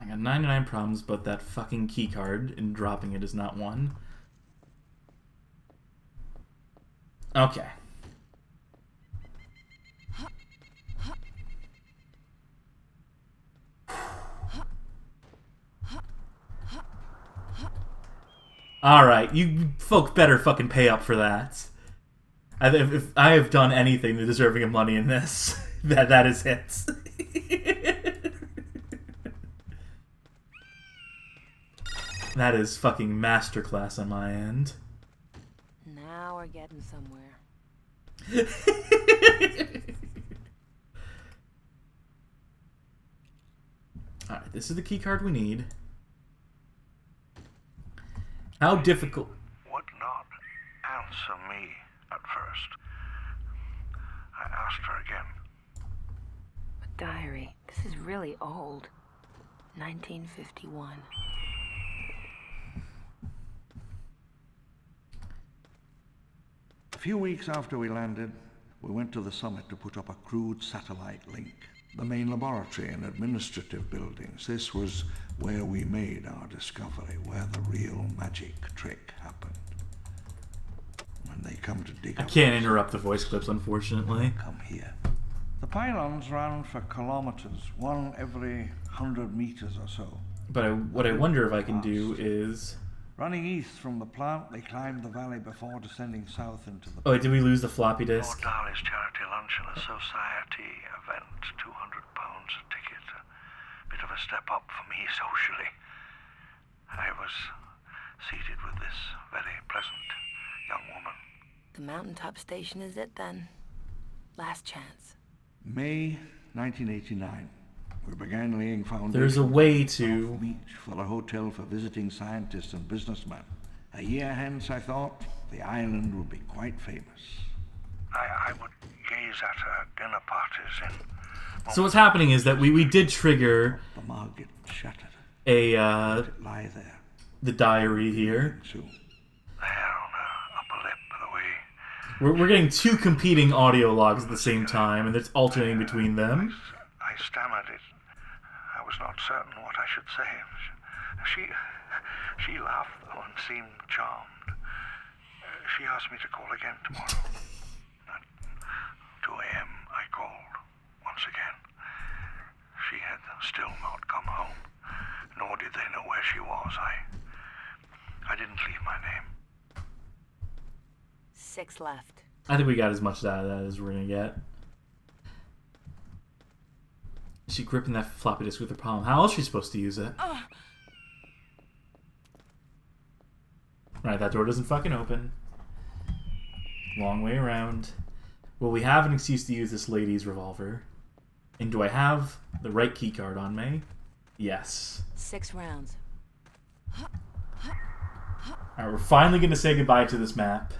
I got 99 problems, but that fucking key card and dropping it is not one. Okay. Alright, you folk better fucking pay up for that. If I have done anything deserving of money in this, that is it. That is fucking masterclass on my end. Now we're getting somewhere. Alright, this is the key card we need. How difficult... Would not answer me at first. I asked her again. A diary. This is really old. 1951. A few weeks after we landed, we went to the summit to put up a crude satellite link. The main laboratory and administrative buildings. This was where we made our discovery, where the real magic trick happened. When they come to dig I up can't interrupt the voice clips, unfortunately. come here. The pylons ran for kilometers, one every 100 meters or so. But what I wonder if I can do is... Running east from the plant, they climbed the valley before descending south into the... Oh, did we lose the floppy disk? Lord Darley's charity luncheon, a society event, £200 a ticket. A bit of a step up for me socially. I was seated with this very pleasant young woman. The mountaintop station is it then? Last chance. May 1989. We began laying foundations. There's a way to... Beach for a hotel for visiting scientists and businessmen. A year hence, I thought, the island would be quite famous. I would gaze at her dinner parties in... So what's happening is that we did trigger The market shattered. a, Let it lie there. the diary here. Soon. There on her upper lip, the way... We're getting two competing audio logs at the same time, and it's alternating between them. I stammered it. I was not certain what I should say. She laughed, though, and seemed charmed. She asked me to call again tomorrow. At 2 a.m. I called once again. She had still not come home, nor did they know where she was. I didn't leave my name. 6 left. I think we got as much out of that as we're gonna get. Is she gripping that floppy disk with her palm? How else is she supposed to use it? Right, that door doesn't fucking open. Long way around. Well, we have an excuse to use this lady's revolver. And do I have the right key card on me? Yes. 6 rounds. Alright, we're finally going to say goodbye to this map.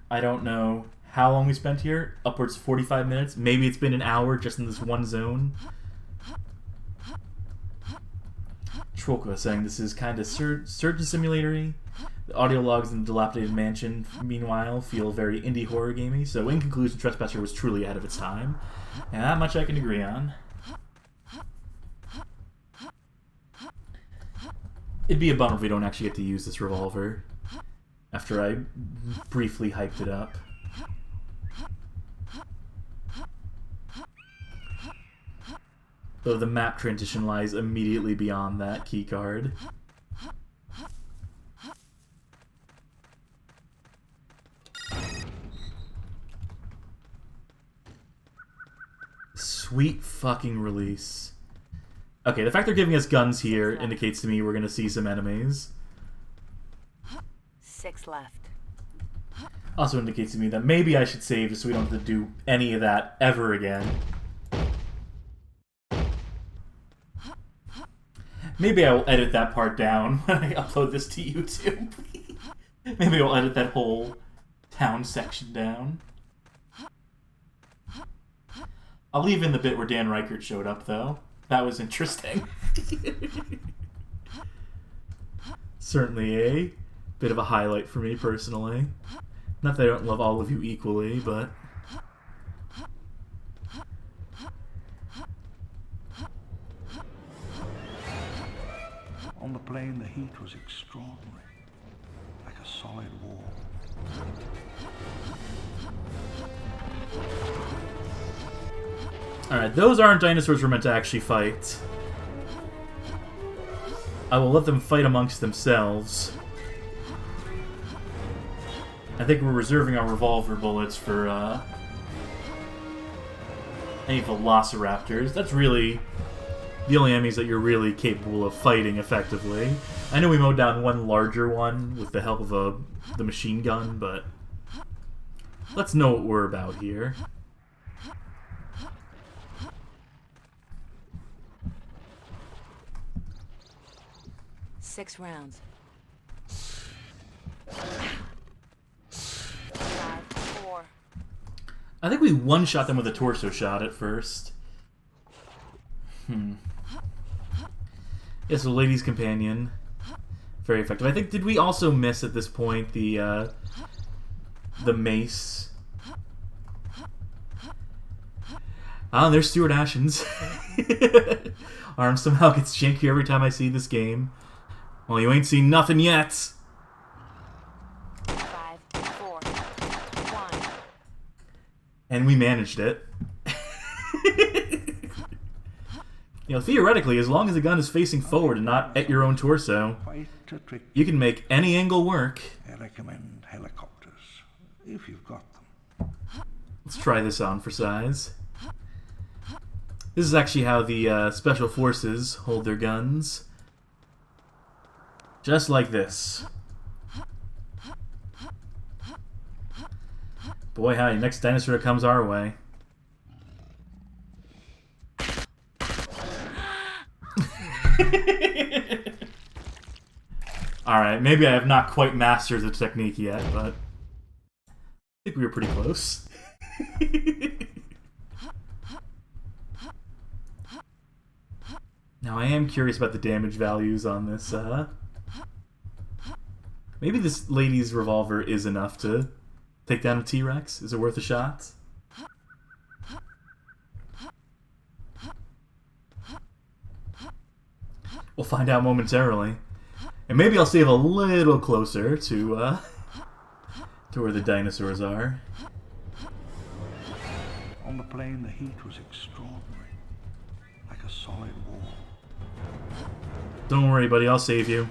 I don't know how long we spent here. Upwards of 45 minutes. Maybe it's been an hour just in this one zone. Trollka saying this is kind of surgeon simulatory. The audio logs in the dilapidated mansion, meanwhile, feel very indie horror gamey. So in conclusion, Trespasser was truly ahead of its time. And that much I can agree on. It'd be a bummer if we don't actually get to use this revolver. After I briefly hyped it up. Though the map transition lies immediately beyond that keycard. Sweet fucking release. Okay, the fact they're giving us guns here indicates to me we're gonna see some enemies. 6 left. Also indicates to me that maybe I should save just so we don't have to do any of that ever again. Maybe I will edit that part down when I upload this to YouTube. Maybe I'll edit that whole town section down. I'll leave in the bit where Dan Reichert showed up, though. That was interesting. Certainly a bit of a highlight for me, personally. Not that I don't love all of you equally, but... On the plane, the heat was extraordinary, like a solid wall. Alright, those aren't dinosaurs we're meant to actually fight. I will let them fight amongst themselves. I think we're reserving our revolver bullets for any velociraptors. That's really the only enemies that you're really capable of fighting effectively. I know we mowed down one larger one with the help of the machine gun, but let's know what we're about here. Six rounds. 5, 4. I think we one-shot them with a torso shot at first. Yeah, so Lady's Companion. Very effective. I think, did we also miss at this point the mace? Ah, there's Stuart Ashens. Arm somehow gets jankier every time I see this game. Well, you ain't seen nothing yet. 5, 4, 1. And we managed it. You know, theoretically, as long as the gun is facing forward and not at your own torso, Quite a trick. you can make any angle work. I recommend helicopters, if you've got them. Let's try this on for size. This is actually how the Special Forces hold their guns. Just like this. Boy, howdy, next dinosaur comes our way. Alright, maybe I have not quite mastered the technique yet, but I think we were pretty close. Now I am curious about the damage values on this. Maybe this lady's revolver is enough to take down a T-Rex. Is it worth a shot? We'll find out momentarily. And maybe I'll save a little closer to where the dinosaurs are. On the plane, the heat was extraordinary, like a solid wall. Don't worry, buddy, I'll save you.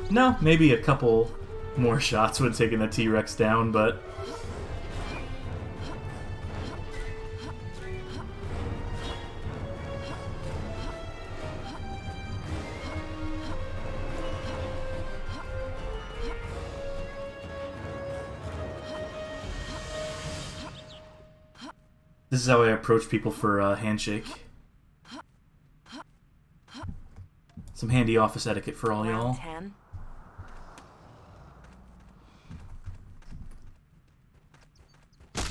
No, maybe a couple more shots would have taken the T-Rex down, but... This is how I approach people for a handshake. Some handy office etiquette for all y'all. 10.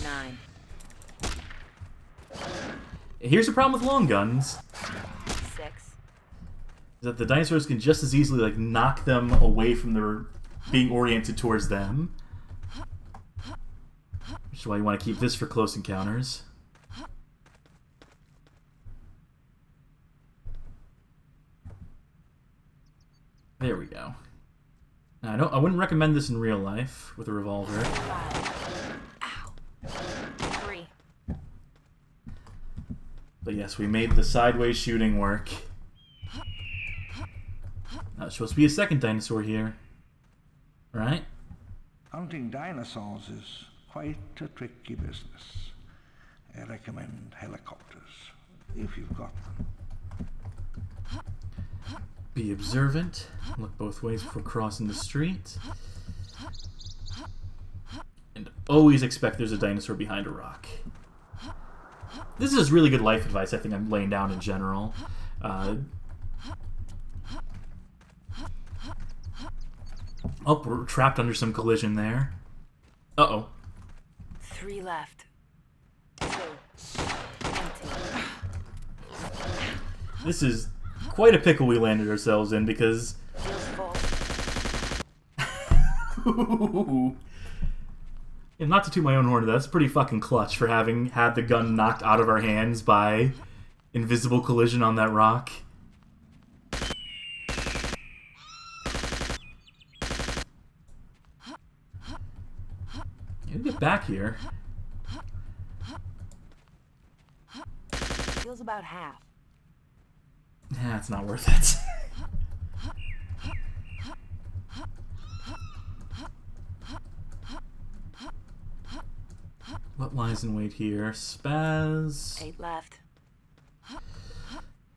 Nine. Here's the problem with long guns. 6. Is that the dinosaurs can just as easily like knock them away from their being oriented towards them. Which is why you want to keep this for close encounters. There we go. Now, I wouldn't recommend this in real life with a revolver. 5. Ow. 3. But yes, we made the sideways shooting work. Now, there's supposed to be a second dinosaur here. Right? Hunting dinosaurs is quite a tricky business. I recommend helicopters, if you've got them. Be observant. Look both ways before crossing the street. And always expect there's a dinosaur behind a rock. This is really good life advice I think I'm laying down in general. Oh, we're trapped under some collision there. Uh-oh. 3 left. 2. Empty. This is quite a pickle we landed ourselves in because... Feels full. And not to toot my own horn, that's pretty fucking clutch for having had the gun knocked out of our hands by invisible collision on that rock. You get back here. Feels about half. Yeah, it's not worth it. What lies in wait here? Spaz. 8 left.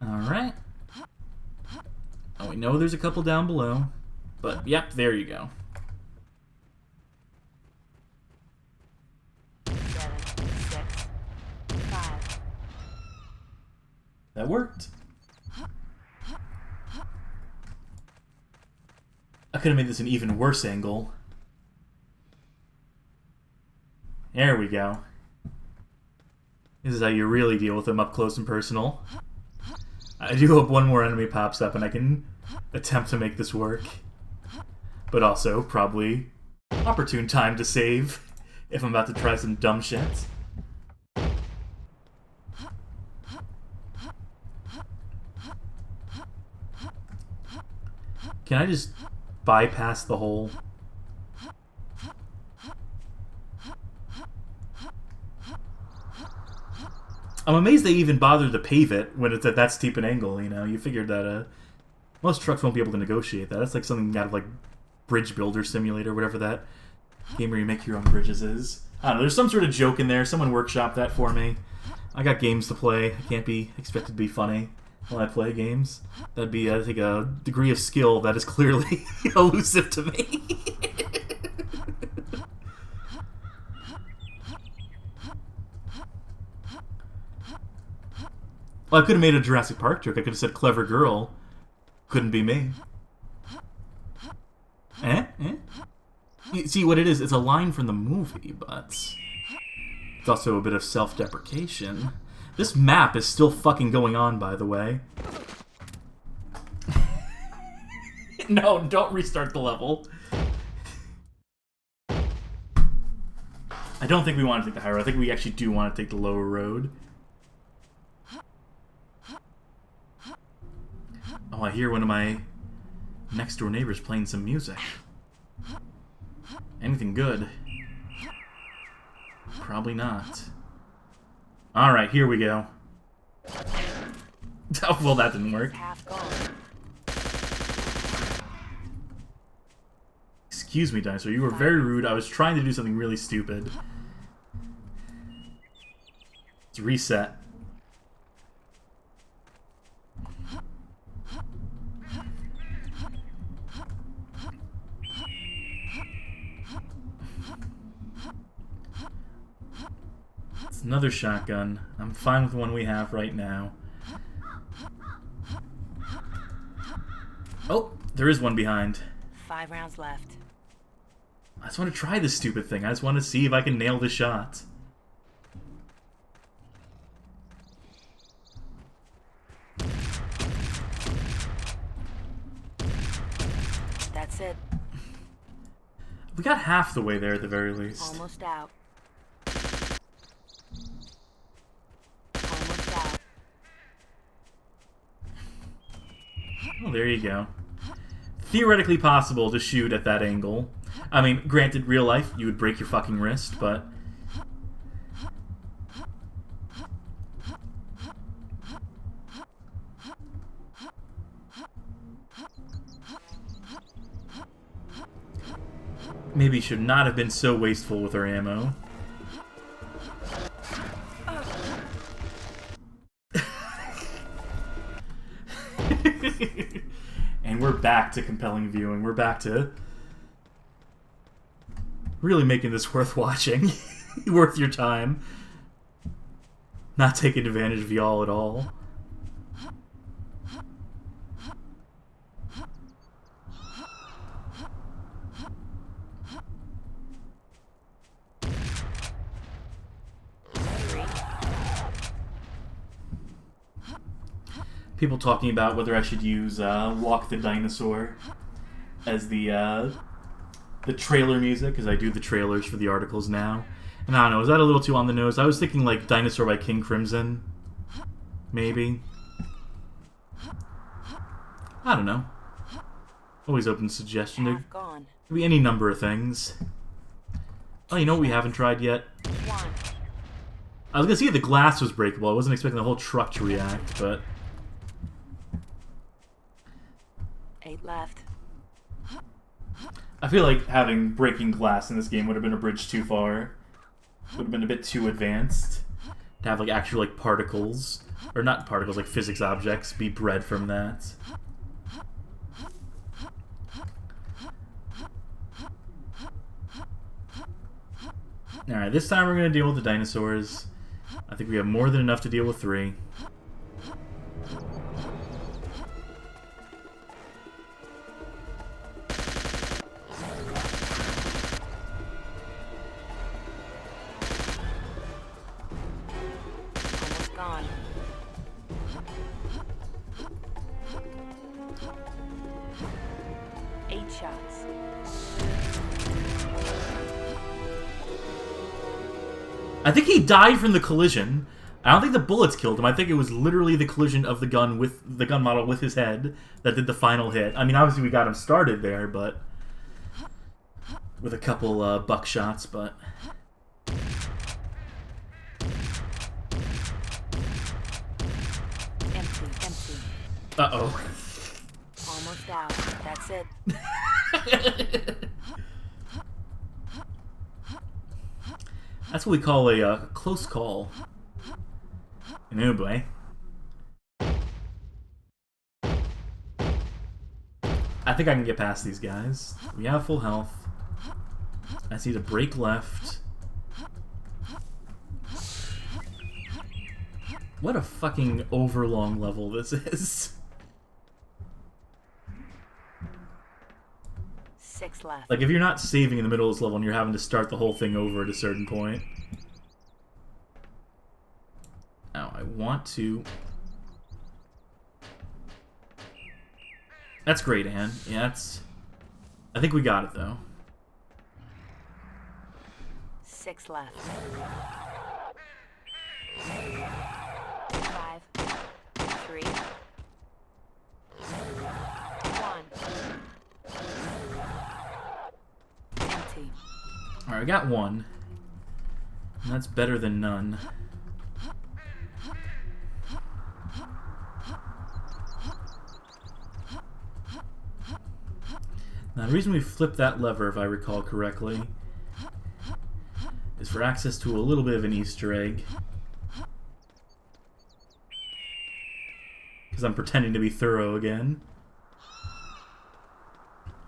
Alright. Oh, we know there's a couple down below. But, yep, there you go. 7. 6. 5. That worked. I could have made this an even worse angle. There we go. This is how you really deal with them up close and personal. I do hope one more enemy pops up and I can attempt to make this work. But also, probably, opportune time to save if I'm about to try some dumb shit. Can I just bypass the hole? I'm amazed they even bothered to pave it when it's at that steep an angle, you know? You figured that most trucks won't be able to negotiate that. That's like something out of like Bridge Builder Simulator, whatever that game where you make your own bridges is. I don't know, there's some sort of joke in there. Someone workshopped that for me. I got games to play. I can't be expected to be funny while I play games. That'd be, I think, a degree of skill that is clearly elusive to me. Well, I could have made a Jurassic Park joke. I could have said, clever girl. Couldn't be me. Eh? You see, what it is, it's a line from the movie, but it's also a bit of self-deprecation. This map is still fucking going on, by the way. No, don't restart the level. I don't think we want to take the high road. I think we actually do want to take the lower road. Oh, I hear one of my next-door neighbors playing some music. Anything good? Probably not. Alright, here we go. Oh, well, that didn't work. Half gone. Excuse me, dinosaur. You were very rude. I was trying to do something really stupid. Let's reset. Another shotgun. I'm fine with the one we have right now. Oh, there is one behind. 5 rounds left. I just want to try this stupid thing. I just want to see if I can nail the shot. That's it. We got half the way there at the very least. Almost out. Almost out. Oh, there you go. Theoretically possible to shoot at that angle. I mean, granted, real life, you would break your fucking wrist, but... maybe should not have been so wasteful with our ammo. And we're back to compelling viewing. We're back to really making this worth watching. Worth your time. Not taking advantage of y'all at all. People talking about whether I should use Walk the Dinosaur as the trailer music, because I do the trailers for the articles now. And I don't know, is that a little too on the nose? I was thinking like Dinosaur by King Crimson. Maybe. I don't know. Always open to suggestion. There Gone. could be any number of things. Oh, you know what we haven't tried yet? One. I was gonna see if the glass was breakable. I wasn't expecting the whole truck to react, but... 8 left. I feel like having breaking glass in this game would have been a bridge too far. Would have been a bit too advanced. To have like actual like particles, or not particles, like physics objects, be bred from that. Alright, this time we're going to deal with the dinosaurs. I think we have more than enough to deal with 3. Almost gone. Eight shots. I think he died from the collision. I don't think the bullets killed him. I think it was literally the collision of the gun with the gun model with his head that did the final hit. I mean, obviously we got him started there, but with a couple buckshots, but Empty. uh-oh. Almost out. That's it. That's what we call a close call. And oh boy. I think I can get past these guys. We have full health. I just need to break left. What a fucking overlong level this is. 6 left. Like, if you're not saving in the middle of this level and you're having to start the whole thing over at a certain point. Now, I want to... That's great, Anne. Yeah, that's... I think we got it, though. 6 left. 5, 3, 1. Empty. Alright, I got 1. And that's better than none. Now, the reason we flipped that lever, if I recall correctly, is for access to a little bit of an Easter egg. Because I'm pretending to be thorough again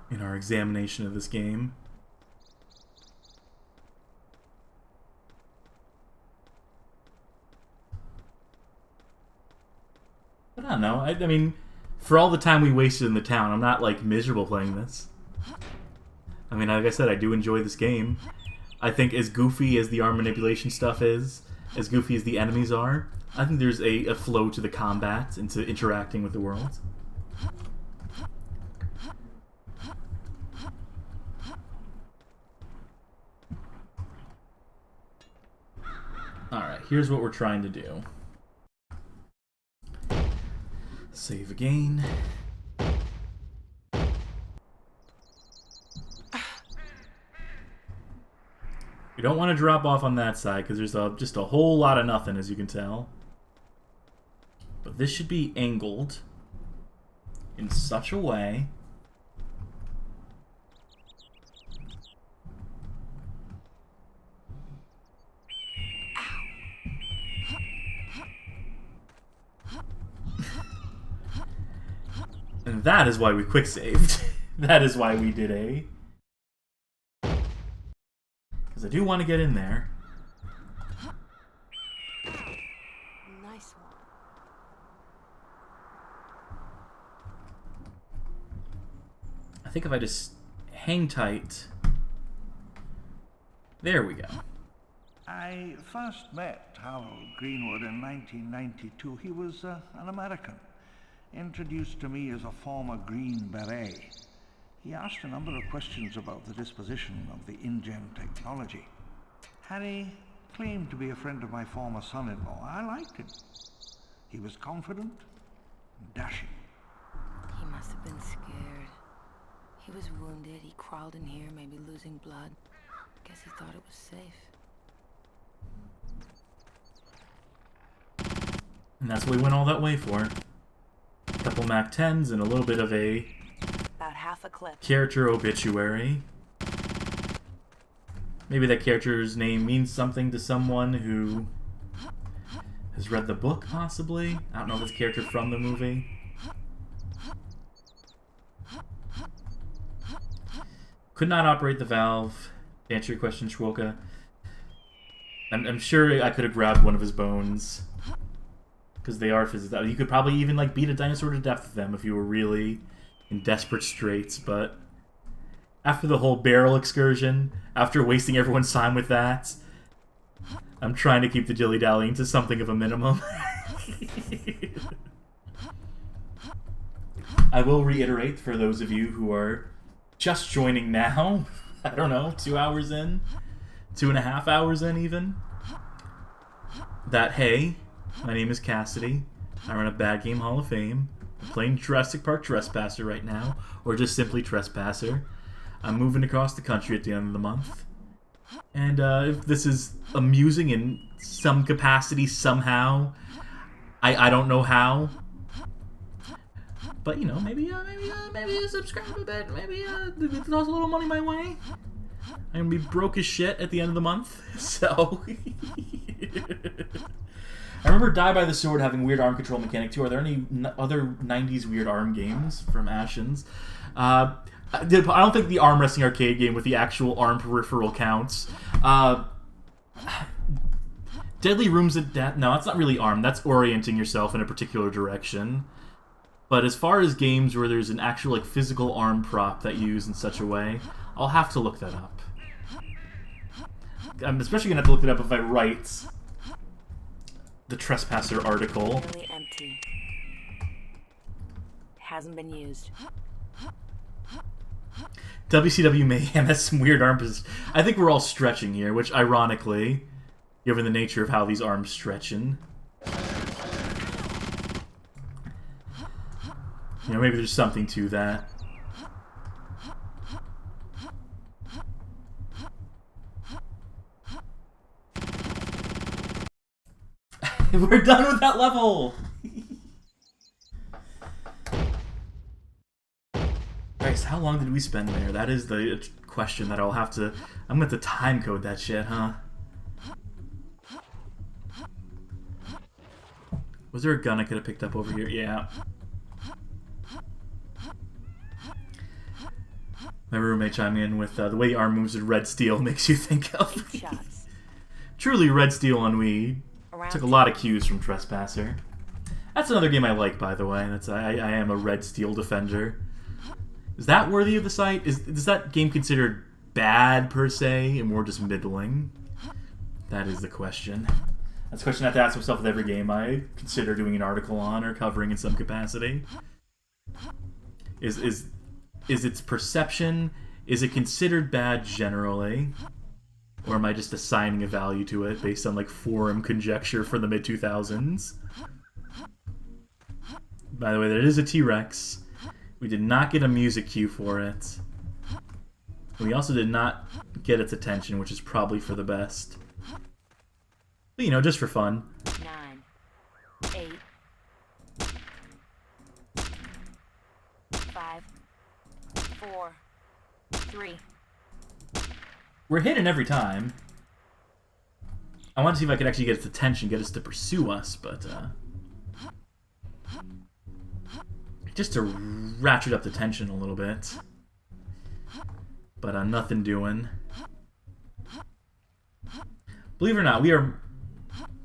in our examination of this game. But I don't know. I mean, for all the time we wasted in the town, I'm not, like, miserable playing this. I mean, like I said, I do enjoy this game. I think as goofy as the arm manipulation stuff is, as goofy as the enemies are, I think there's a flow to the combat and to interacting with the world. Alright, here's what we're trying to do. Save again. We don't want to drop off on that side because there's just a whole lot of nothing, as you can tell. But this should be angled in such a way and that is why we quick saved. That is why we did a... Because I do want to get in there. Nice one. I think if I just hang tight... There we go. I first met Harold Greenwood in 1992. He was an American, introduced to me as a former Green Beret. He asked a number of questions about the disposition of the InGen technology. Harry claimed to be a friend of my former son-in-law. I liked him. He was confident and dashing. He must have been scared. He was wounded. He crawled in here, maybe losing blood. Guess he thought it was safe. And that's what we went all that way for. A couple Mac 10s and a little bit of a... About half a clip. character obituary. Maybe that character's name means something to someone who has read the book, possibly. I don't know if it's a character from the movie. Could not operate the valve. To answer your question, Shwoka. I'm sure I could have grabbed one of his bones. Because they are physical. You could probably even like beat a dinosaur to death with them if you were really in desperate straits, but after the whole barrel excursion, after wasting everyone's time with that, I'm trying to keep the dilly-dallying to something of a minimum. I will reiterate for those of you who are just joining now, I don't know, 2 hours in, 2.5 hours in even, that hey, my name is Cassidy, I run a Bad Game Hall of Fame, I'm playing Jurassic Park Trespasser right now, or just simply Trespasser. I'm moving across the country at the end of the month. And if this is amusing in some capacity somehow, I don't know how. But, you know, maybe subscribe a bit, maybe toss a little money my way. I'm gonna be broke as shit at the end of the month, so... I remember Die by the Sword having weird arm control mechanic too. Are there any other 90s weird arm games from Ashens? I don't think the arm wrestling arcade game with the actual arm peripheral counts. Deadly Rooms of Death... No, that's not really arm. That's orienting yourself in a particular direction. But as far as games where there's an actual like physical arm prop that you use in such a way, I'll have to look that up. I'm especially going to have to look it up if I write the Trespasser article. Nearly empty. Hasn't been used. WCW Mayhem has some weird arm positions. I think we're all stretching here, which ironically, given the nature of how these arms stretching, you know, maybe there's something to that. We're done with that level! Christ, how long did we spend there? That is the question that I'll have to... I'm going to have to time code that shit, huh? Was there a gun I could have picked up over here? Yeah. My roommate chimed in with the way arm moves with Red Steel makes you think of... Shots. Truly, Red Steel on Wii took a lot of cues from Trespasser. That's another game I like, by the way. That's I am a Red Steel defender. Is that worthy of the site? Is that game considered bad, per se, and more just middling? That is the question. That's a question I have to ask myself with every game I consider doing an article on or covering in some capacity. Is its perception, is it considered bad generally? Or am I just assigning a value to it based on, like, forum conjecture for the mid-2000s? By the way, there is a T-Rex. We did not get a music cue for it. We also did not get its attention, which is probably for the best. But, you know, just for fun. 9, 8, 5, 4, 3. We're hitting every time. I want to see if I could actually get its attention, get us to pursue us, but, just to ratchet up the tension a little bit. But nothing doing. Believe it or not, we are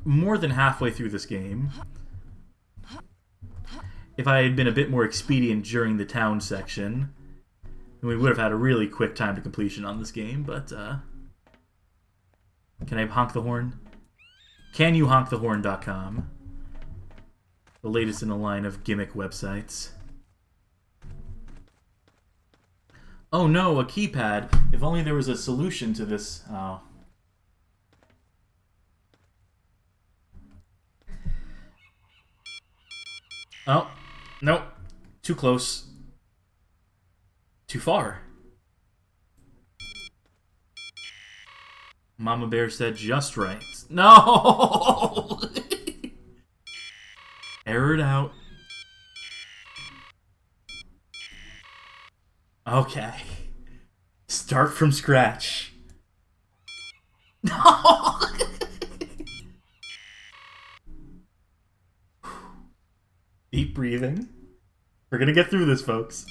more than halfway through this game. If I had been a bit more expedient during the town section, then we would have had a really quick time to completion on this game, but, can I honk the horn? CanYouHonkTheHorn.com. The latest in a line of gimmick websites. Oh no, a keypad. If only there was a solution to this. Oh. Oh, nope. Too close. Too far. Mama Bear said just right. No! Errored out. Okay. Start from scratch. No! Deep breathing. We're gonna get through this, folks.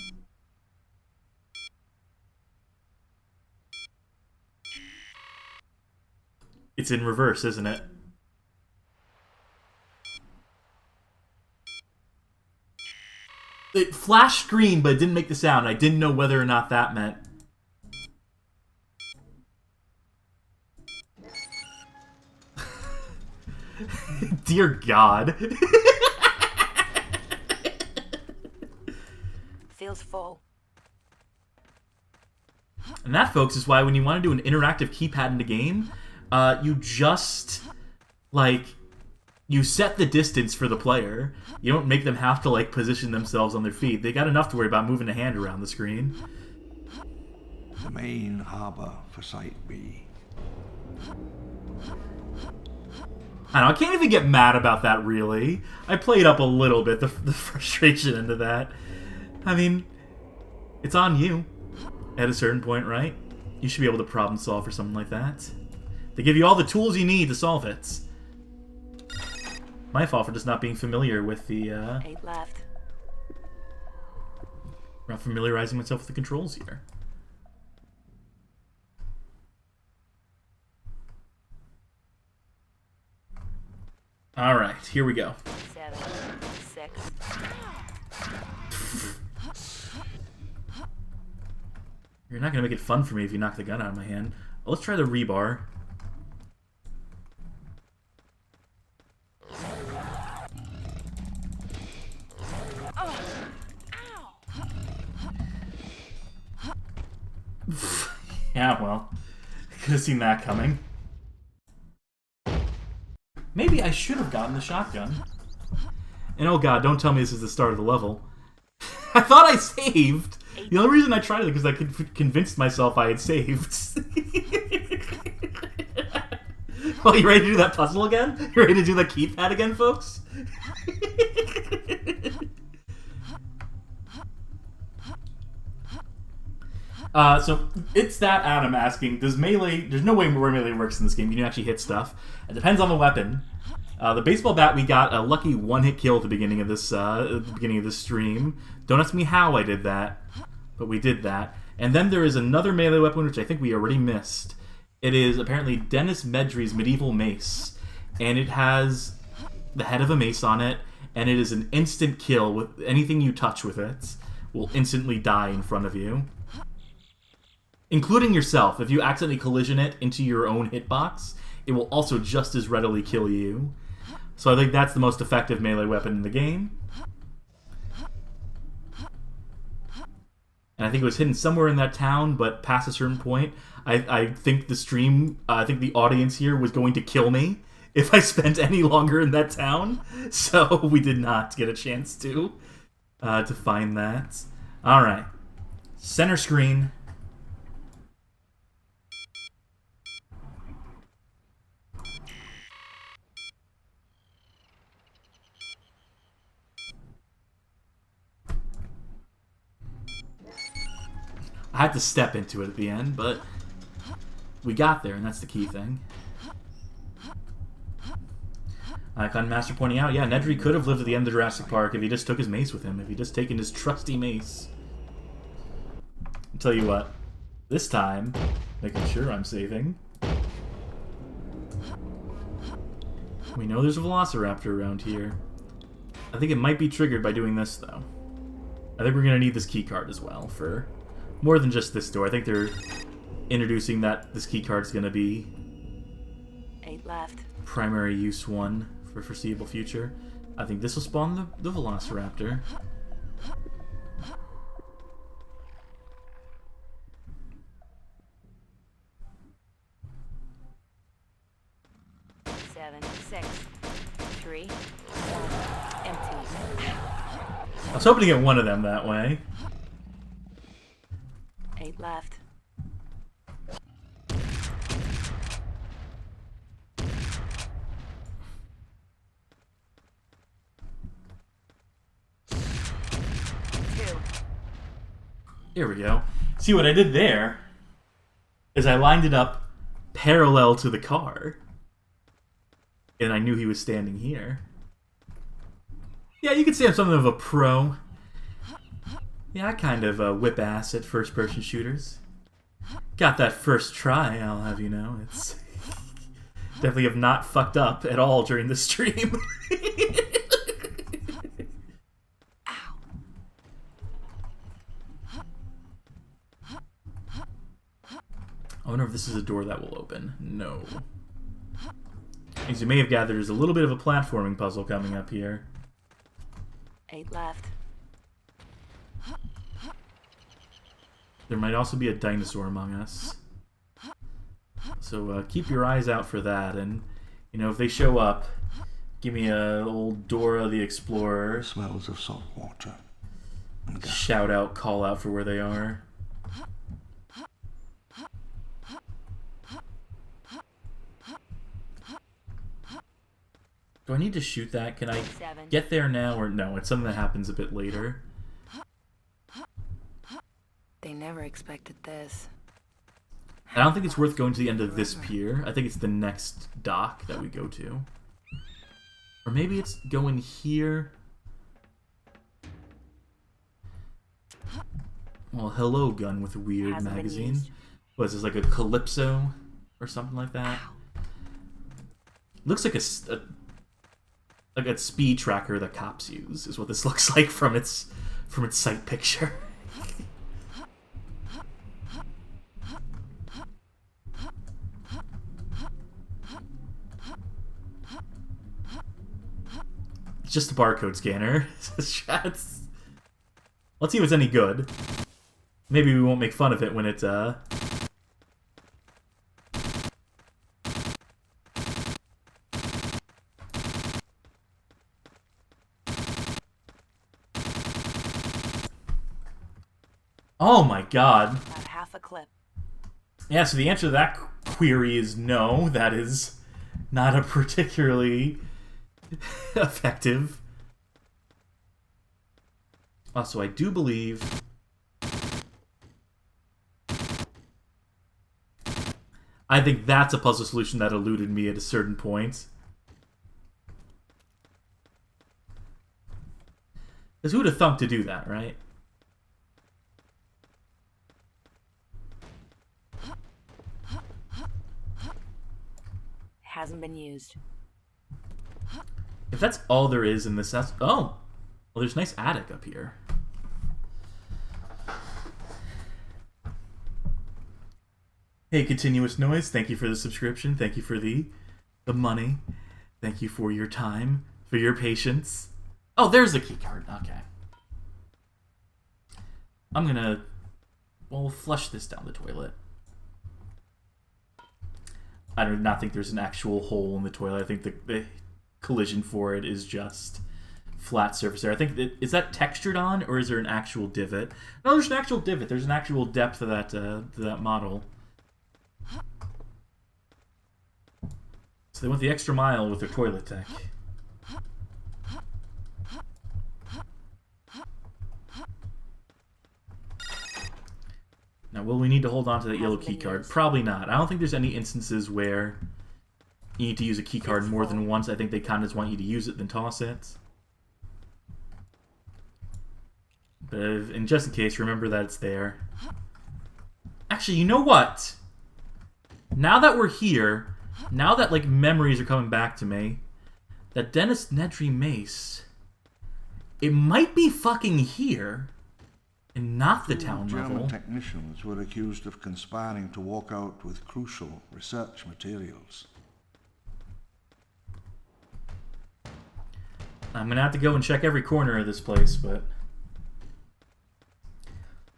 It's in reverse, isn't it? It flashed green, but it didn't make the sound. I didn't know whether or not that meant. Dear God. Feels full. And that, folks, is why when you want to do an interactive keypad in the game, you just, like, you set the distance for the player. You don't make them have to, like, position themselves on their feet. They got enough to worry about moving a hand around the screen. The main harbour for Site B. I don't know, I can't even get mad about that, really. I played up a little bit, the frustration into that. I mean, it's on you at a certain point, right? You should be able to problem solve for something like that. They give you all the tools you need to solve it. My fault for just not being familiar with the, 8 left. not familiarizing myself with the controls here. Alright, here we go. 7, 6. You're not gonna make it fun for me if you knock the gun out of my hand. Oh, let's try the rebar. Yeah, well, could have seen that coming. Maybe I should have gotten the shotgun. And oh god, don't tell me this is the start of the level. I thought I saved! The only reason I tried it is because I convinced myself I had saved. Well, you ready to do that puzzle again? You ready to do the keypad again, folks? So, it's that Adam asking, does melee... There's no way where melee works in this game. You can actually hit stuff. It depends on the weapon. The baseball bat, we got a lucky one-hit kill at the beginning of this stream. Don't ask me how I did that, but we did that. And then there is another melee weapon, which I think we already missed. It is apparently Dennis Medry's medieval mace. And it has the head of a mace on it, and it is an instant kill. With anything you touch with it will instantly die in front of you. Including yourself. If you accidentally collision it into your own hitbox, it will also just as readily kill you. So I think that's the most effective melee weapon in the game. And I think it was hidden somewhere in that town, but past a certain point, I think the audience here was going to kill me if I spent any longer in that town. So we did not get a chance to find that. All right, center screen. I had to step into it at the end, but we got there, and that's the key thing. Icon Master pointing out, yeah, Nedry could have lived at the end of Jurassic Park if he just took his mace with him, if he'd just taken his trusty mace. I'll tell you what, this time, making sure I'm saving. We know there's a Velociraptor around here. I think it might be triggered by doing this, though. I think we're going to need this keycard as well for more than just this door. I think they're introducing that this keycard's going to be 8 left. Primary use one for foreseeable future. I think this will spawn the Velociraptor. Seven, 6, 3, 1, empty. I was hoping to get one of them that way. 8 left. Here we go. See, what I did there is I lined it up parallel to the car. And I knew he was standing here. Yeah, you could say I'm something of a pro. Yeah, I kind of whip ass at first-person shooters. Got that first try, I'll have you know. It's definitely have not fucked up at all during the stream. I wonder if this is a door that will open. No. As you may have gathered, there's a little bit of a platforming puzzle coming up here. 8 left. There might also be a dinosaur among us. So keep your eyes out for that, and you know, if they show up, give me a old Dora the Explorer. Smells of salt water. Shout out, call out for where they are. Do I need to shoot that? Can I get there now, or no? It's something that happens a bit later. They never expected this. I don't think it's worth going to the end of this pier. I think it's the next dock that we go to. Or maybe it's going here. Well, hello, gun with a weird magazine. What is this, like a Calypso or something like that? Looks like a speed tracker that cops use is what this looks like from its sight picture. It's just a barcode scanner. Let's see if it's any good. Maybe we won't make fun of it when it Oh my god. About half a clip. Yeah, so the answer to that query is no. That is not a particularly effective. Also, I do believe I think that's a puzzle solution that eluded me at a certain point. Because who would have thunk to do that, right? Hasn't been used. If that's all there is in this house... Oh! Well, there's a nice attic up here. Hey, Continuous Noise, thank you for the subscription. Thank you for the money. Thank you for your time, for your patience. Oh, there's the key card. Okay. I'm gonna... Well, we'll flush this down the toilet. I do not think there's an actual hole in the toilet. I think the collision for it is just flat surface there. I think is that textured on, or is there an actual divot? No, there's an actual divot. There's an actual depth to that model. So they went the extra mile with their toilet tech. Now, will we need to hold on to that yellow key card? Probably not. I don't think there's any instances where you need to use a key card more than once. I think they kind of just want you to use it, then toss it. But and just in case, remember that it's there. Actually, you know what? Now that we're here, now that like memories are coming back to me, that Dennis Nedry mace, it might be fucking here. And not the town German level. technicians were accused of conspiring to walk out with crucial research materials. I'm gonna have to go and check every corner of this place, but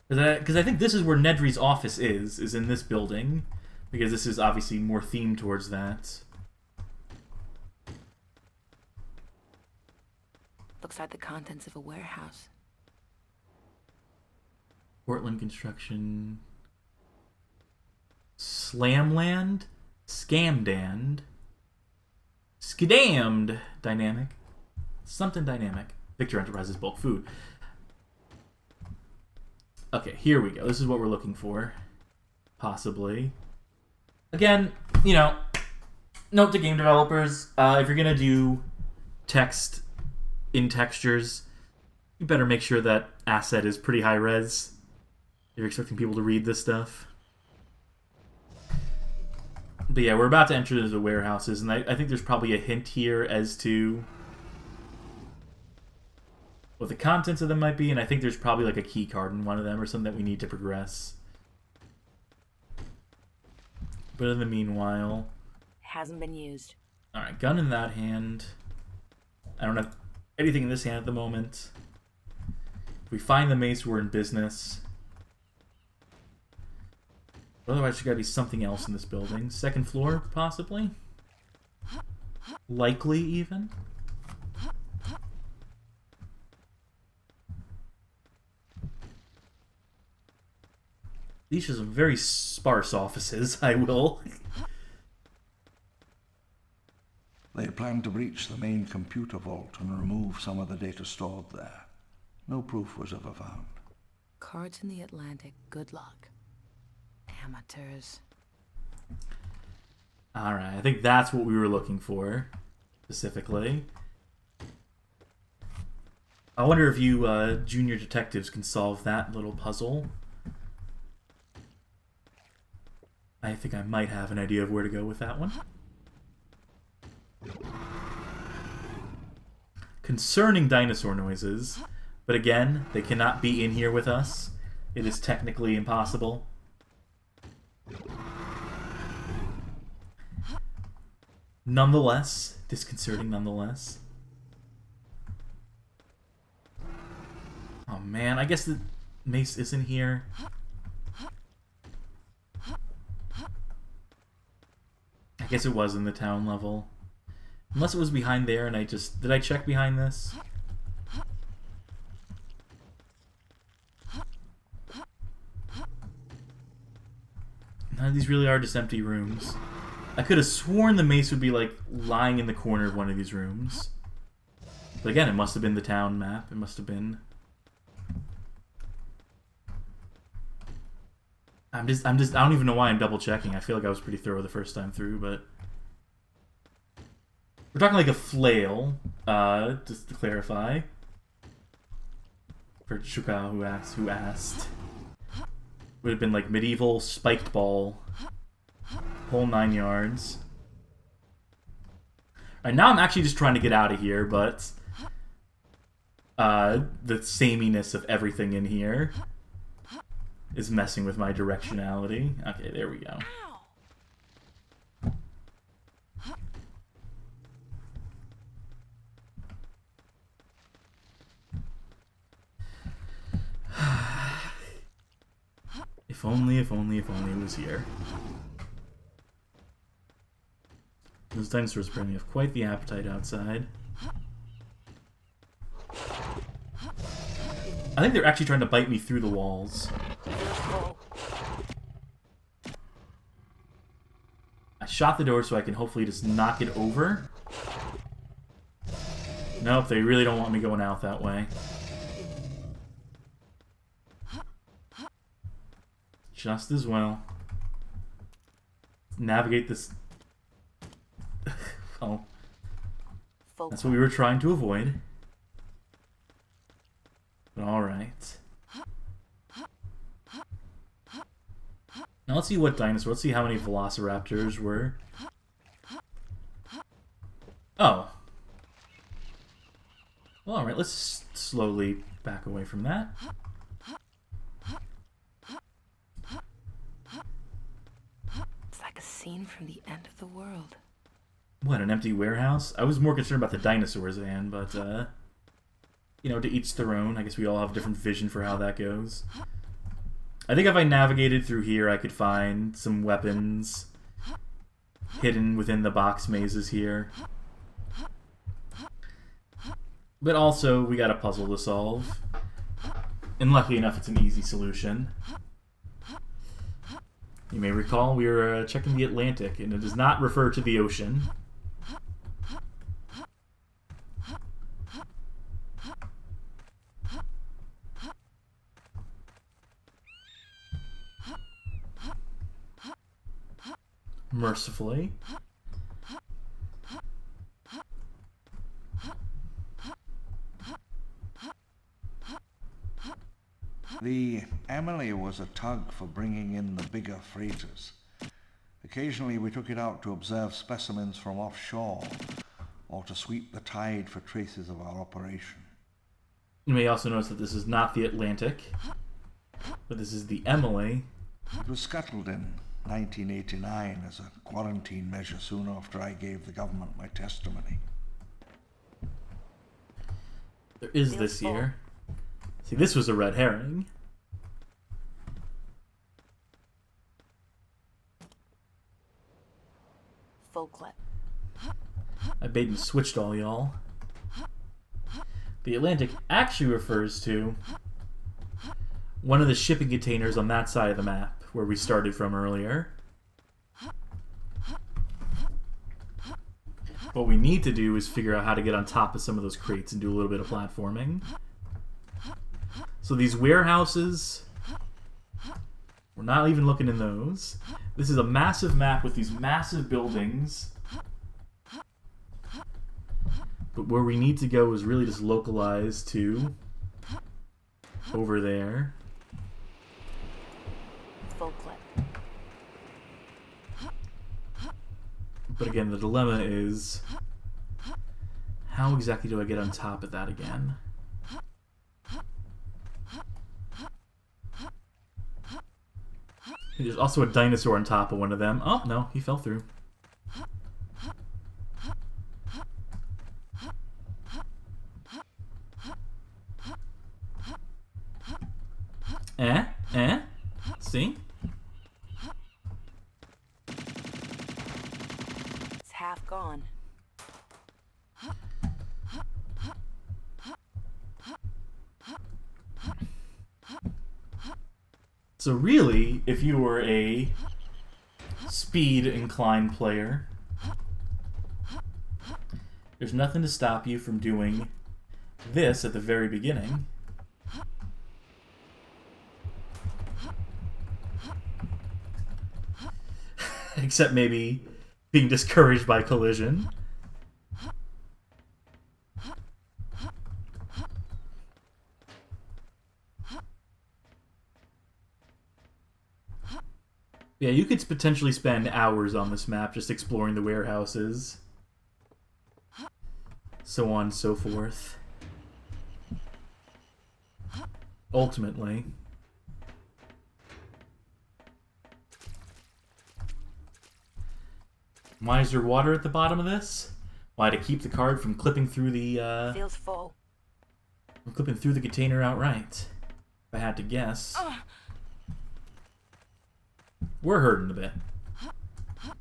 because I think this is where Nedry's office is in this building, because this is obviously more themed towards that. Looks like the contents of a warehouse. Portland Construction, Slamland, Scamdand, Skidammed, Dynamic, something Dynamic, Victor Enterprises Bulk Food. Okay, here we go. This is what we're looking for, possibly. Again, you know, note to game developers, if you're gonna do text in textures, you better make sure that asset is pretty high res. You're expecting people to read this stuff. But yeah, we're about to enter into the warehouses, and I think there's probably a hint here as to what the contents of them might be, and I think there's probably like a key card in one of them or something that we need to progress. But in the meanwhile... It hasn't been used. Alright, gun in that hand. I don't have anything in this hand at the moment. If we find the mace, we're in business. Otherwise, there's got to be something else in this building. Second floor, possibly? Likely, even? These are some very sparse offices, I will. They planned to breach the main computer vault and remove some of the data stored there. No proof was ever found. Cards in the Atlantic. Good luck. Amateurs. Alright, I think that's what we were looking for, specifically. I wonder if you junior detectives can solve that little puzzle. I think I might have an idea of where to go with that one. Concerning dinosaur noises, but again, they cannot be in here with us. It is technically impossible. Nonetheless, disconcerting nonetheless. Oh man, I guess the mace isn't here. I guess it was in the town level. Unless it was behind there and I just... Did I check behind this? None of these really are just empty rooms. I could have sworn the mace would be, like, lying in the corner of one of these rooms. But again, it must have been the town map. It must have been... I don't even know why I'm double checking. I feel like I was pretty thorough the first time through, but... We're talking like a flail, just to clarify. For Chuka, who asked. Would have been like medieval spiked ball. Whole 9 yards. Right, now I'm actually just trying to get out of here, but the sameness of everything in here is messing with my directionality. Okay, there we go. If only it was here. Those dinosaurs apparently have quite the appetite outside. I think they're actually trying to bite me through the walls. I shot the door so I can hopefully just knock it over. Nope, they really don't want me going out that way. Just as well. Navigate this. Oh. That's what we were trying to avoid. But alright. Now let's see what dinosaur. Let's see how many velociraptors were. Oh. Well, alright, let's slowly back away from that. It's like a scene from the end of the world. What, an empty warehouse? I was more concerned about the dinosaurs, Anne, but, you know, to each their own. I guess we all have a different vision for how that goes. I think if I navigated through here, I could find some weapons hidden within the box mazes here. But also, we got a puzzle to solve. And luckily enough, it's an easy solution. You may recall we were checking the Atlantic, and it does not refer to the ocean. Mercifully. The Emily was a tug for bringing in the bigger freighters. Occasionally we took it out to observe specimens from offshore, or to sweep the tide for traces of our operation. You may also notice that this is not the Atlantic, but this is the Emily. It was scuttled in 1989 as a quarantine measure soon after I gave the government my testimony. There is this here. See, this was a red herring. Full clip. I bait and switched all y'all. The Atlantic actually refers to one of the shipping containers on that side of the map, where we started from earlier. What we need to do is figure out how to get on top of some of those crates and do a little bit of platforming. So these warehouses, we're not even looking in those. This is a massive map with these massive buildings. But where we need to go is really just localized to over there. Full clip. But again, the dilemma is, how exactly do I get on top of that again? There's also a dinosaur on top of one of them. Oh, no, he fell through. See? It's half gone. So really, if you were a speed-inclined player, there's nothing to stop you from doing this at the very beginning. Except maybe being discouraged by collision. Yeah, you could potentially spend hours on this map just exploring the warehouses. so on and so forth. Ultimately. Why is there water at the bottom of this? Why, to keep the card from clipping through the, Feels full. from clipping through the container outright. If I had to guess. We're hurting a bit.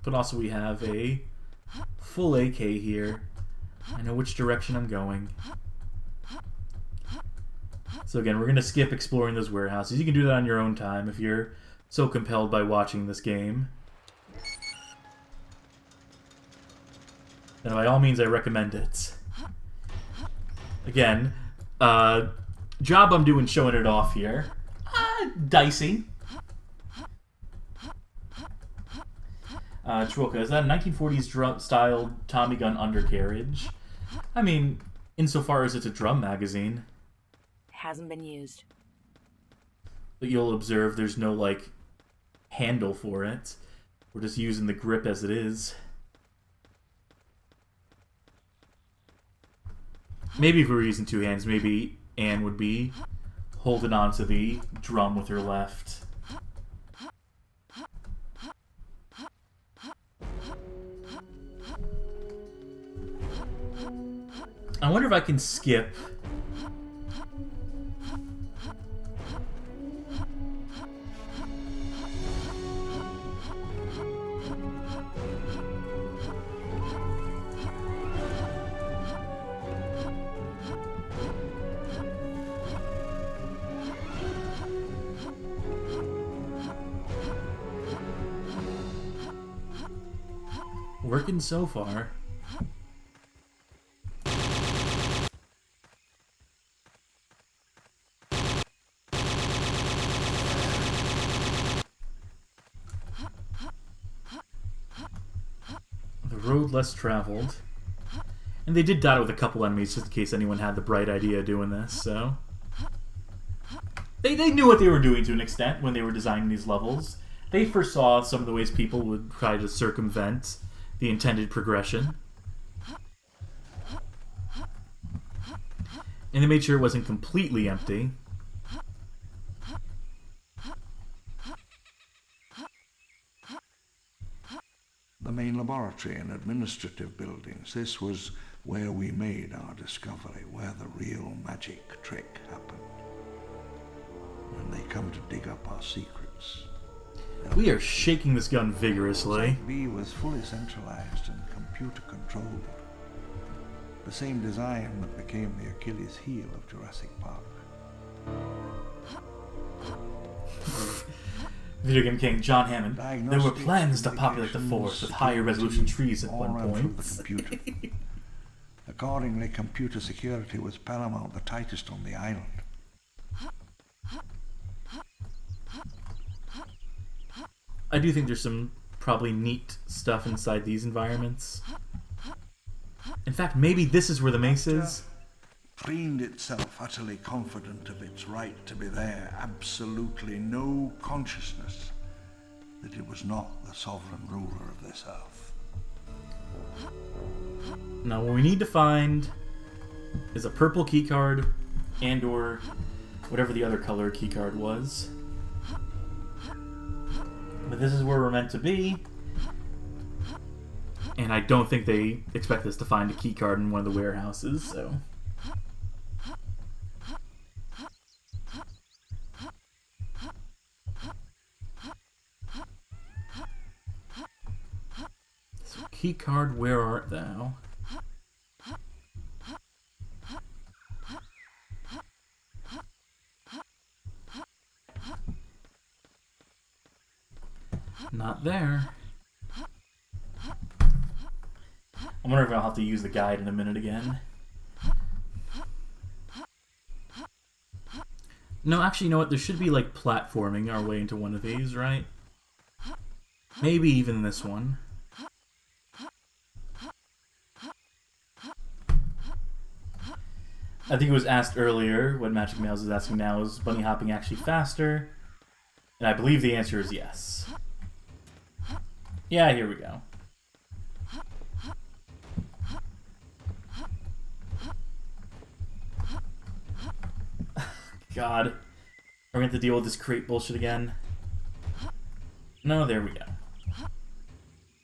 But also we have a full AK here. I know which direction I'm going. So again, we're going to skip exploring those warehouses. You can do that on your own time if you're so compelled by watching this game. And by all means, I recommend it. Again, job I'm doing showing it off here. Dicey. Chwilka, is that a 1940s style Tommy gun undercarriage? I mean, insofar as it's a drum magazine. Hasn't been used. But you'll observe there's no, like, handle for it. We're just using the grip as it is. Maybe if we were using two hands, maybe Anne would be holding on to the drum with her left. I wonder if I can skip. Working so far. The road less traveled. And they did dot it with a couple enemies just in case anyone had the bright idea of doing this, so... They knew what they were doing to an extent when they were designing these levels. They foresaw some of the ways people would try to circumvent the intended progression. And they made sure it wasn't completely empty. The main laboratory and administrative buildings. This was where we made our discovery, where the real magic trick happened. When they come to dig up our secrets. We are shaking this gun vigorously. Site B was fully centralized and computer controlled. The same design that became the Achilles heel of Jurassic Park. Video Game King John Hammond. There were plans to populate the forest with higher resolution trees at one point. The computer. Accordingly, computer security was paramount, the tightest on the island. I do think there's some probably neat stuff inside these environments. In fact, maybe this is where the mace is. Preened itself, utterly confident of its right to be there, absolutely no consciousness that it was not the sovereign ruler of this earth. Now, what we need to find is a purple keycard and or whatever the other color keycard was. But this is where we're meant to be. And I don't think they expect us to find a keycard in one of the warehouses, so... So, keycard, where art thou? Not there. I wonder if I'll have to use the guide in a minute again. No, actually, you know what? There should be, like, platforming our way into one of these, right? Maybe even this one. I think it was asked earlier, what Magic Mails is asking now, is bunny hopping actually faster? And I believe the answer is yes. Yeah, here we go. God. Are we going to have to deal with this crate bullshit again? No, there we go.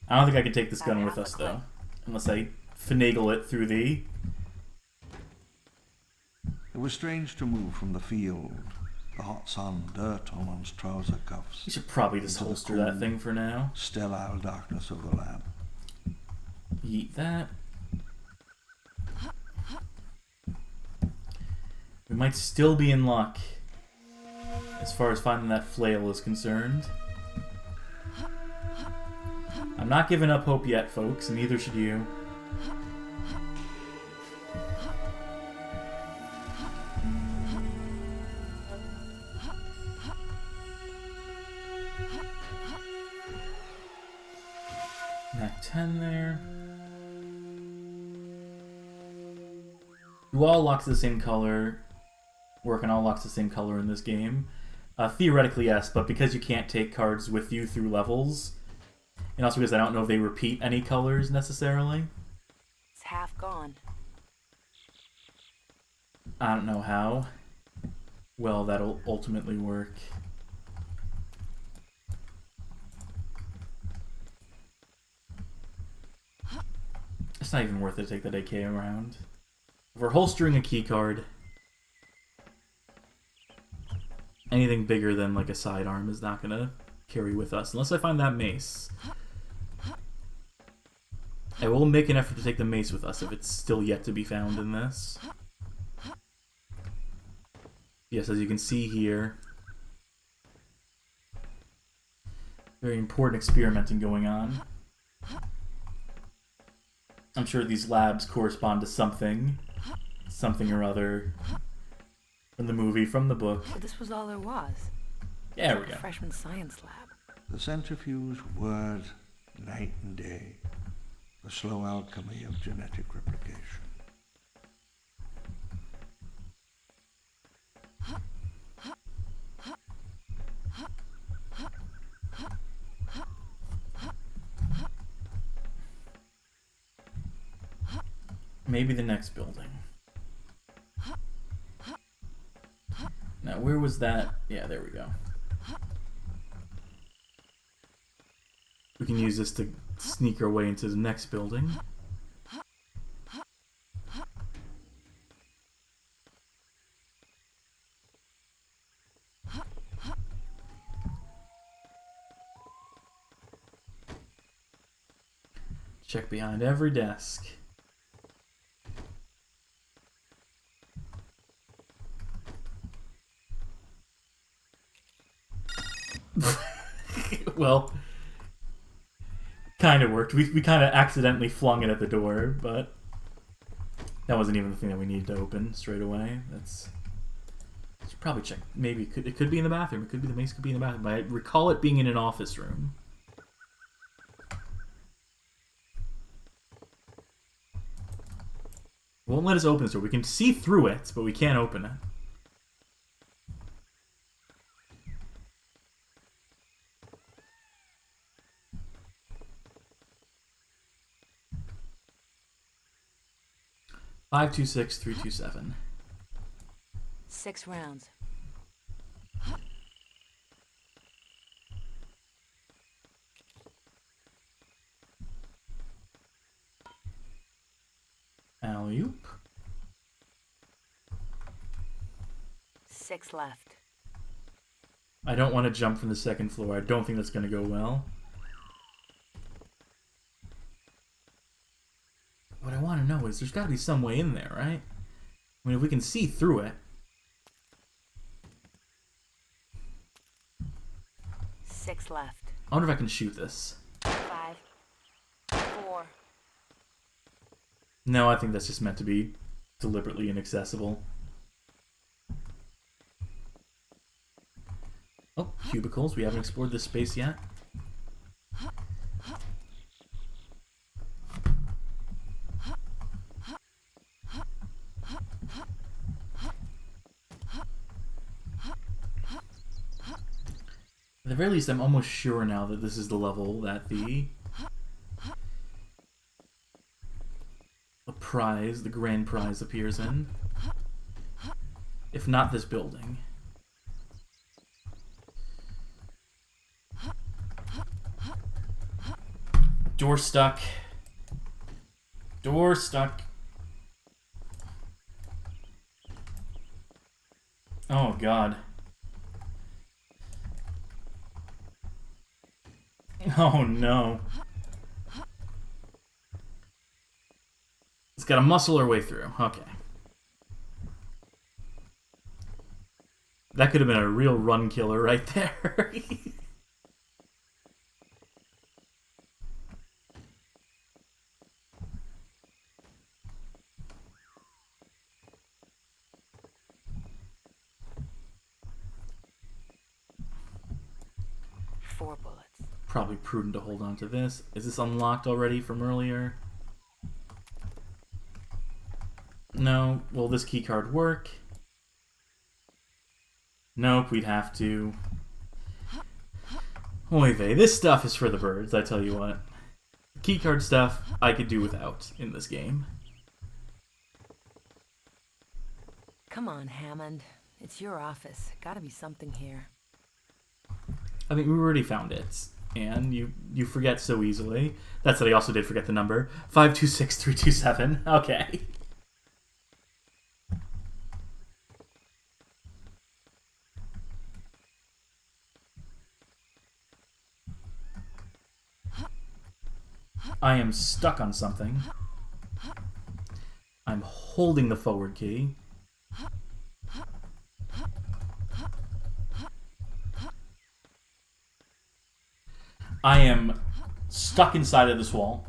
I don't think I can take this gun with us, though. Unless I finagle it through the... It was strange to move from the field, the hot sun, dirt on one's trouser cuffs. You should probably just holster that thing for now. Sterile darkness of the lab. Eat that. We might still be in luck as far as finding that flail is concerned. I'm not giving up hope yet, folks, and neither should you. Mac 10 there. Do all locks the same color work on all locks the same color in this game? Theoretically, yes, but because you can't take cards with you through levels, and also because I don't know if they repeat any colors necessarily. It's half gone. I don't know how well that'll ultimately work. It's not even worth it to take that AK around. If we're holstering a key card, anything bigger than like a sidearm is not gonna carry with us unless I find that mace. I will make an effort to take the mace with us if it's still yet to be found in this. Yes, as you can see here, very important experimenting going on. I'm sure these labs correspond to something or other from the movie, from the book. But this was all there was. Yeah, there we go. Freshman science lab. The centrifuge, word, night and day. The slow alchemy of genetic replication. Maybe the next building. Now, where was that? Yeah, there we go. We can use this to sneak our way into the next building. Check behind every desk. Well, kind of worked. We kind of accidentally flung it at the door, but that wasn't even the thing that we needed to open straight away. That's... should probably check. Maybe it could be in the bathroom. It could be the mace could be in the bathroom. But I recall it being in an office room. It won't let us open this door. We can see through it, but we can't open it. Five, 2, 6, 3, 2, 7. 6 rounds. Alley-oop. 6 left. I don't want to jump from the second floor. I don't think that's going to go well. What I want to know is there's got to be some way in there, right? I mean, if we can see through it. 6 left. I wonder if I can shoot this. 5. 4. No, I think that's just meant to be deliberately inaccessible. Oh, cubicles. We haven't explored this space yet. At the very least, I'm almost sure now that this is the level that the prize, the grand prize, appears in. if not this building. Door stuck. Door stuck. Oh, God. Oh, no. It's got to muscle our way through. Okay. That could have been a real run killer right there. 4 bullets. Probably prudent to hold on to this. Is this unlocked already from earlier? No. Will this keycard work? Nope, we'd have to. Oy vey, this stuff is for the birds, I tell you what. Keycard stuff I could do without in this game. Come on, Hammond. It's your office. Gotta be something here. I mean, we already found it. And you forget so easily. That's what I also did forget the number. 526327. Okay. I am stuck on something. I'm holding the forward key. I am stuck inside of this wall.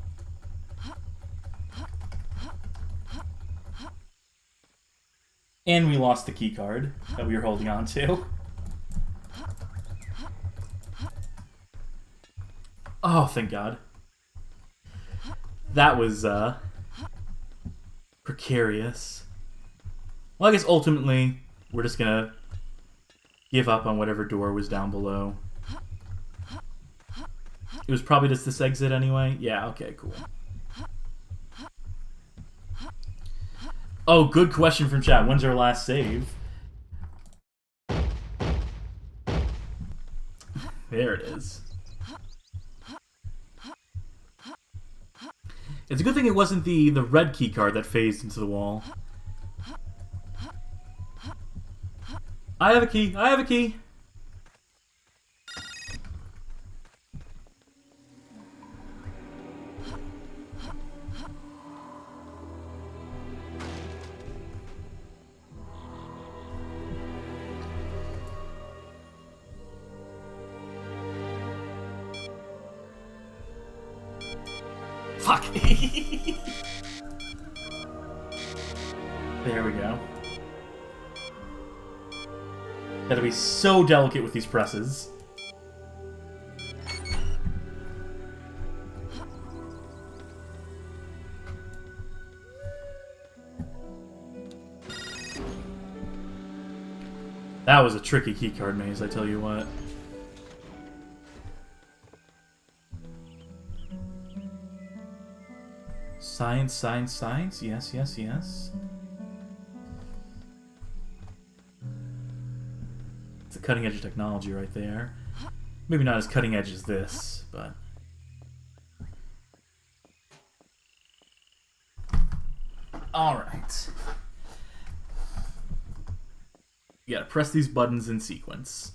And we lost the key card that we were holding on to. Oh, thank God. That was, precarious. Well, I guess ultimately, we're just gonna give up on whatever door was down below. It was probably just this exit anyway? Yeah, okay, cool. Oh, good question from chat. When's our last save? There it is. It's a good thing it wasn't the red key card that phased into the wall. I have a key. I have a key. Fuck. There we go. Gotta be so delicate with these presses. That was a tricky keycard maze, I tell you what. Science, science, science. Yes, yes, yes. It's a cutting edge of technology right there. Maybe not as cutting edge as this, but... Alright. You gotta press these buttons in sequence.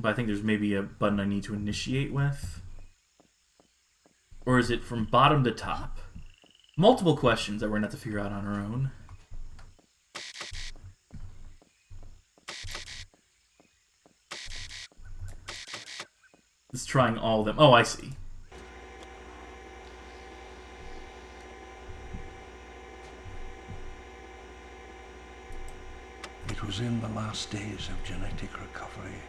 But I think there's maybe a button I need to initiate with. Or is it from bottom to top? Multiple questions that we're going to have to figure out on our own. It's trying all of them. Oh, I see. It was in the last days of genetic recovery,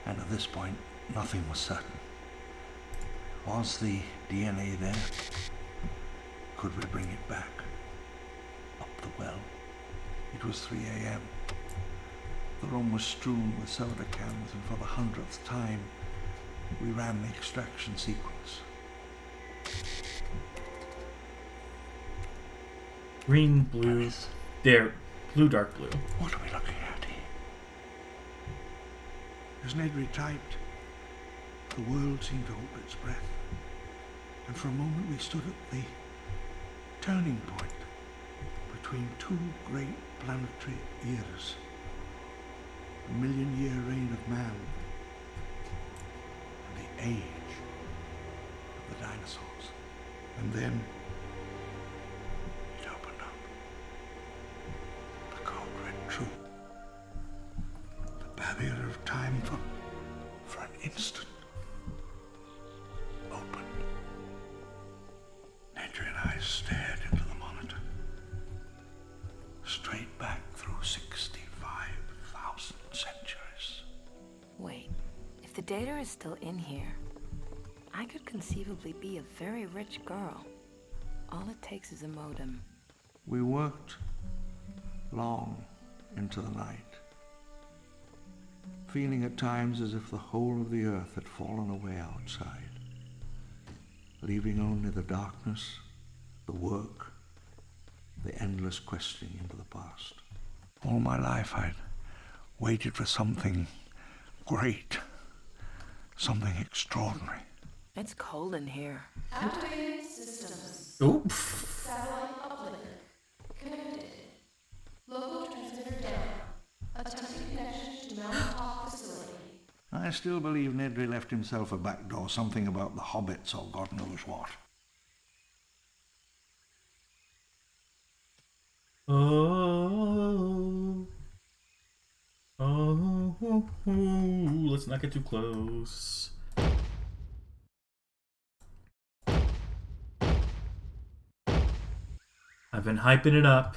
and at this point, nothing was certain. Was the DNA there? Could we bring it back? Up the well. It was 3 a.m. The room was strewn with soda cans, and for the 100th time, we ran the extraction sequence. Green, blue, there, blue, dark blue. What are we looking at here? As Nedry typed, the world seemed to hold its breath. And for a moment we stood at the turning point between two great planetary eras. The million-year reign of man and the age of the dinosaurs. And then it opened up. The code read true. The barrier of time for an instant opened. Nedry and I stared into the monitor. Straight back through 65,000 centuries. Wait, if the data is still in here, I could conceivably be a very rich girl. All it takes is a modem. We worked long into the night, feeling at times as if the whole of the earth had fallen away outside, leaving only the darkness, the work, the endless questioning into the past. All my life I'd waited for something great, something extraordinary. It's cold in here. Activating systems. Oof. Satellite uplink. Connected. Local transmitter down. Attempting connection to mountaintop facility. I still believe Nedry left himself a back door, something about the hobbits or God knows what. Oh. Oh. Let's not get too close. I've been hyping it up.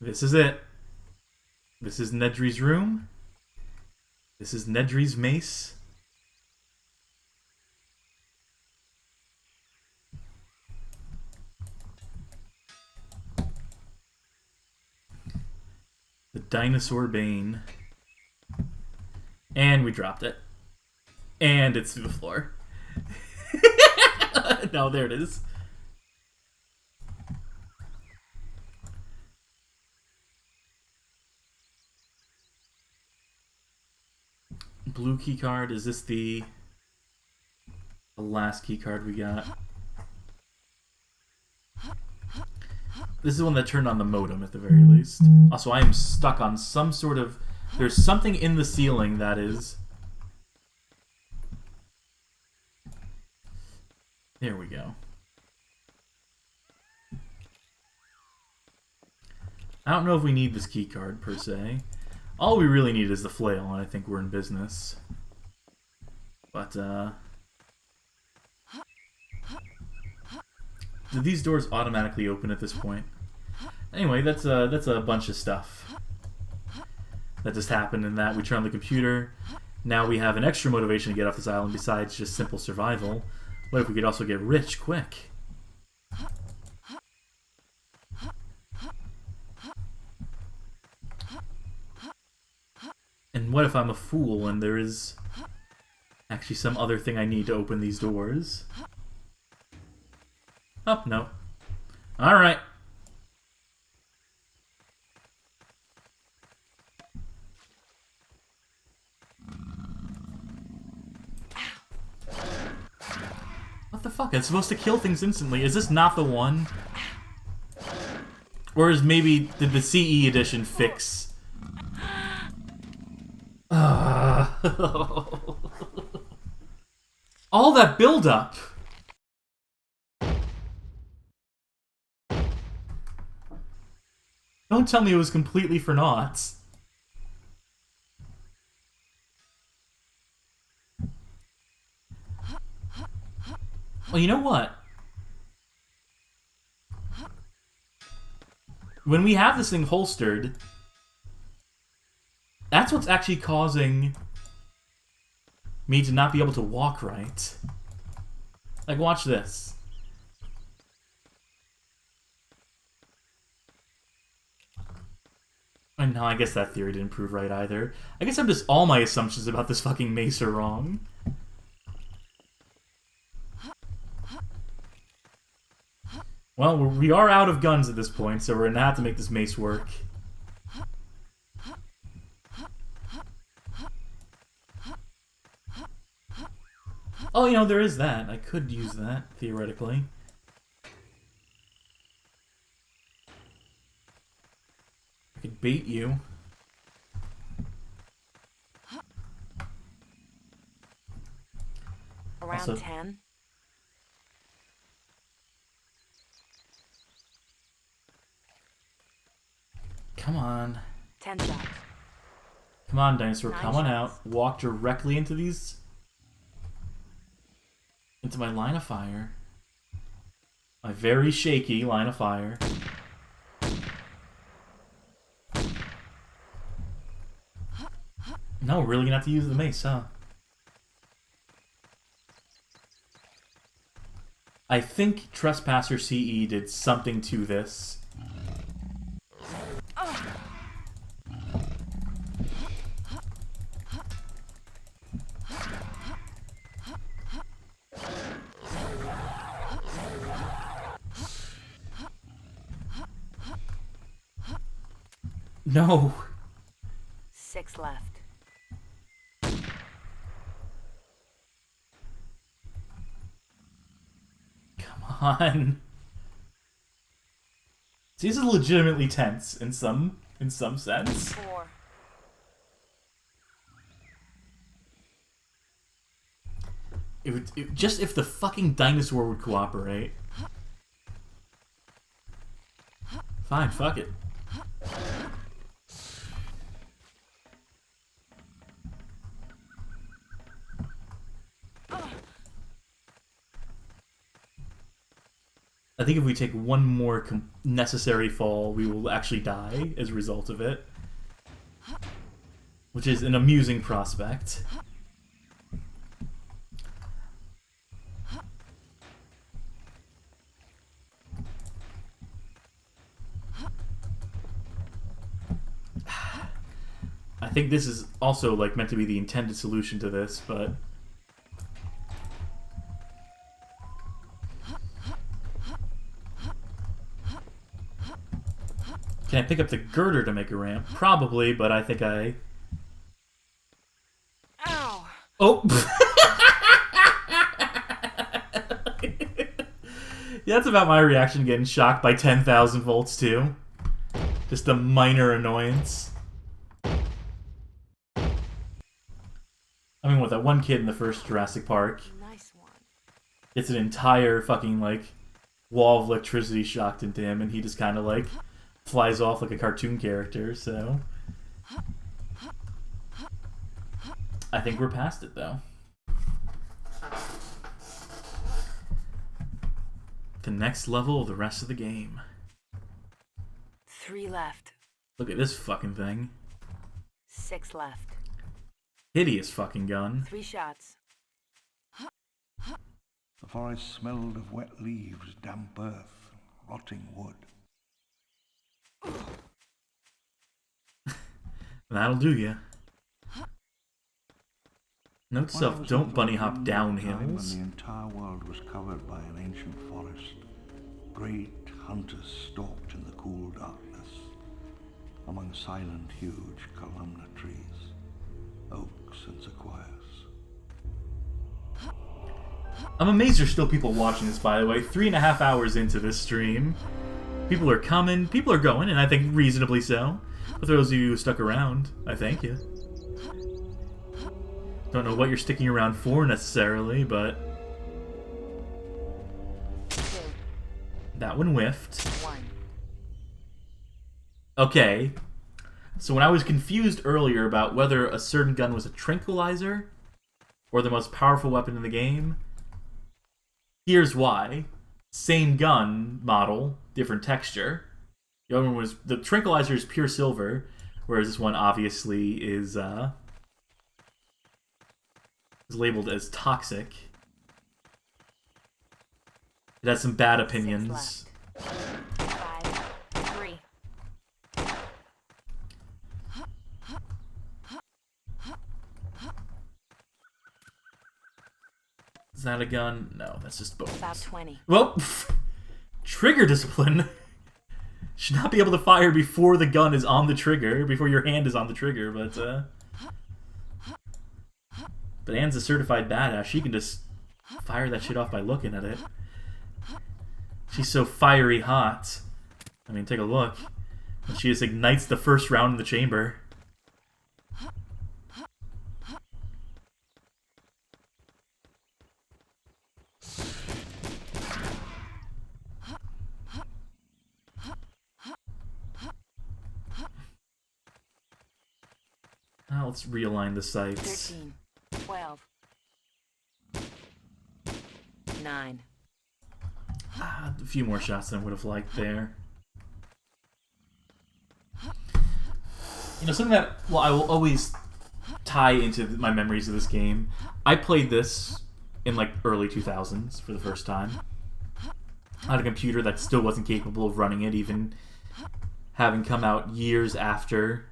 This is it. This is Nedry's room. This is Nedry's mace. The Dinosaur Bane. And we dropped it. And it's through the floor. No, there it is. Blue key card. Is this the last key card we got? This is the one that turned on the modem at the very least. Also, I am stuck on some sort of... There's something in the ceiling that is... There we go. I don't know if we need this key card per se. All we really need is the flail, and I think we're in business. But, do these doors automatically open at this point? Anyway, that's a bunch of stuff that just happened in that we turned on the computer. Now we have an extra motivation to get off this island besides just simple survival. What if we could also get rich quick? And what if I'm a fool and there is actually some other thing I need to open these doors? Oh, no. Alright. What the fuck? It's supposed to kill things instantly. Is this not the one? Or is maybe... Did the CE edition fix... All that build-up! Don't tell me it was completely for naught. Well, you know what? When we have this thing holstered, that's what's actually causing me to not be able to walk right. Like, watch this. And no, I guess that theory didn't prove right either. I guess I'm just... All my assumptions about this fucking mace are wrong. Well, we are out of guns at this point, so we're gonna have to make this mace work. Oh, you know, there is that. I could use that, theoretically. I could bait you. Around Also, 10. come on. 10 shots. Come on, dinosaur. 9 Come on shots. out. Walk directly into these... into my line of fire. My very shaky line of fire. No, we're really gonna have to use the mace, huh? I think Trespasser CE did something to this. No! 6 left. Come on. See, this is legitimately tense in some sense. 4. Just if the fucking dinosaur would cooperate. Fine, fuck it. I think if we take one more necessary fall, we will actually die as a result of it. Which is an amusing prospect. I think this is also like meant to be the intended solution to this, but... Can I pick up the girder to make a ramp? Probably, but I think I... Ow! Oh! Yeah, that's about my reaction getting shocked by 10,000 volts, too. Just a minor annoyance. I mean, what, that one kid in the first Jurassic Park Nice one. gets an entire fucking, like, wall of electricity shocked into him, and he just kind of, like, flies off like a cartoon character, so... I think we're past it, though. The next level of the rest of the game. 3 left. Look at this fucking thing. 6 left. Hideous fucking gun. 3 shots. The forest smelled of wet leaves, damp earth, rotting wood. That'll do ya. Note to When I self, was don't over bunny in hop the down time when hills. the entire world was covered by an ancient forest, great hunters stalked in the cool darkness, among silent, huge columnar trees, oaks and sequoias. I'm amazed there's still people watching this, by the way. 3.5 hours into this stream. People are coming, people are going, and I think reasonably so. But for those of you who stuck around, I thank you. Don't know what you're sticking around for necessarily, but... 2. that one whiffed. 1. Okay. So when I was confused earlier about whether a certain gun was a tranquilizer or the most powerful weapon in the game, here's why. Same gun model, different texture. The other one was... the tranquilizer is pure silver, whereas this one obviously is labeled as toxic. It has some bad opinions. 5. 3. Is that a gun? No, that's just both. About 20. Well, Trigger discipline? Should not be able to fire before the gun is on the trigger, before your hand is on the trigger, but Anne's a certified badass. She can just fire that shit off by looking at it. She's so fiery hot. I mean, take a look. She just ignites the first round in the chamber. Now let's realign the sights. 13, 12, 9. A few more shots than I would have liked there. You know, something that, well, I will always tie into my memories of this game. I played this in, like, early 2000s for the first time. I had a computer that still wasn't capable of running it, even having come out years after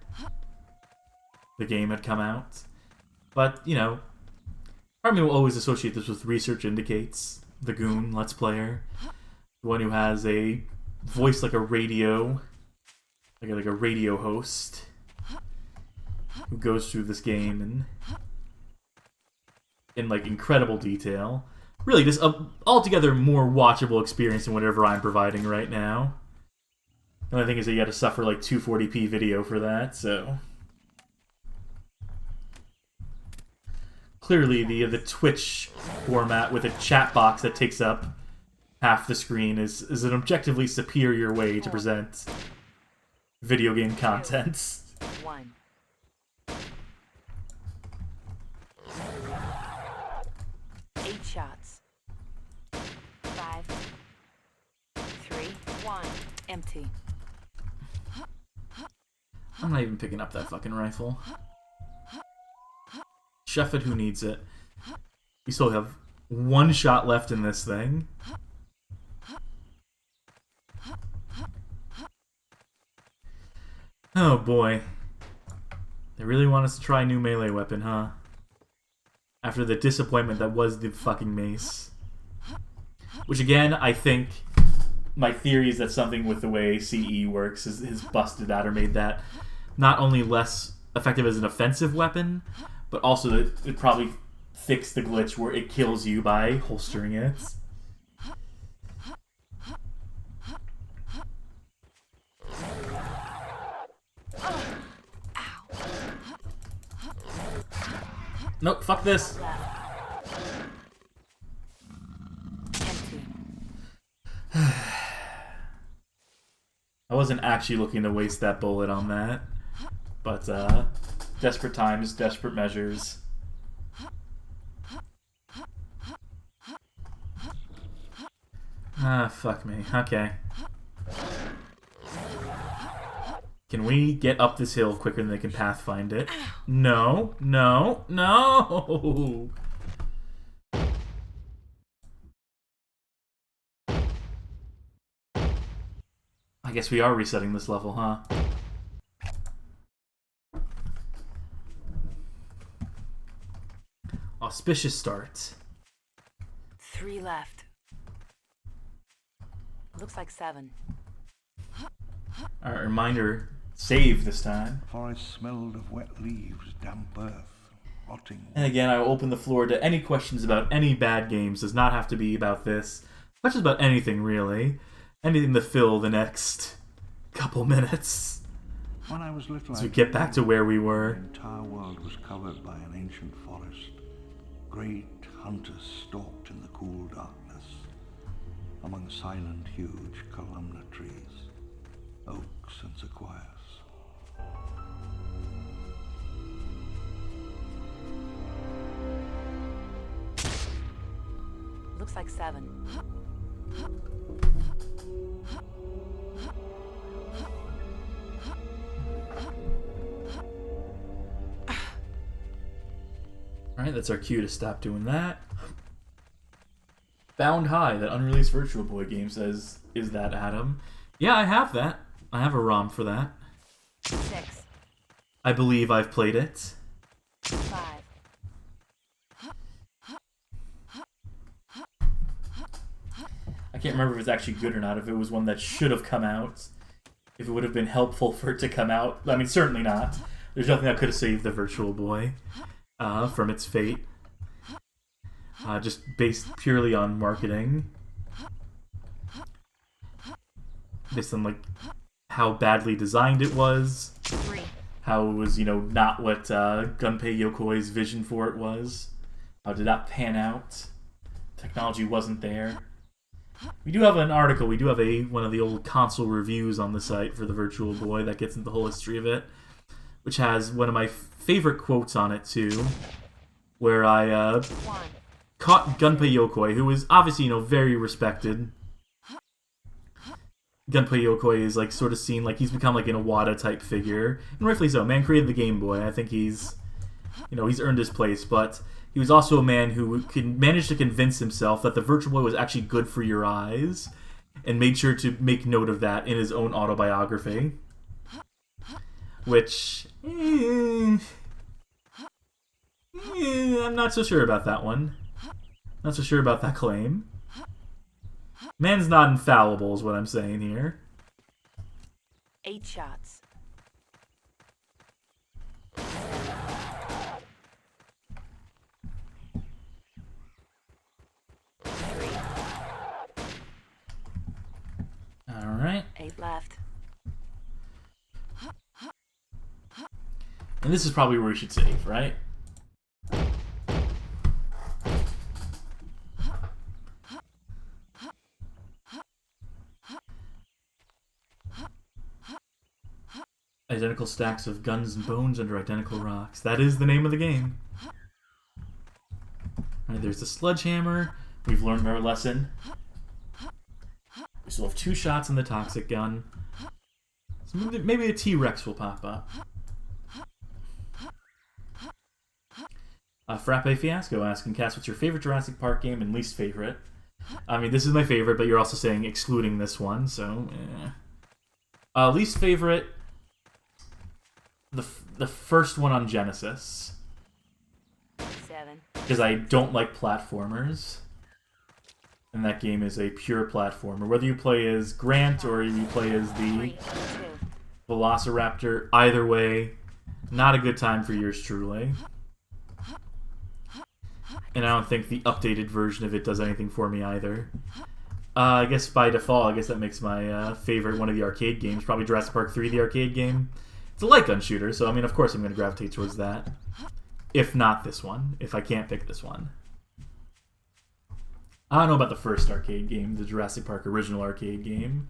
the game had come out. But, you know, part of me will always associate this with Research Indicates, the Goon Let's Player. The one who has a voice like a radio, like a radio host, who goes through this game and in like incredible detail. Really, just a altogether more watchable experience than whatever I'm providing right now. The only thing is that you got to suffer like 240p video for that, so clearly the Twitch format with a chat box that takes up half the screen is an objectively superior way to present video game content. 1. Eight shots. 5, 3, 1. Empty. I'm not even picking up that fucking rifle. Chef it, who needs it? We still have one shot left in this thing. Oh boy. They really want us to try a new melee weapon, huh? After the disappointment that was the fucking mace. Which again, I think my theory is that something with the way CE works is busted that or made that not only less effective as an offensive weapon, but also that it probably fixed the glitch where it kills you by holstering it. Nope, fuck this. I wasn't actually looking to waste that bullet on that, but desperate times, desperate measures. Ah, fuck me. Okay. Can we get up this hill quicker than they can pathfind it? No, no, no! I guess we are resetting this level, huh? Auspicious start. 3 left. Looks like 7. Alright, reminder, save this time. Forest smelled of wet leaves, damp earth, rotting. And again, I will open the floor to any questions about any bad games. Does not have to be about this. Much as about anything, really. Anything to fill the next couple minutes. When I was little, as we get back to where we were. The entire world was covered by an ancient forest. Great hunters stalked in the cool darkness, among silent, huge columnar trees, oaks and sequoias. Looks like 7. Alright, that's our cue to stop doing that. Bound High, that unreleased Virtual Boy game says, is that Adam? Yeah, I have that. I have a ROM for that. 6. I believe I've played it. 5. I can't can't remember if it's actually good or not, if it was one that should have come out, if it would have been helpful for it to come out. I mean, certainly not. There's nothing that could have saved the Virtual Boy from its fate. Just based purely on marketing. Based on, like, how badly designed it was. How it was, you know, not what Gunpei Yokoi's vision for it was. How it did not pan out. Technology wasn't there. We do have an article, we do have one of the old console reviews on the site for the Virtual Boy that gets into the whole history of it, which has one of my favorite quotes on it too, where I caught Gunpei Yokoi, who is obviously, you know, very respected. Gunpei Yokoi is like sort of seen like he's become like an Iwata type figure, and rightfully so. Man created the Game Boy. I think he's, you know, he's earned his place, but he was also a man who could manage to convince himself that the Virtual Boy was actually good for your eyes, and made sure to make note of that in his own autobiography. Which, I'm not so sure about that one. Not so sure about that claim. Man's not infallible is what I'm saying here. 8 shots. Alright. 8 left. And this is probably where we should save, right? Identical stacks of guns and bones under identical rocks. That is the name of the game. Alright, there's the sledgehammer. We've learned our lesson. We still have 2 shots in the toxic gun. So maybe a T-Rex will pop up. Frappe Fiasco asking, Cass, what's your favorite Jurassic Park game and least favorite? I mean, this is my favorite, but you're also saying excluding this one, so... least favorite... The first one on Genesis. 7. Because I don't like platformers. And that game is a pure platformer. Whether you play as Grant or you play as the Velociraptor, either way, not a good time for yours truly. And I don't think the updated version of it does anything for me either. I guess by default, I guess that makes my favorite one of the arcade games. Probably Jurassic Park 3, the arcade game. It's a light gun shooter, so I mean, of course I'm going to gravitate towards that. If not this one. If I can't pick this one. I don't know about the first arcade game, the Jurassic Park original arcade game.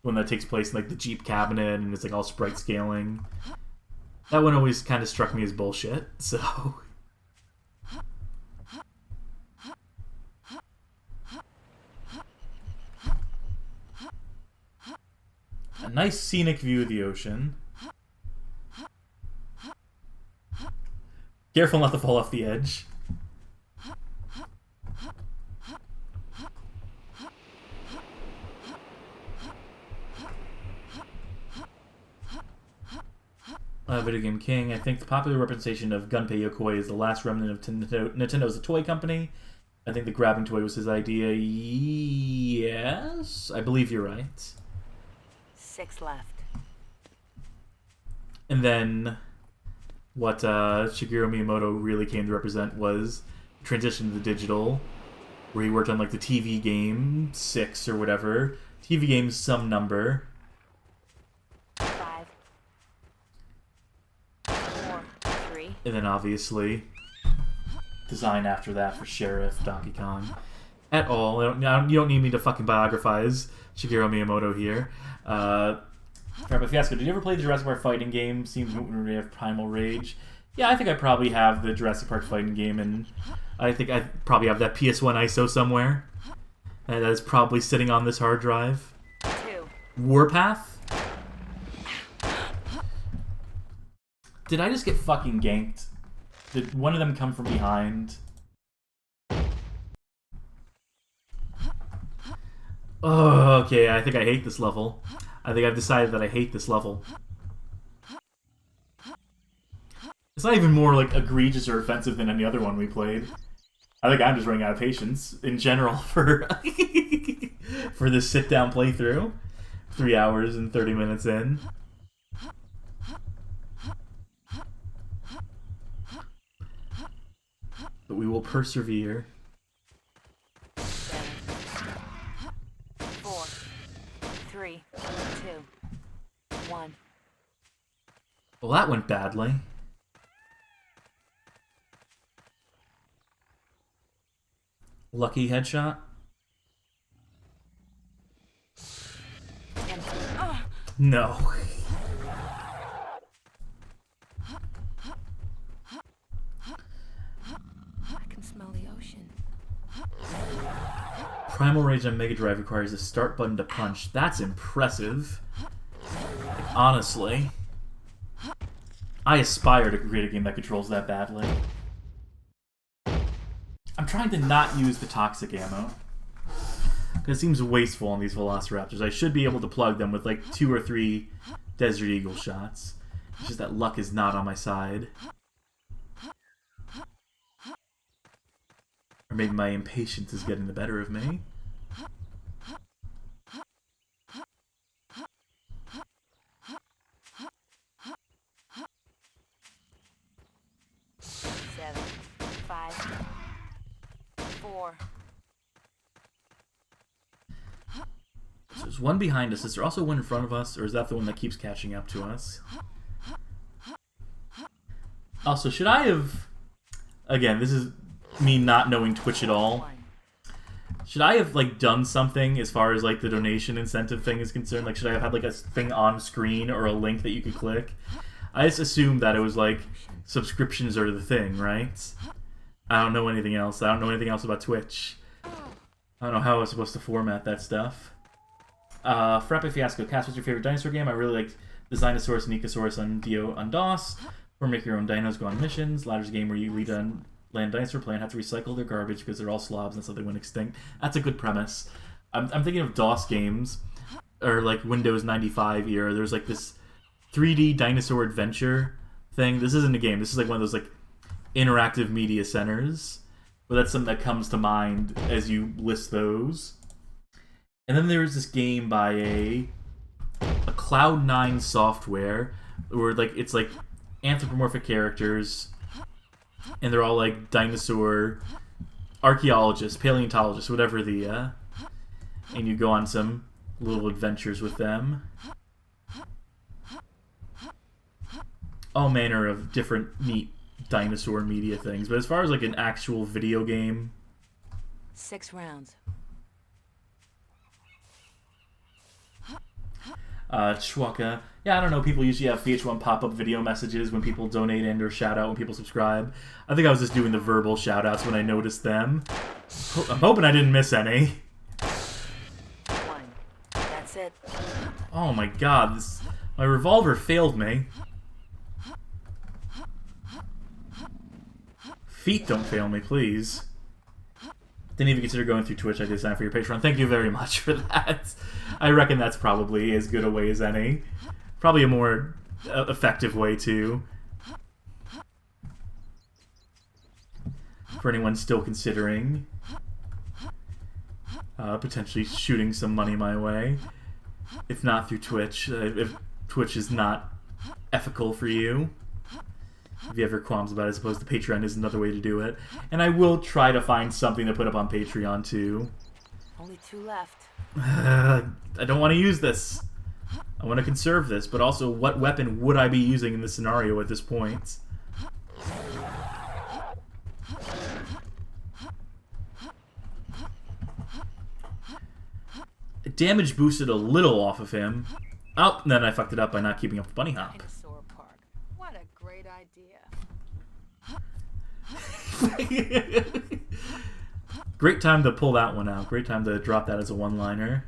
The one that takes place in like the Jeep cabinet and it's like all sprite scaling. That one always kind of struck me as bullshit, so... A nice scenic view of the ocean. Careful not to fall off the edge. Video Game King, I think the popular representation of Gunpei Yokoi is the last remnant of Nintendo as a toy company. I think the grabbing toy was his idea. Yes, I believe you're right. 6 left. And then what Shigeru Miyamoto really came to represent was transition to the digital, where he worked on like the TV game 6 or whatever. TV game some number. 5. 4. 3. And then obviously design after that for Sheriff, Donkey Kong. At all. You don't need me to fucking biographize Shigeru Miyamoto here. Frappe Fiasco, did you ever play the Jurassic Park fighting game? Seems we have Primal Rage. Yeah, I think I probably have the Jurassic Park fighting game, and I think I probably have that PS1 ISO somewhere. That is probably sitting on this hard drive. 2. Warpath? Did I just get fucking ganked? Did one of them come from behind? Oh, okay, I think I hate this level. I think I've decided that I hate this level. It's not even more, like, egregious or offensive than any other one we played. I think I'm just running out of patience, in general, for for this sit-down playthrough. 3 hours and 30 minutes in. But we will persevere. 7, 4, 3, 2, 1. Well, that went badly. Lucky headshot? Empty. No. I can smell the ocean. Primal Rage on Mega Drive requires a start button to punch. That's impressive. Like, honestly. I aspire to create a game that controls that badly. I'm trying to not use the toxic ammo. Because it seems wasteful on these Velociraptors. I should be able to plug them with like 2 or 3 Desert Eagle shots. It's just that luck is not on my side. Or maybe my impatience is getting the better of me. Seven, 5, 4. So there's one behind us. Is there also one in front of us? Or is that the one that keeps catching up to us? Also, should I have... Again, this is me not knowing Twitch at all. Should I have, like, done something as far as, like, the donation incentive thing is concerned? Like, should I have had, like, a thing on screen or a link that you could click? I just assumed that it was, like, subscriptions are the thing, right? I don't know anything else. I don't know anything else about Twitch. I don't know how I was supposed to format that stuff. Frappe Fiasco. Cass, what's your favorite dinosaur game? I really liked the Dinosaurus and Ecosaurus on DOS. Or make your own dinos, go on missions. Ladder's a game where you lead on land dinosaur play and have to recycle their garbage because they're all slobs and so they went extinct. That's a good premise. I'm thinking of DOS games, or like Windows 95 era. There's like this 3D dinosaur adventure thing. This isn't a game. This is like one of those like interactive media centers. But that's something that comes to mind as you list those. And then there's this game by a Cloud9 software where like it's like anthropomorphic characters and they're all like dinosaur archaeologists, paleontologists, whatever the and you go on some little adventures with them. All manner of different neat dinosaur media things. But as far as like an actual video game, 6 rounds. Chwaka. Yeah, I don't know. People usually have VH1 pop-up video messages when people donate and or shout out when people subscribe. I think I was just doing the verbal shout outs when I noticed them. I'm hoping I didn't miss any. 1. That's it. Oh my god, my revolver failed me. Feet don't fail me, please. Didn't even consider going through Twitch. I did sign for your Patreon. Thank you very much for that. I reckon that's probably as good a way as any. Probably a more effective way, too. For anyone still considering potentially shooting some money my way. If not through Twitch. If Twitch is not ethical for you. If you have your qualms about it, I suppose the Patreon is another way to do it. And I will try to find something to put up on Patreon, too. Only 2 left. I don't want to use this. I want to conserve this, but also, what weapon would I be using in this scenario at this point? Damage boosted a little off of him. Oh, and then I fucked it up by not keeping up with Bunny Hop. Dinosaur Park. What a great idea. Great time to pull that one out. Great time to drop that as a one-liner.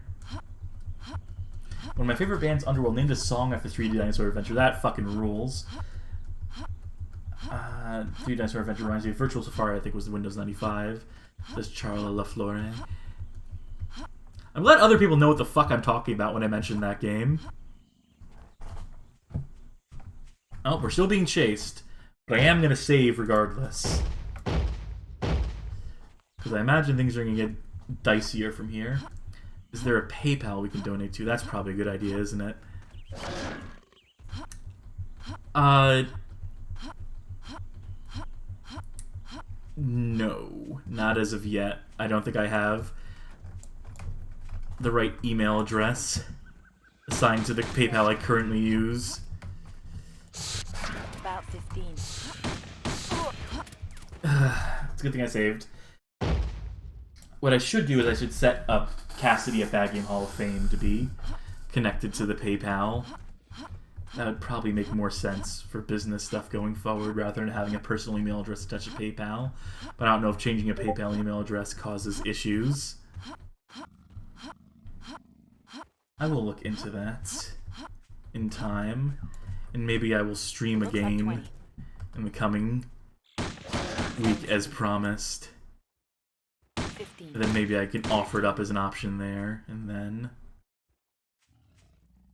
One of my favorite bands, Underworld, named a song after 3D Dinosaur Adventure. That fucking rules. 3D Dinosaur Adventure reminds me of Virtual Safari, I think was the Windows 95. Says Charla LaFlore. I'm glad other people know what the fuck I'm talking about when I mention that game. Oh, we're still being chased. But I am going to save regardless. Because I imagine things are going to get dicier from here. Is there a PayPal we can donate to? That's probably a good idea, isn't it? No, not as of yet. I don't think I have the right email address assigned to the PayPal I currently use. About 15. It's a good thing I saved. What I should do is I should set up Cassidy at Bad Game Hall of Fame to be connected to the PayPal. That would probably make more sense for business stuff going forward rather than having a personal email address attached to PayPal. But I don't know if changing a PayPal email address causes issues. I will look into that in time. And maybe I will stream a game in the coming week as promised. 15. And then maybe I can offer it up as an option there. And then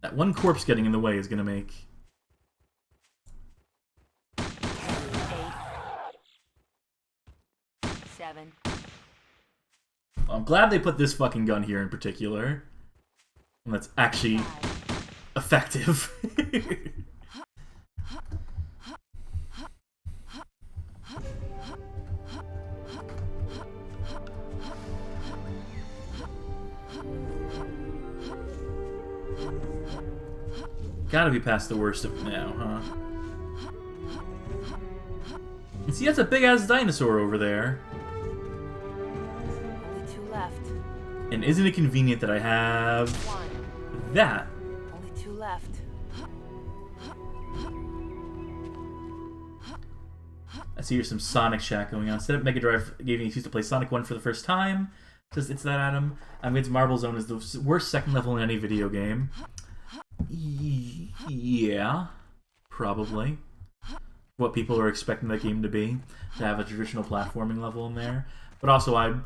that one corpse getting in the way is going to make... 8. 7. I'm glad they put this fucking gun here in particular. And that's actually 5. effective. Gotta be past the worst of it now, huh? And see, that's a big-ass dinosaur over there. Only 2 left. And isn't it convenient that I have 1. that? Only 2 left. I see here's some Sonic chat going on. Set up Mega Drive gave me an excuse to play Sonic 1 for the first time. Says it's that Adam. I'm convinced Marble Zone is the worst second level in any video game. Yeah, probably. What people are expecting that game to be, to have a traditional platforming level in there. But also, I'm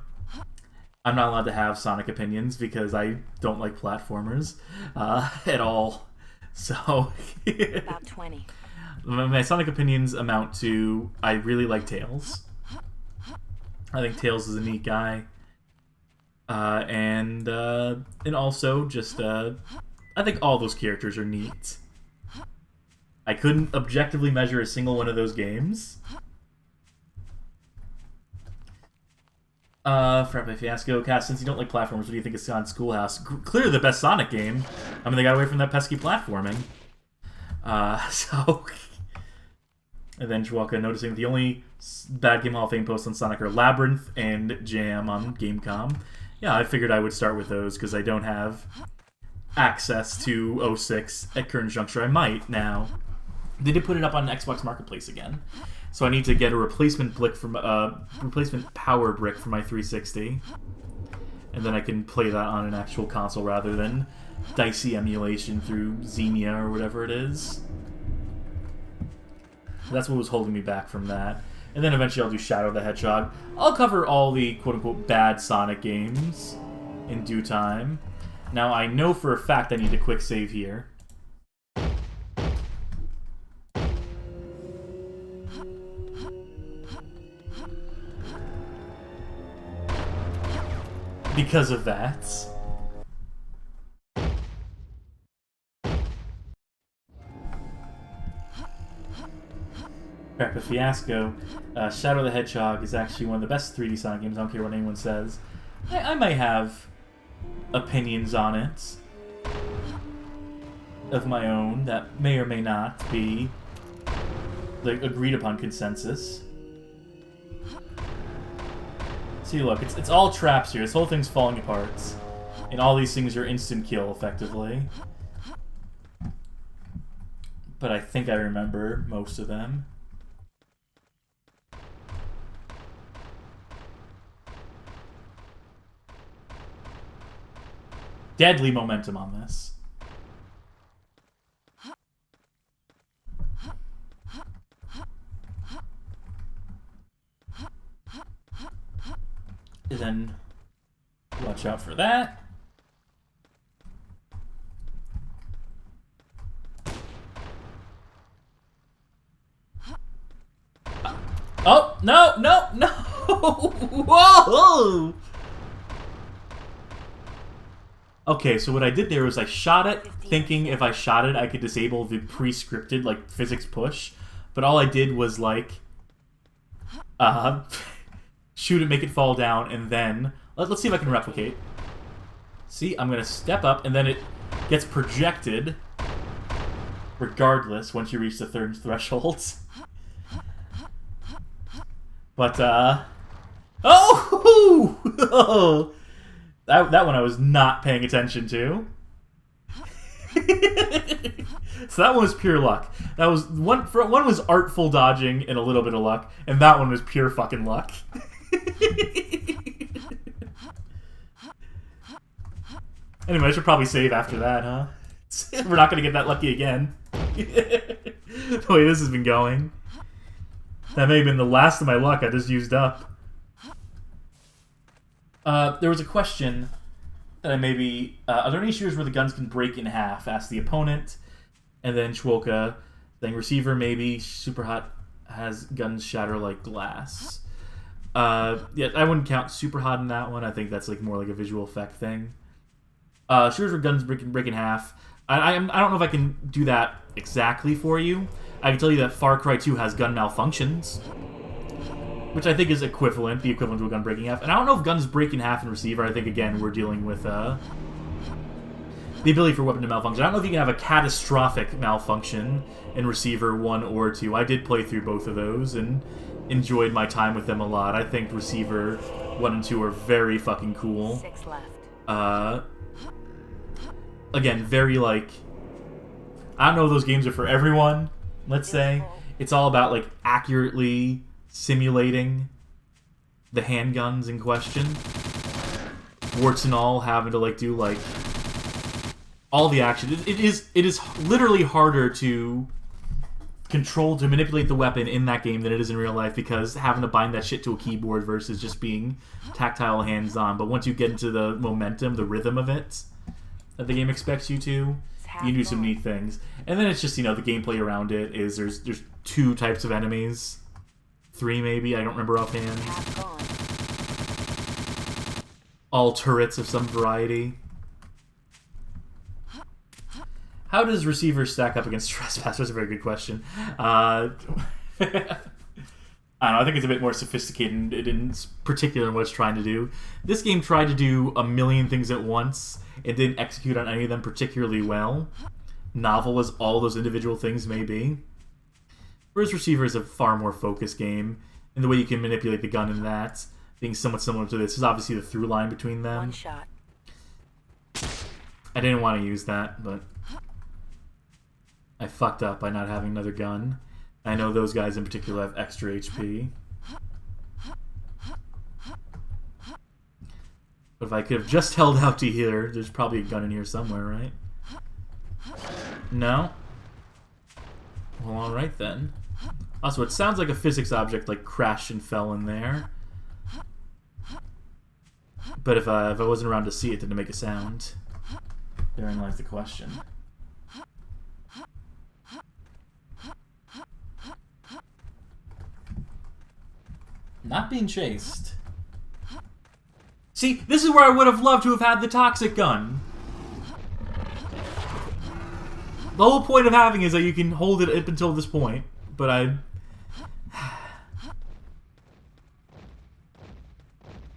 not allowed to have Sonic opinions because I don't like platformers at all. So, About 20. my Sonic opinions amount to I really like Tails. I think Tails is a neat guy, and also just I think all those characters are neat. I couldn't objectively measure a single one of those games. Frappe Fiasco, Cass, since you don't like platformers, what do you think of Sonic Schoolhouse? Clearly the best Sonic game. I mean, they got away from that pesky platforming. So... And then Chewalka noticing the only Bad Game Hall of Fame posts on Sonic are Labyrinth and Jam on Gamecom. Yeah, I figured I would start with those because I don't have access to 06 at current juncture. I might now. They did put it up on Xbox Marketplace again, so I need to get a replacement brick from replacement power brick for my 360, and then I can play that on an actual console rather than dicey emulation through Xenia or whatever it is. That's what was holding me back from that. And then eventually I'll do Shadow the Hedgehog. I'll cover all the quote-unquote bad Sonic games in due time. Now I know for a fact I need a quick save here. Because of that. Crap, a fiasco. Shadow the Hedgehog is actually one of the best 3D Sonic games. I don't care what anyone says. I might have opinions on it of my own that may or may not be the agreed upon consensus. See, look, it's all traps here. This whole thing's falling apart, and all these things are instant kill, effectively. But I think I remember most of them. Deadly momentum on this. And then watch out for that. Oh, no, no, no! Whoa! Okay, so what I did there was I shot it, thinking if I shot it, I could disable the pre-scripted, like, physics push. But all I did was, like, shoot it, make it fall down, and then... Let's see if I can replicate. See, I'm going to step up, and then it gets projected, regardless, once you reach the third threshold. But, oh! That one I was not paying attention to. So that one was pure luck. That was one was artful dodging and a little bit of luck, and that one was pure fucking luck. Anyway, I should probably save after that, huh? We're not gonna get that lucky again. The way this has been going. That may have been the last of my luck I just used up. There was a question that I maybe... are there any shooters where the guns can break in half? Asked the opponent. And then Chwoka saying receiver maybe. Super Hot has guns shatter like glass. Yeah, I wouldn't count Super Hot in that one. I think that's like more like a visual effect thing. Shooters where guns break in half. I don't know if I can do that exactly for you. I can tell you that Far Cry 2 has gun malfunctions, which I think is the equivalent to a gun breaking half. And I don't know if guns break in half in receiver. I think, again, we're dealing with the ability for weapon to malfunction. I don't know if you can have a catastrophic malfunction in receiver 1 or 2. I did play through both of those and enjoyed my time with them a lot. I think receiver 1 and 2 are very fucking cool. 6 left. Again, very, like... I don't know if those games are for everyone, let's say. It's all about, like, accurately simulating the handguns in question. Warts and all, having to, like, do, like, all the action. It is literally harder to control, to manipulate the weapon in that game than it is in real life, because having to bind that shit to a keyboard versus just being tactile hands-on. But once you get into the momentum, the rhythm of it that the game expects you to, you can do some neat things. And then it's just, you know, the gameplay around it is there's 2 types of enemies. 3 maybe, I don't remember offhand. All turrets of some variety. How does receiver stack up against Trespasser? That's a very good question. I don't know, I think it's a bit more sophisticated in particular in what it's trying to do. This game tried to do a million things at once. It didn't execute on any of them particularly well. Novel as all those individual things may be. Whereas receiver is a far more focused game, and the way you can manipulate the gun in that, being somewhat similar to this, is obviously the through line between them. 1 shot. I didn't want to use that, but I fucked up by not having another gun. I know those guys in particular have extra HP. But if I could have just held out to here, there's probably a gun in here somewhere, right? No? Well, alright then. Also, it sounds like a physics object like crashed and fell in there. But if I wasn't around to see it, did it make a sound? Therein lies the question. Not being chased. See, this is where I would have loved to have had the toxic gun. The whole point of having it is that you can hold it up until this point, but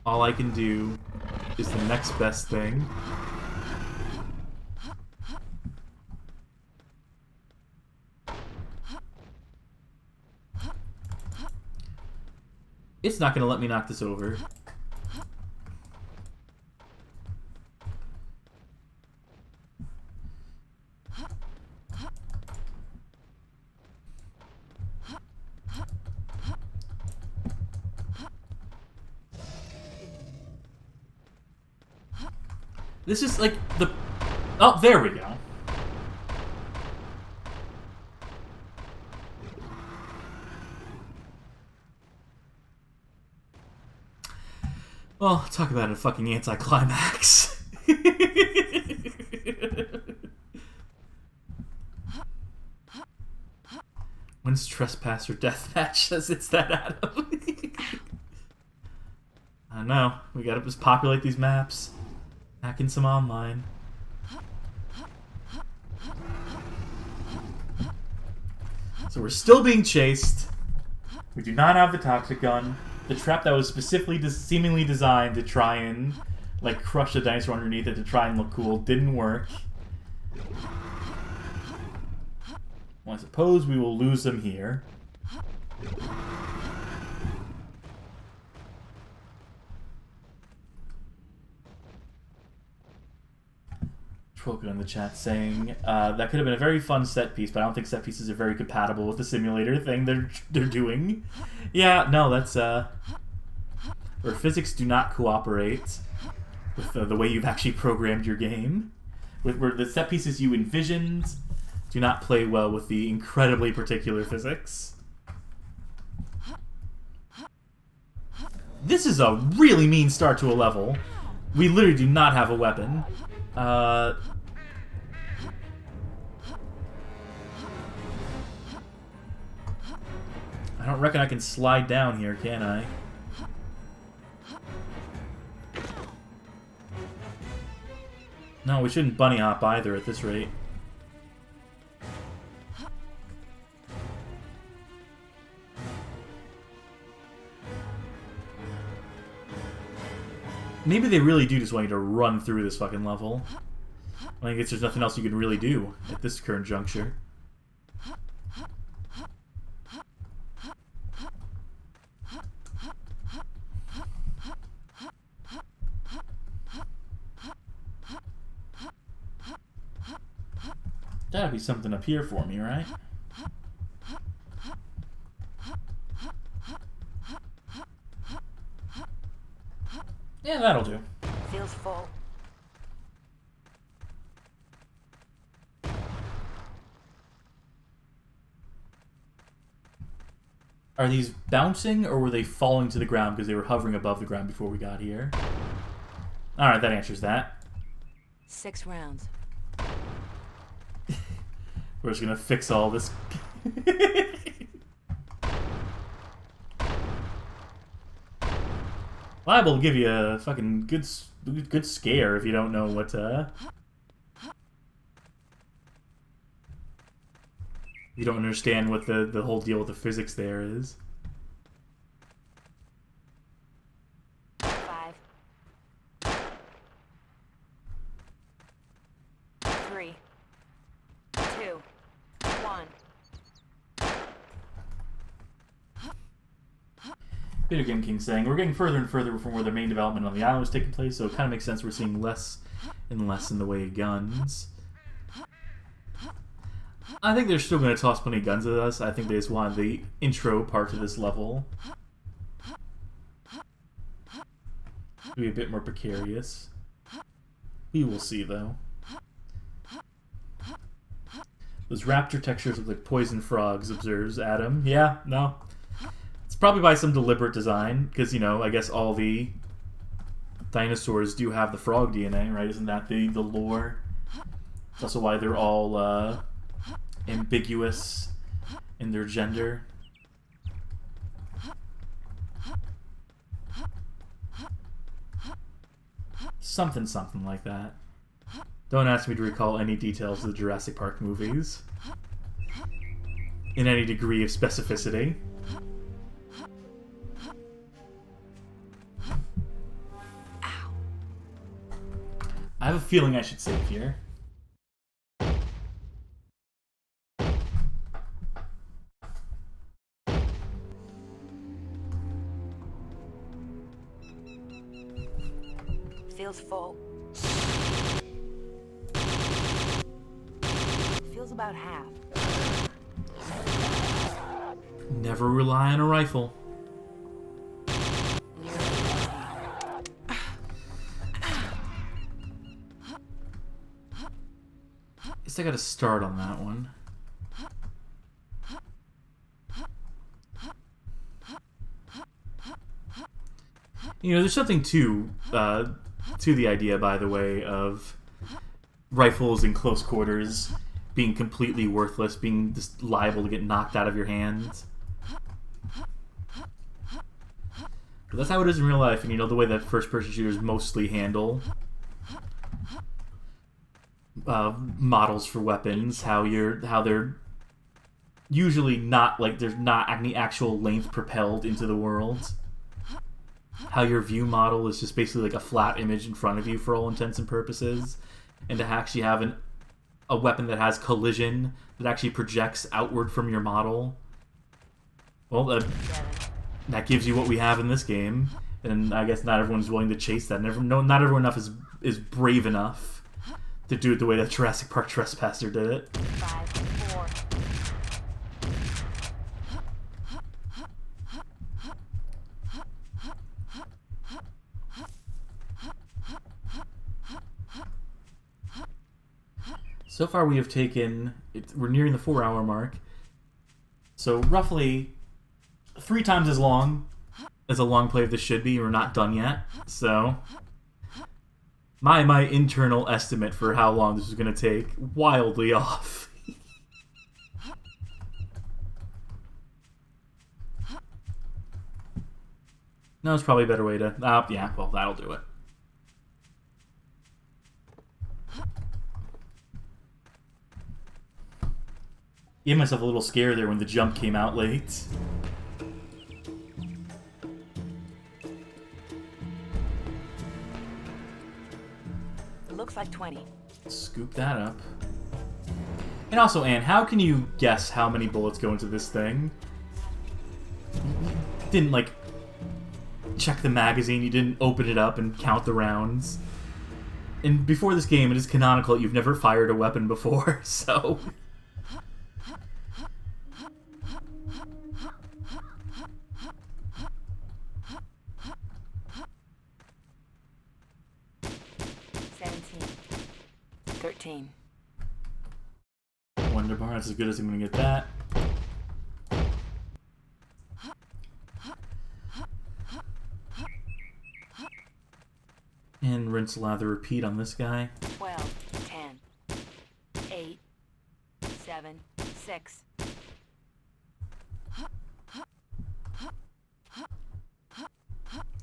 all I can do is the next best thing. It's not going to let me knock this over. This is like the... Oh, there we go. Well, talk about a fucking anticlimax. When's Trespasser Deathmatch? Says it's that Adam. I know. We gotta just populate these maps. Hack in some online. So we're still being chased. We do not have the toxic gun. The trap that was specifically seemingly designed to try and like crush the dinosaur underneath it to try and look cool didn't work. Well, I suppose we will lose them here. Trollkin in the chat saying that could have been a very fun set piece, but I don't think set pieces are very compatible with the simulator thing they're doing. Yeah, no, that's where physics do not cooperate with the way you've actually programmed your game. Where the set pieces you envisioned do not play well with the incredibly particular physics. This is a really mean start to a level. We literally do not have a weapon. I don't reckon I can slide down here, can I? No, we shouldn't bunny hop either at this rate. Maybe they really do just want you to run through this fucking level. I guess there's nothing else you can really do at this current juncture. That'd be something up here for me, right? Yeah, that'll do. Feels full. Are these bouncing, or were they falling to the ground because they were hovering above the ground before we got here? Alright, that answers that. 6 rounds. We're just gonna fix all this. Liable will give you a fucking good scare if you don't know what you don't understand what the whole deal with the physics there is. 5. 3. 2. 1. Video Game King saying, we're getting further and further from where the main development on the island was taking place, so it kind of makes sense we're seeing less and less in the way of guns. I think they're still going to toss plenty of guns at us. I think they just wanted the intro part to this level to be a bit more precarious. We will see, though. Those raptor textures look like poison frogs, observes Adam. Yeah, no. It's probably by some deliberate design, because, you know, I guess all the dinosaurs do have the frog DNA, right? Isn't that the lore? It's also why they're all ambiguous in their gender. Something like that. Don't ask me to recall any details of the Jurassic Park movies in any degree of specificity. I have a feeling I should save here. Feels full. Feels about half. Never rely on a rifle. Guess I gotta start on that one. You know, there's something to the idea, by the way, of rifles in close quarters being completely worthless, being just liable to get knocked out of your hands. But that's how it is in real life, and you know the way that first-person shooters mostly handle models for weapons, how they're usually not, like, there's not any actual length propelled into the world. How your view model is just basically like a flat image in front of you for all intents and purposes. And to actually have a weapon that has collision that actually projects outward from your model. Well, that gives you what we have in this game. And I guess not everyone's willing to chase that. Not everyone is brave enough to do it the way that Jurassic Park Trespasser did it. 5, 4. So far we have taken, we're nearing the 4-hour mark, so roughly 3 times as long as a long play of this should be. We're not done yet, so my internal estimate for how long this is going to take, wildly off. No, it's probably a better way to, yeah, well, that'll do it. Gave myself a little scare there when the jump came out late. Looks like 20. Scoop that up. And also, Anne, how can you guess how many bullets go into this thing? You didn't, like, check the magazine, you didn't open it up and count the rounds. And before this game, it is canonical that you've never fired a weapon before, so... 13. Wonder Bar, that's as good as I'm gonna get that. And rinse, lather, repeat on this guy. 12, 10, 8, 7, 6.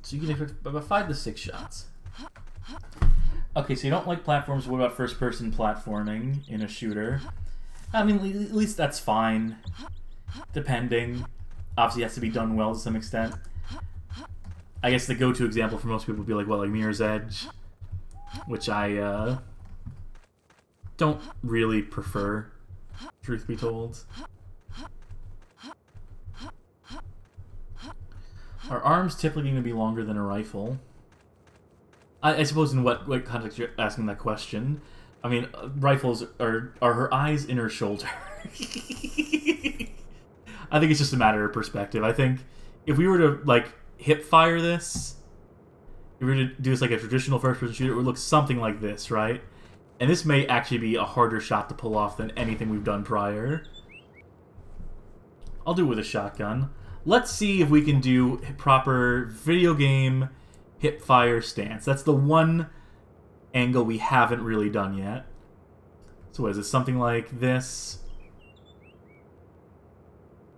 So you can expect about 5 to 6 shots. Okay, so you don't like platforms. What about first-person platforming in a shooter? I mean, at least that's fine. Depending. Obviously, it has to be done well to some extent. I guess the go-to example for most people would be like, well, like Mirror's Edge, which I don't really prefer, truth be told. Are arms typically going to be longer than a rifle? I suppose in what context you're asking that question. I mean, rifles are her eyes in her shoulder. I think it's just a matter of perspective. I think if we were to, like, hip fire this, if we were to do this like a traditional first-person shooter, it would look something like this, right? And this may actually be a harder shot to pull off than anything we've done prior. I'll do it with a shotgun. Let's see if we can do proper video game hip fire stance. That's the one angle we haven't really done yet. So what is it? Something like this?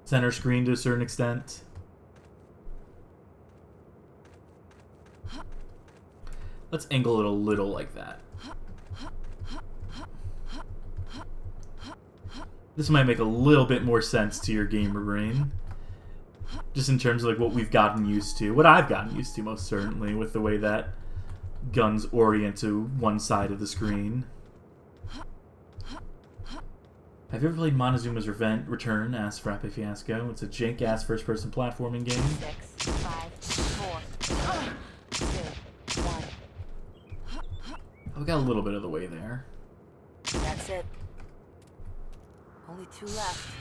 Center screen to a certain extent. Let's angle it a little like that. This might make a little bit more sense to your gamer brain. Just in terms of like what we've gotten used to. What I've gotten used to, most certainly, with the way that guns orient to one side of the screen. Have you ever played Montezuma's Return? Asked Frappe Fiasco. It's a jank-ass first-person platforming game. 6, 5, 4, 3, 2, 1. We got a little bit of the way there. That's it. Only 2 left.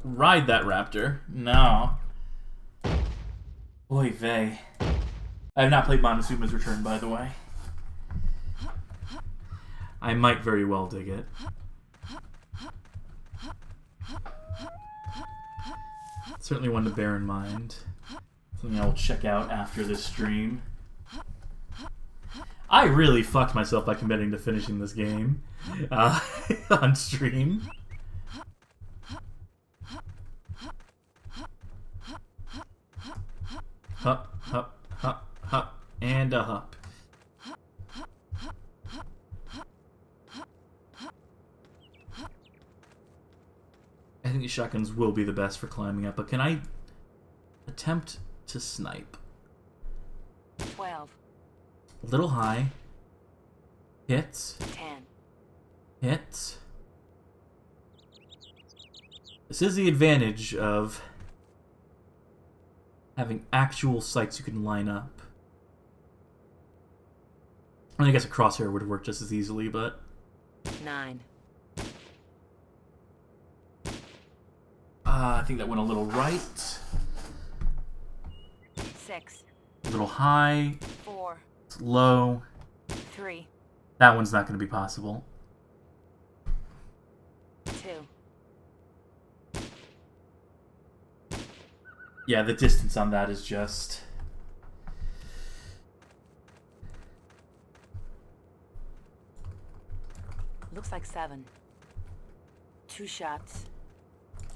Ride that raptor. No. Oy vey. I have not played Montezuma's Return, by the way. I might very well dig it. Certainly one to bear in mind. Something I will check out after this stream. I really fucked myself by committing to finishing this game on stream. Hup, hup, hup, hup, and a hup. I think the shotguns will be the best for climbing up, but can I attempt to snipe? 12. A little high. Hits. 10. Hits. This is the advantage of having actual sights you can line up. I mean, I guess a crosshair would work just as easily, but... 9. I think that went a little right. 6. A little high. 4. It's low. 3. That one's not going to be possible. 2. Yeah, the distance on that is just... Looks like 7. 2 shots.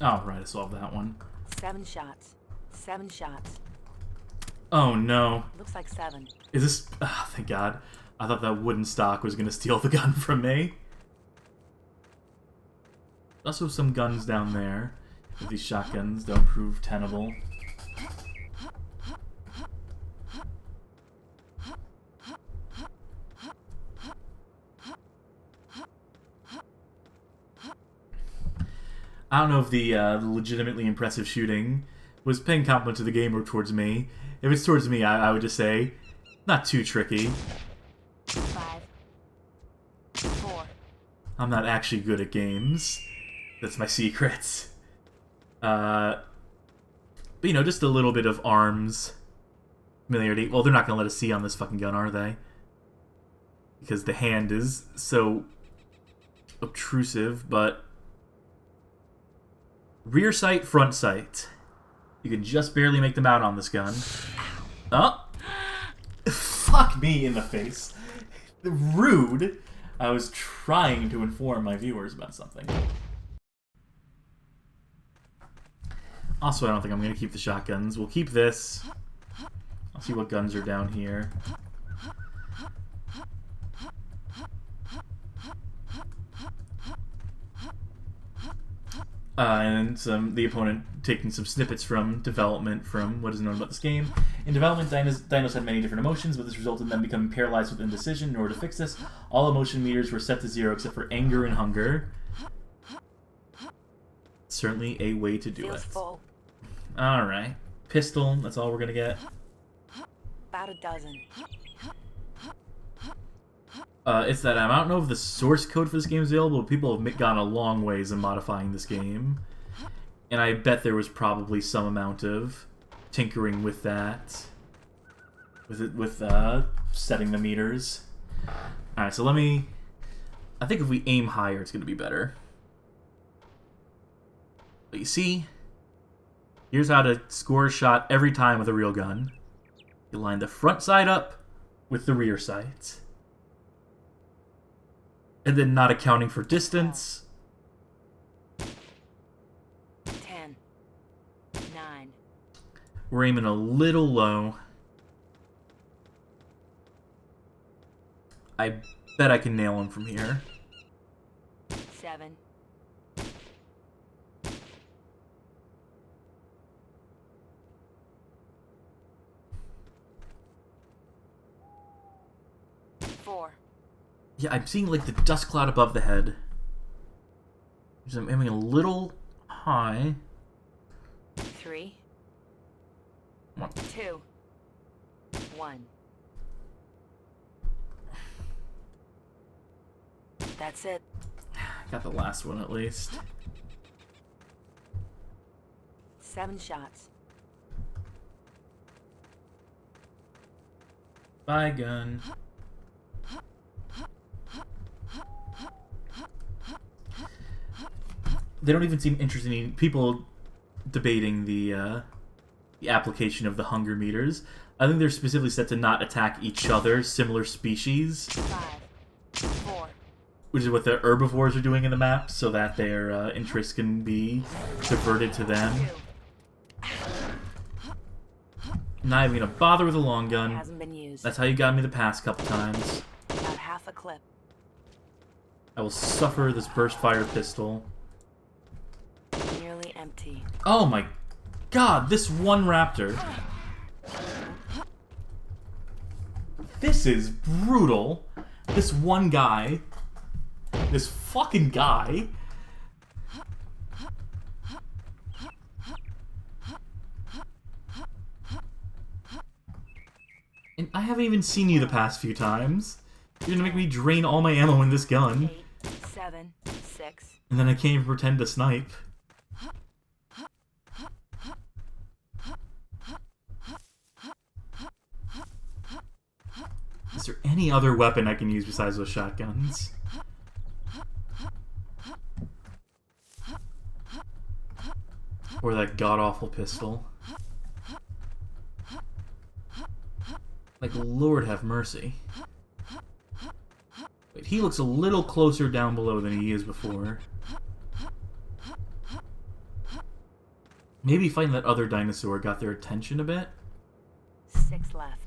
Oh, right, I solved that one. 7 shots. 7 shots. Oh, no. Looks like 7. Is this... Oh, thank God. I thought that wooden stock was going to steal the gun from me. Also some guns down there. If these shotguns don't prove tenable. I don't know if the legitimately impressive shooting was paying compliment to the game or towards me. If it's towards me, I would just say, not too tricky. 5. 4. I'm not actually good at games. That's my secret. But, you know, just a little bit of arms familiarity. Well, they're not going to let us see on this fucking gun, are they? Because the hand is so obtrusive, but... Rear sight, front sight. You can just barely make them out on this gun. Oh! Fuck me in the face. Rude. I was trying to inform my viewers about something. Also, I don't think I'm going to keep the shotguns. We'll keep this. I'll see what guns are down here. And the opponent taking some snippets from development from what is known about this game. In development, dinos had many different emotions, but this resulted in them becoming paralyzed with indecision. In order to fix this, all emotion meters were set to 0 except for anger and hunger. Certainly a way to do Feels it. full. Alright. Pistol, that's all we're gonna get. About a dozen. It's that I don't know if the source code for this game is available, but people have gone a long ways in modifying this game. And I bet there was probably some amount of tinkering with that. With setting the meters. Alright, so let me... I think if we aim higher, it's going to be better. But you see, here's how to score a shot every time with a real gun. You line the front side up with the rear sight. And then not accounting for distance. 10. 9. We're aiming a little low. I bet I can nail him from here. 7. 4. Yeah, I'm seeing like the dust cloud above the head. I'm aiming a little high. 3. 2. 1. That's it. Got the last one at least. 7 shots. Bye, gun. They don't even seem interested in people debating the application of the hunger meters. I think they're specifically set to not attack each other, similar species. 5. 4. Which is what the herbivores are doing in the map, so that their interests can be diverted to them. 2. Not even gonna bother with a long gun. Hasn't been used. That's how you got me the past couple times. About half a clip. I will suffer this burst fire pistol. Nearly Empty. Oh my god, this one raptor. This is brutal. This one guy. This fucking guy. And I haven't even seen you the past few times. You're gonna make me drain all my ammo in this gun. 8, 7, 6. And then I can't even pretend to snipe. Is there any other weapon I can use besides those shotguns? Or that god-awful pistol? Like, Lord have mercy. Wait, he looks a little closer down below than he is before. Maybe fighting that other dinosaur got their attention a bit? 6 left.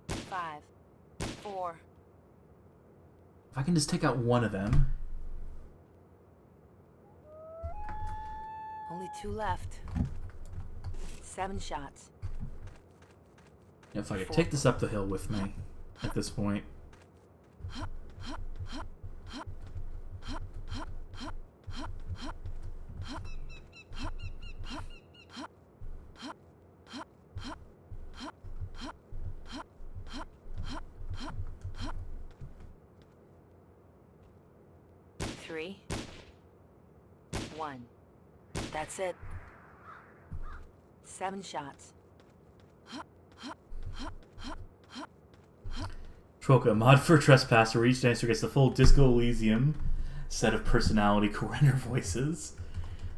5, 4. If I can just take out one of them. Only 2 left. 7 shots. If I could take this up the hill with me at this point. Three, 1. That's it. 7 shots. Troca, a mod for Trespasser, where each dancer gets the full Disco Elysium set of personality core inner voices.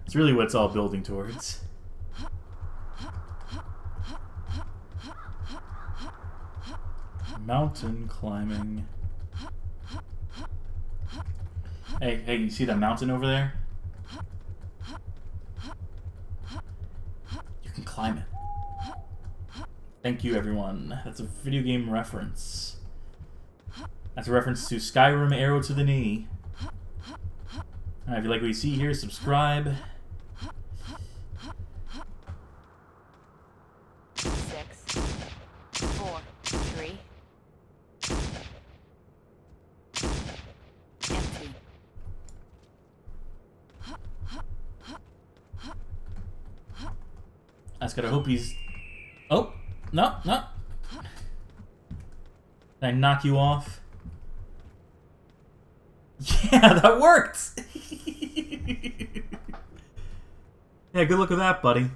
It's really what it's all building towards. Mountain climbing. Hey, you see that mountain over there? You can climb it. Thank you, everyone. That's a video game reference. That's a reference to Skyrim Arrow to the Knee. Alright, if you like what you see here, subscribe. 6, 4, 3. Empty. I just gotta hope he's... Oh! No, no! Did I knock you off? Yeah, that worked! Yeah, good luck with that, buddy.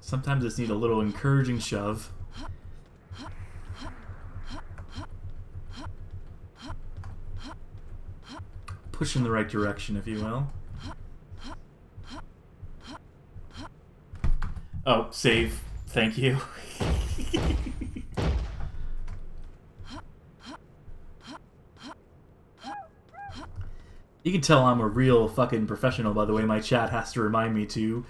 Sometimes I just need a little encouraging shove. Push in the right direction, if you will. Oh, save. Thank you. You can tell I'm a real fucking professional by the way my chat has to remind me to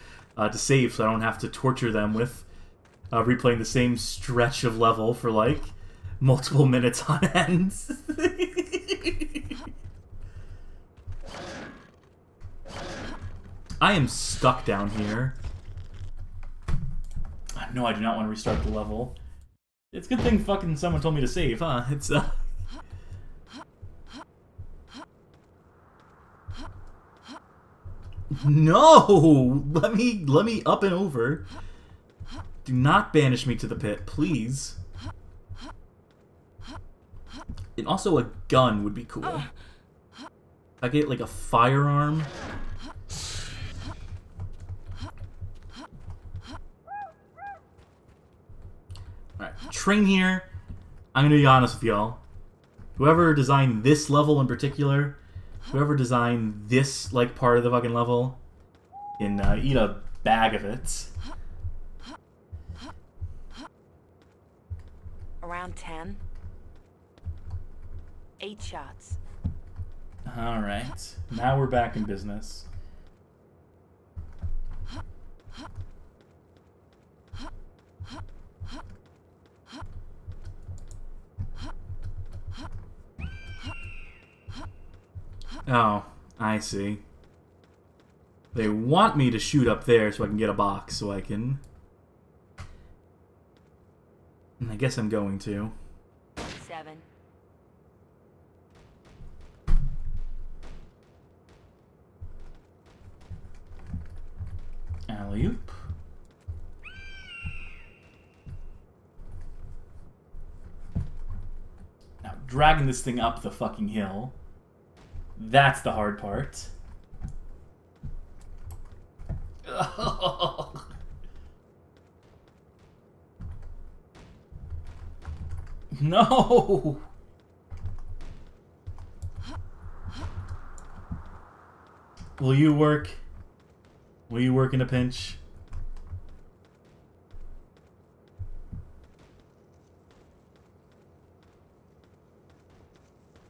save so I don't have to torture them with replaying the same stretch of level for, like, multiple minutes on end. I am stuck down here. No, I do not want to restart the level. It's a good thing fucking someone told me to save, huh? It's, No! Let me up and over. Do not banish me to the pit, please. And also a gun would be cool. If I get, like, a firearm. Alright, train here. I'm gonna be honest with y'all. Whoever designed this level in particular, whoever designed this, like, part of the fucking level, can eat a bag of it. Around 10. 8 shots. Alright, now we're back in business. Oh, I see. They want me to shoot up there so I can get a box, so I can... And I guess I'm going to. 7. Alley-oop. Now, dragging this thing up the fucking hill. That's the hard part. No! Will you work? Will you work in a pinch?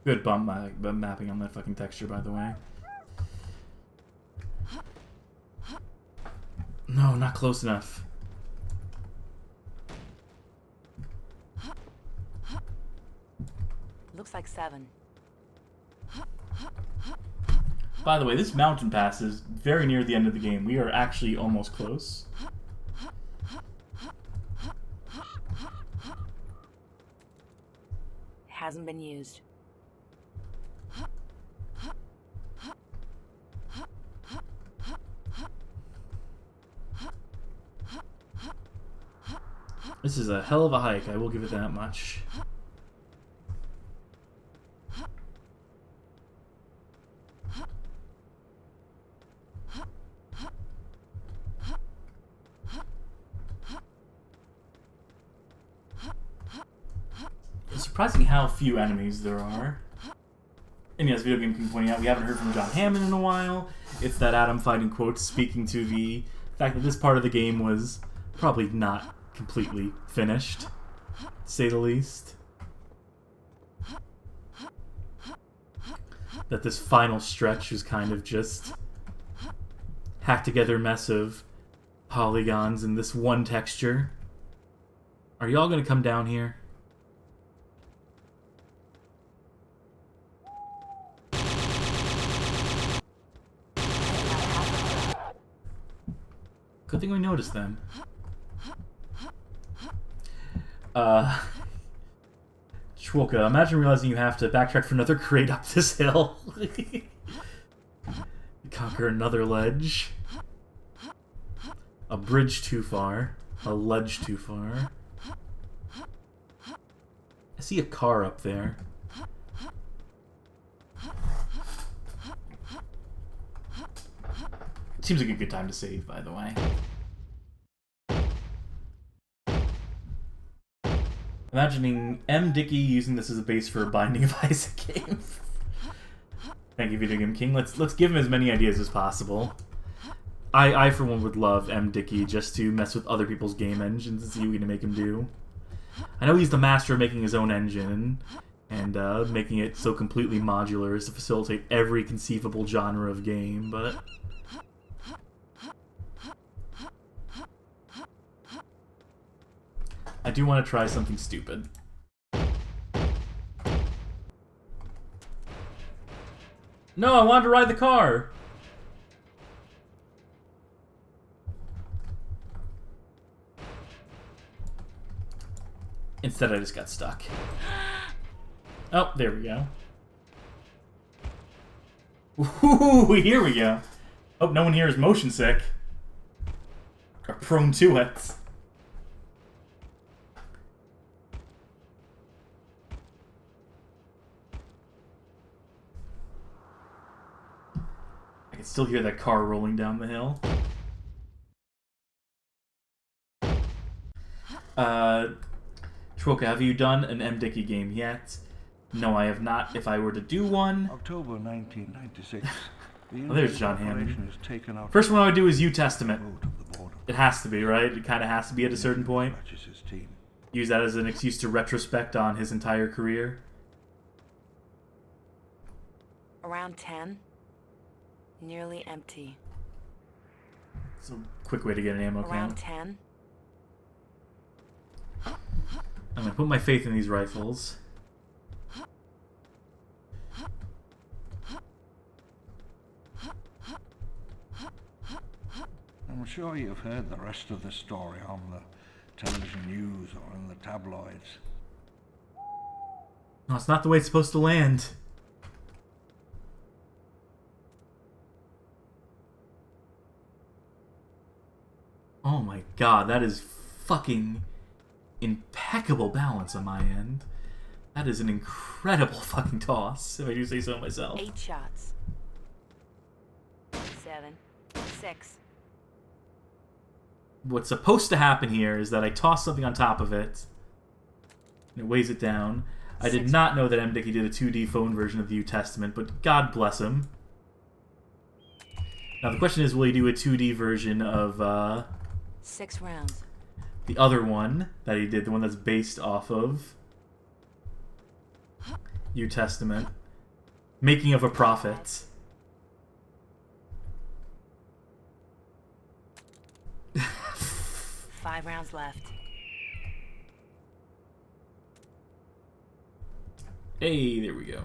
Good bump mapping on that fucking texture, by the way. No, not close enough. Looks like 7. By the way, this mountain pass is very near the end of the game. We are actually almost close. Hasn't been used. This is a hell of a hike, I will give it that much. It's surprising how few enemies there are. And yes, Video Game King pointing out, we haven't heard from John Hammond in a while. It's that Adam fighting quotes speaking to the fact that this part of the game was probably not completely finished, to say the least. That this final stretch is kind of just hacked together mess of polygons in this one texture. Are y'all gonna come down here? Good thing we noticed them. Chwolka, imagine realizing you have to backtrack for another crate up this hill. Conquer another ledge. A bridge too far. A ledge too far. I see a car up there. Seems like a good time to save, by the way. Imagining M. Dickey using this as a base for a Binding of Isaac game. Thank you, Video Game King. Let's give him as many ideas as possible. I for one would love M. Dickey just to mess with other people's game engines and see what we can make him do. I know he's the master of making his own engine and making it so completely modular as to facilitate every conceivable genre of game, but I do want to try something stupid. No, I wanted to ride the car! Instead, I just got stuck. Oh, there we go. Ooh, here we go. Oh, no one here is motion sick. Or prone to it. I can still hear that car rolling down the hill. Chwolka, have you done an M. Dickey game yet? No, I have not. If I were to do one... October 1996. Oh, there's John Hammond. First one I would do is U-Testament. It has to be, right? It kind of has to be at a certain point. Use that as an excuse to retrospect on his entire career. Around 10. Nearly empty. It's a quick way to get an ammo Around count. 10. I'm gonna put my faith in these rifles. I'm sure you've heard the rest of the story on the television news or in the tabloids. No, it's not the way it's supposed to land. Oh my god, that is fucking impeccable balance on my end. That is an incredible fucking toss, if I do say so myself. 8 shots. 7, 6. What's supposed to happen here is that I toss something on top of it, and it weighs it down. I did not know that M. Dickey did a 2D phone version of the New Testament, but God bless him. Now the question is, will he do a 2D version of 6 rounds. the other one that he did, the one that's based off of New Testament, Making of a Prophet? 5 rounds left. Hey, there we go.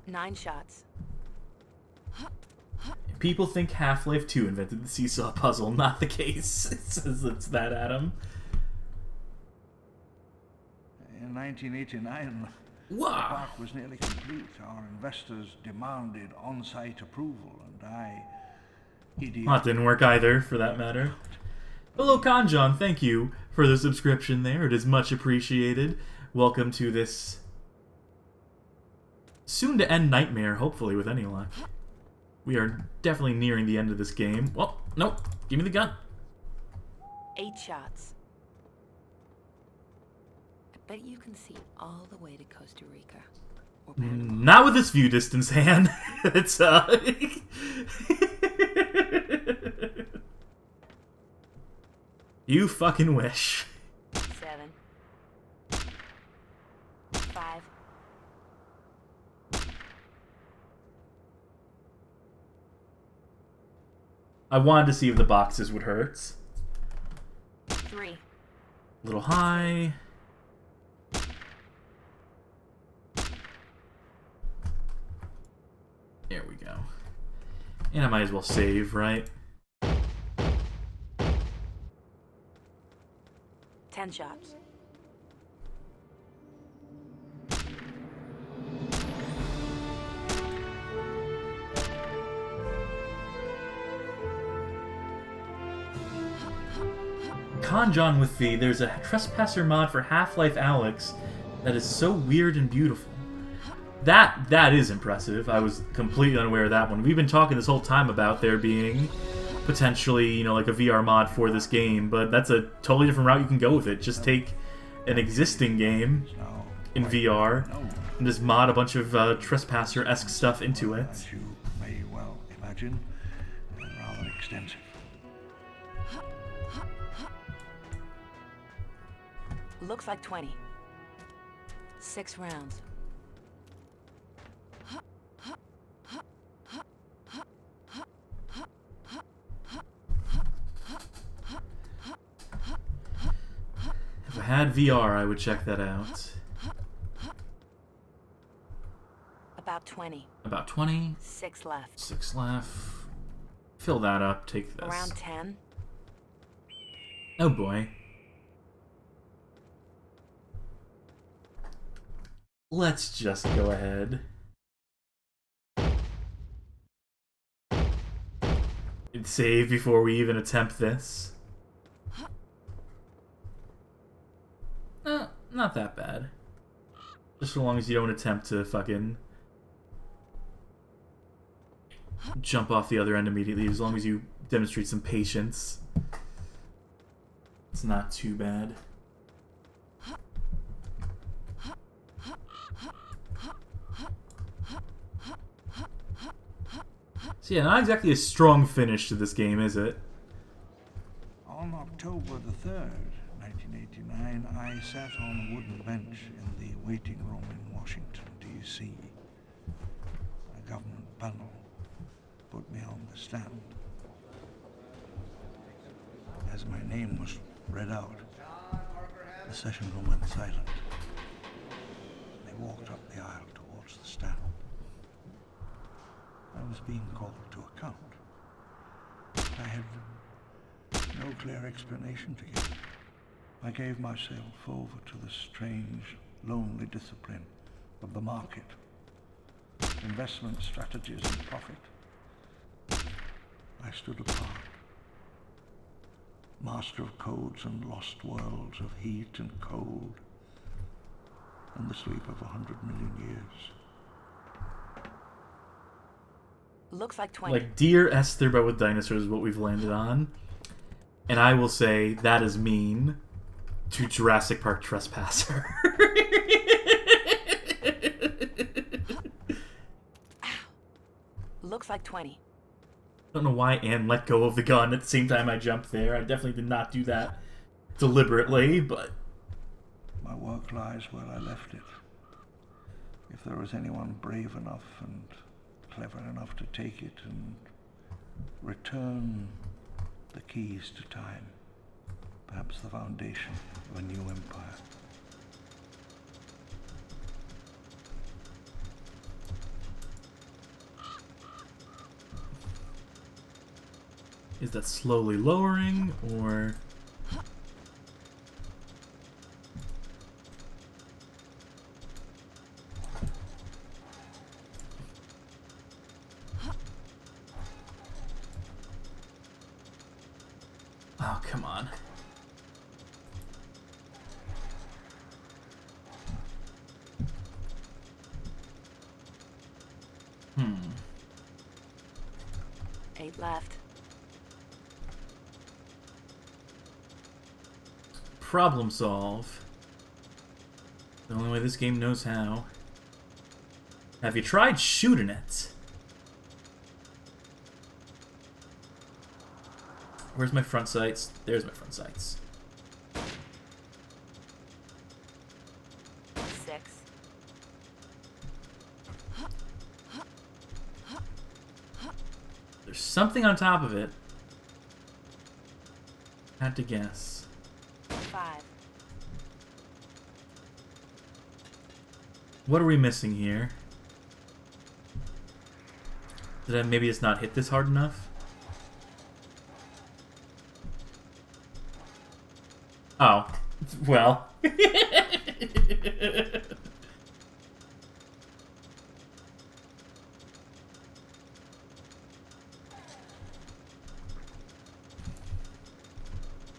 9 shots. People think Half-Life 2 invented the seesaw puzzle. Not the case. It says it's that, Adam. In 1989, the Wow. park was nearly complete. Our investors demanded on-site approval, and I... Well, that didn't work either, for that matter. Hello, Kanjon. Thank you for the subscription there. It is much appreciated. Welcome to this soon-to-end nightmare, hopefully, with any luck. We are definitely nearing the end of this game. Well, nope. Give me the gun. 8 shots. I bet you can see all the way to Costa Rica. Or Panama. Not with this view distance, Han. It's, You fucking wish. 7. 5. I wanted to see if the boxes would hurt. 3. A little high. There we go. And I might as well save, right? 10 shots. Kanjon with the there's a Trespasser mod for Half-Life Alyx that is so weird and beautiful. That is impressive. I was completely unaware of that one. We've been talking this whole time about there being potentially, you know, like a VR mod for this game, but that's a totally different route you can go with it. Just take an existing game in VR and just mod a bunch of Trespasser-esque stuff into it. As you may well imagine, rather extensive. Looks like 20. 6 rounds. If I had VR, I would check that out. About 20. About 20. 6 left. 6 left. Fill that up. Take this. Around 10. Oh boy. Let's just go ahead and save before we even attempt this. Not that bad. Just so long as you don't attempt to fucking jump off the other end immediately. As long as you demonstrate some patience. It's not too bad. So yeah, not exactly a strong finish to this game, is it? On October the 3rd, 1989, I sat on a wooden bench in the waiting room in Washington, D.C. A government panel put me on the stand. As my name was read out, the session room went silent. They walked up the aisle towards the stand. I was being called to account. I had no clear explanation to give. I gave myself over to the strange, lonely discipline of the market, investment strategies and profit. I stood apart, master of codes and lost worlds of heat and cold, and the sleep of 100 million years. Looks like 20. Like Dear Esther, but with dinosaurs is what we've landed on. And I will say that is mean to Jurassic Park Trespasser. Looks like 20. I don't know why Anne let go of the gun at the same time I jumped there. I definitely did not do that deliberately, but... My work lies where I left it. If there was anyone brave enough and clever enough to take it and return the keys to time, perhaps the foundation of a new empire. Is that slowly lowering, or... Oh, come on. Hmm. 8 left. Problem solve. The only way this game knows how. Have you tried shooting it? Where's my front sights? There's my front sights. 6. There's something on top of it. Had to guess. 5. What are we missing here? Did I maybe just not hit this hard enough? Oh. Well.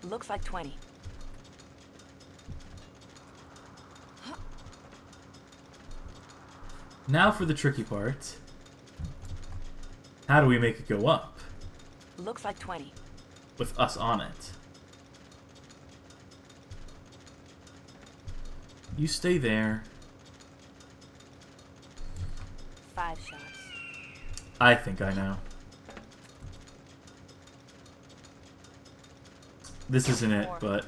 Looks like 20. Now for the tricky part. How do we make it go up? Looks like 20. With us on it. You stay there. 5 shots. I think I know. This isn't it, but...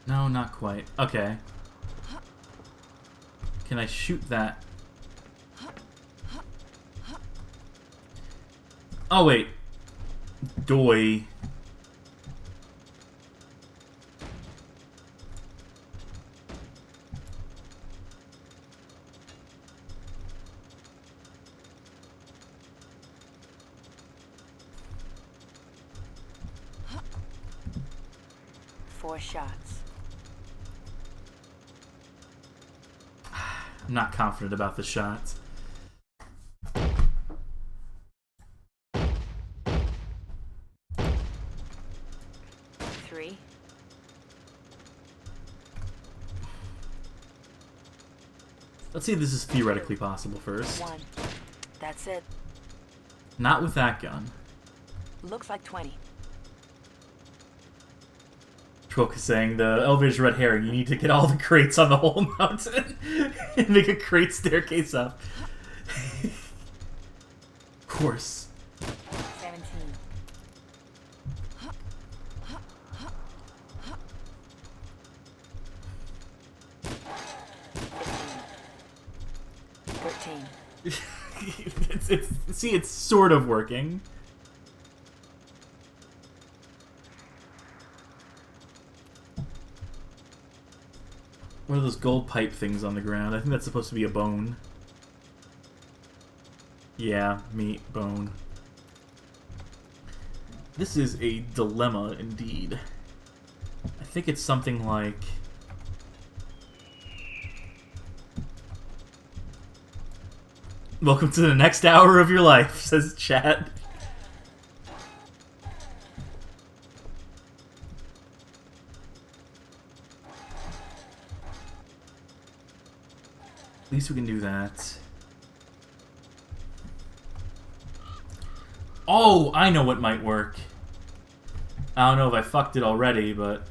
No, not quite. Okay. Can I shoot that? Oh, wait. Doy. Four shots. I'm not confident about the shots. Three. Let's see if this is theoretically possible first. 1. That's it. Not with that gun. Looks like 20. Troke is saying the elevator's red herring. You need to get all the crates on the whole mountain and make a crate staircase up. Of course. 17. See, it's sort of working. What are those gold pipe things on the ground? I think that's supposed to be a bone. Yeah, meat, bone. This is a dilemma indeed. I think it's something like... Welcome to the next hour of your life, says chat. At least we can do that. Oh, I know what might work. I don't know if I fucked it already, but...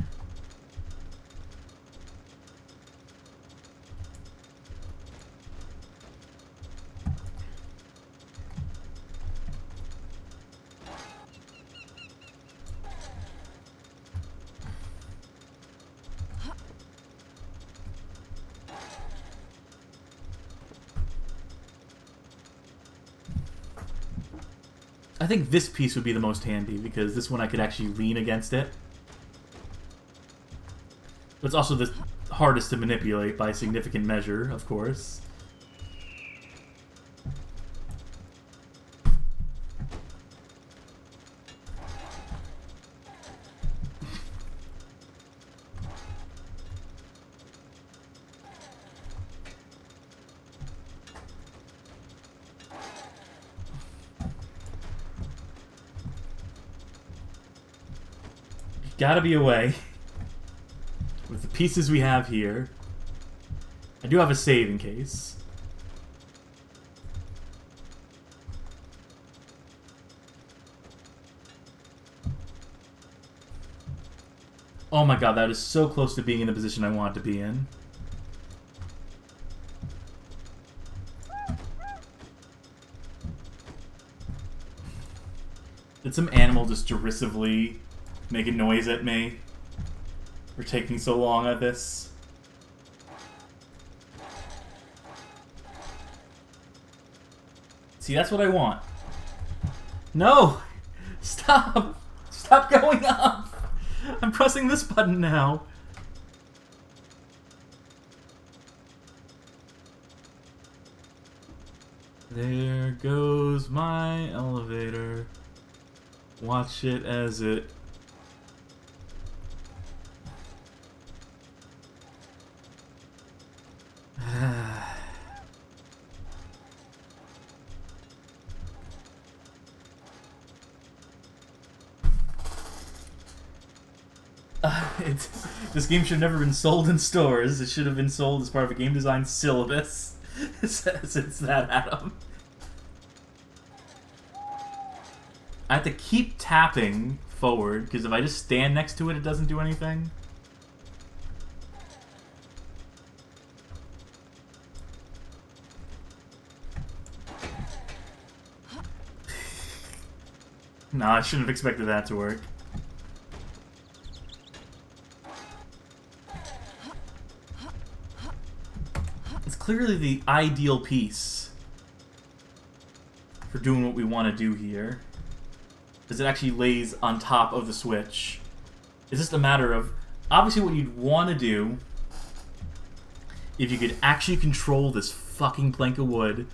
I think this piece would be the most handy, because this one I could actually lean against it. But it's also the hardest to manipulate by a significant measure, of course. Gotta be a way. With the pieces we have here. I do have a save in case. Oh my god, that is so close to being in the position I want to be in. Did some animal just derisively make a noise at me for taking so long at this? See, that's what I want. No! Stop! Stop going up! I'm pressing this button now. There goes my elevator. Watch it as it... This game should have never been sold in stores. It should have been sold as part of a game design syllabus. It says it's that, Adam. I have to keep tapping forward, because if I just stand next to it, it doesn't do anything. Nah, I shouldn't have expected that to work. It's clearly the ideal piece for doing what we want to do here. Because it actually lays on top of the switch. It's just a matter of... Obviously what you'd want to do, if you could actually control this fucking plank of wood,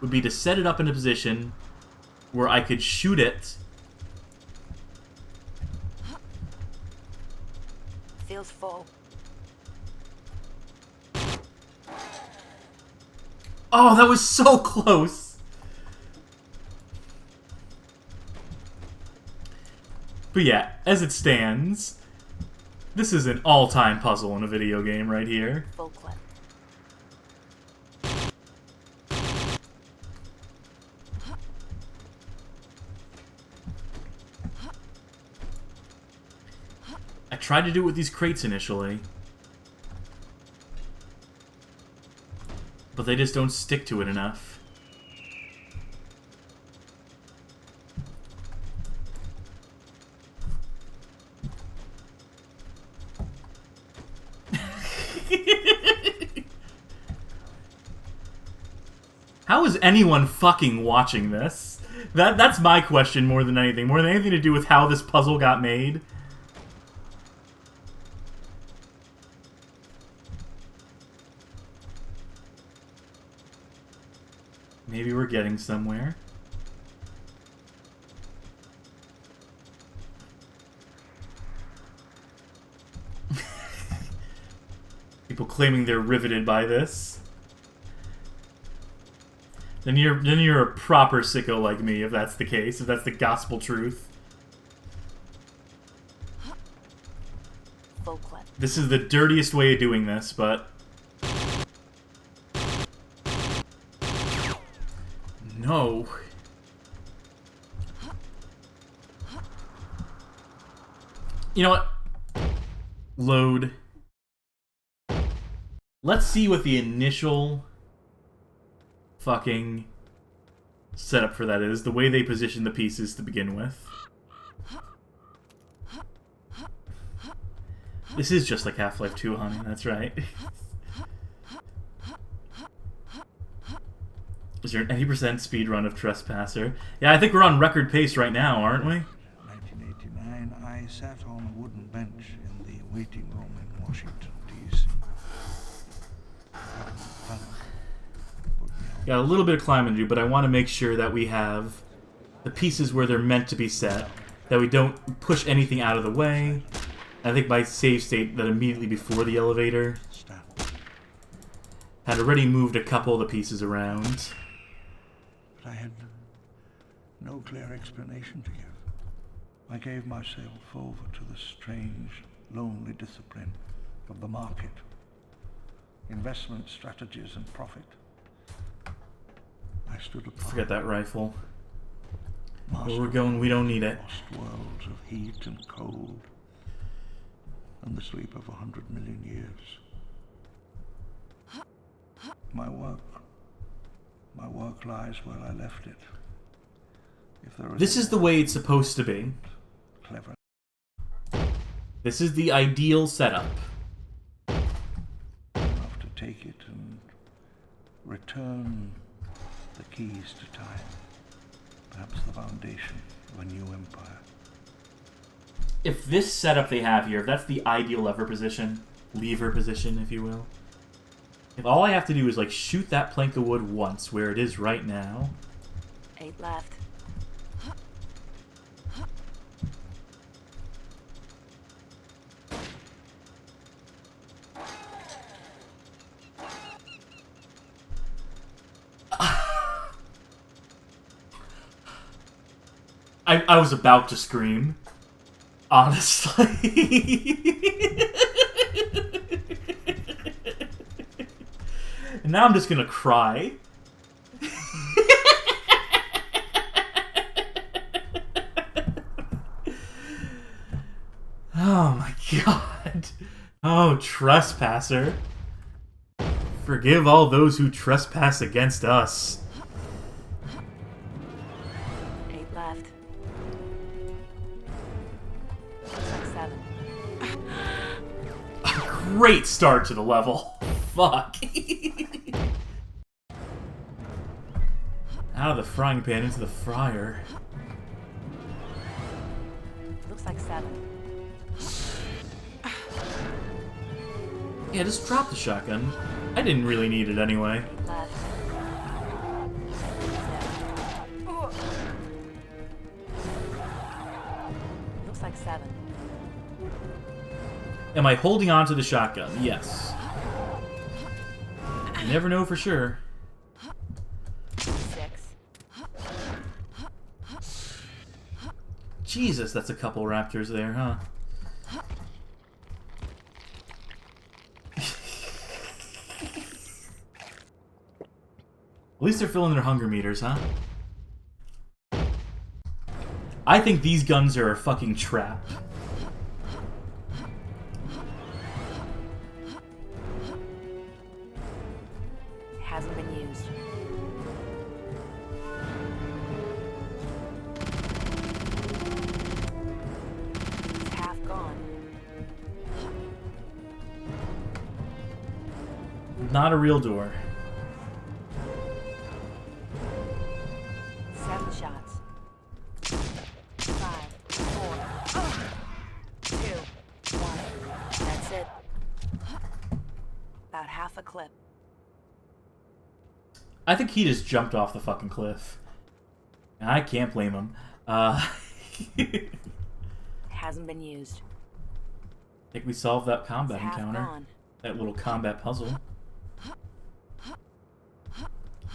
would be to set it up in a position where I could shoot it. Feels full. Oh, that was so close! But yeah, as it stands, this is an all-time puzzle in a video game right here. Full clip. I tried to do it with these crates initially, but they just don't stick to it enough. How is was anyone fucking watching this? That's my question more than anything. More than anything to do with how this puzzle got made. Maybe we're getting somewhere. People claiming they're riveted by this. Then you're a proper sicko like me, if that's the case, if that's the gospel truth. This is the dirtiest way of doing this, but... No. You know what? Load. Let's see what the initial fucking setup for that is. The way they position the pieces to begin with. This is just like Half-Life 2, honey. That's right. Is there an 80% speed run of Trespasser? Yeah, I think we're on record pace right now, aren't we? 1989, I sat on a wooden bench in the waiting room in Washington, D.C. Got a little bit of climbing to do, but I want to make sure that we have the pieces where they're meant to be set, that we don't push anything out of the way. I think my save state that immediately before the elevator had already moved a couple of the pieces around. But I had no clear explanation to give. I gave myself over to the strange, lonely discipline of the market. Investment strategies and profit. I stood apart. Forget that rifle. Where we're going, we don't need it. Lost worlds of heat and cold, and the sleep of 100 million years. My work lies where I left it. If there is This is the way it's supposed to be. Clever. This is the ideal setup. Enough to take it and return the keys to time. Perhaps the foundation of a new empire. If this setup they have here, if that's the ideal lever position, if you will, if all I have to do is like shoot that plank of wood once where it is right now. 8 left. I was about to scream. Honestly. And now I'm just gonna cry. Oh my god. Oh, Trespasser. Forgive all those who trespass against us. 8 left. Looks like 7. Great start to the level. Fuck. Out of the frying pan into the fryer. Looks like 7. Yeah, just drop the shotgun. I didn't really need it anyway. 8 left. Looks like 7. Am I holding on to the shotgun? Yes. You never know for sure. 6. Jesus, that's a couple raptors there, huh? At least they're filling their hunger meters, huh? I think these guns are a fucking trap. Hasn't been used. It's half gone. Not a real door. it. About half a clip. I think he just jumped off the fucking cliff. I can't blame him. Hasn't been used. I think we solved that combat It's half encounter. gone. That little combat puzzle.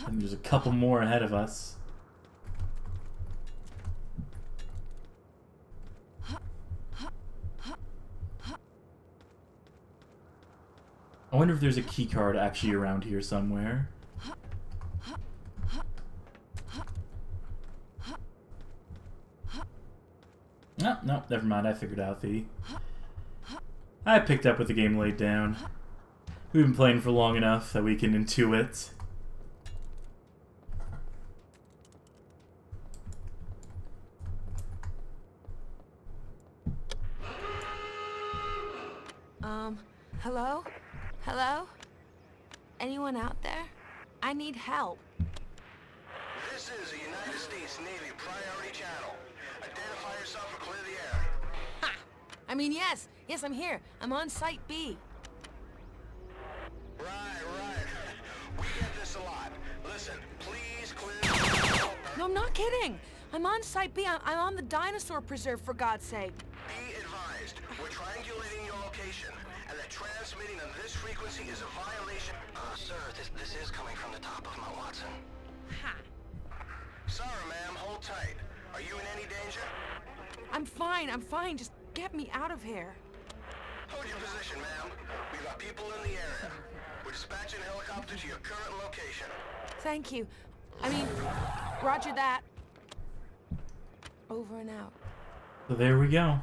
And there's a couple more ahead of us. I wonder if there's a key card actually around here somewhere. No, never mind. I figured out I picked up with the game laid down. We've been playing for long enough that we can intuit. Hello? Hello? Anyone out there? I need help. This is the United States Navy Priority Channel. Identify yourself or clear the air. Ha! I mean, yes, I'm here. I'm on Site B. Right. We get this a lot. Listen, please clear the air. No, I'm not kidding. I'm on Site B. I'm on the dinosaur preserve, for God's sake. Be advised, we're triangulating your location, and that transmitting on this frequency is a violation. Sir, this is coming from the top of Mount Watson. Ha! Sorry, ma'am, hold tight. Are you in any danger? I'm fine. Just get me out of here. Hold your position, ma'am. We've got people in the area. We're dispatching a helicopter to your current location. Thank you. I mean, roger that. Over and out. So there we go.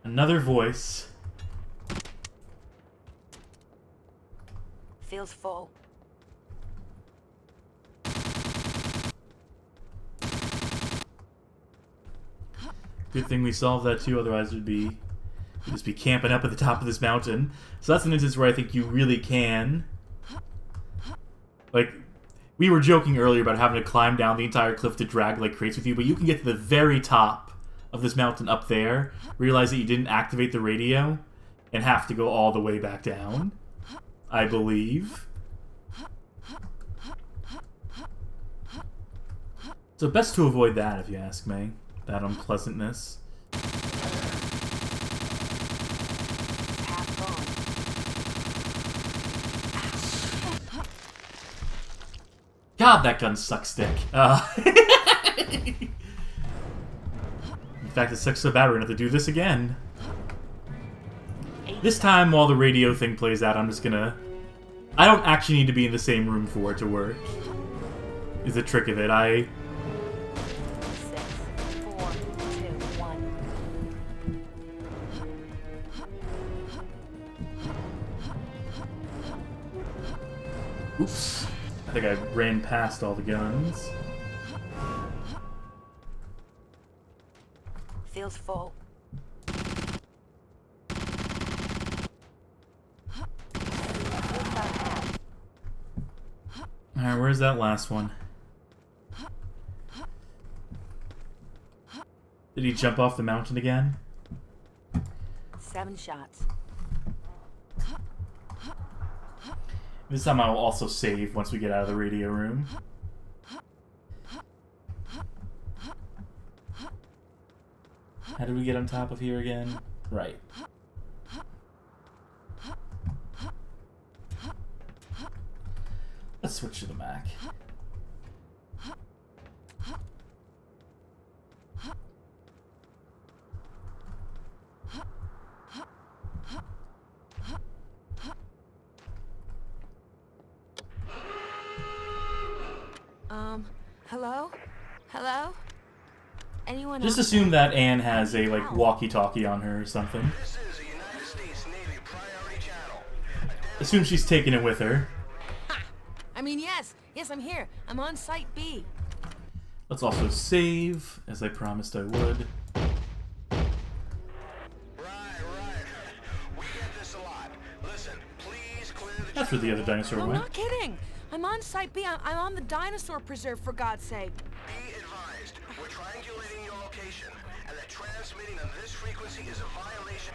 Another voice. Feels full. Good thing we solved that too, otherwise we'd just be camping up at the top of this mountain. So that's an instance where I think you really can. Like, we were joking earlier about having to climb down the entire cliff to drag like crates with you, but you can get to the very top of this mountain up there, realize that you didn't activate the radio, and have to go all the way back down, I believe. So best to avoid that, if you ask me. That unpleasantness. God, that gun sucks dick. In fact, it sucks so bad we're gonna have to do this again. This time, while the radio thing plays out, I'm just gonna... I don't actually need to be in the same room for it to work. Is the trick of it. 6, 4, 2, 1. Oops. I think I ran past all the guns. Feels full. Alright, where's that last one? Did he jump off the mountain again? 7 shots. This time I will also save once we get out of the radio room. How do we get on top of here again? Right. Let's switch to the Mac. Hello? Hello? Anyone Just else? assume that Anne has a, like, walkie-talkie on her or something. This is the United States Navy Priority Channel. Assume she's taking it with her. Ha! I mean, yes, I'm here. I'm on Site B. Let's also save, as I promised I would. Right. We get this a lot. Listen, please clear the... That's where the other dinosaur No, I'm went. not kidding. I'm on Site B. I'm on the dinosaur preserve, for God's sake. Be advised, we're triangulating your location, and that transmitting on this frequency is a violation.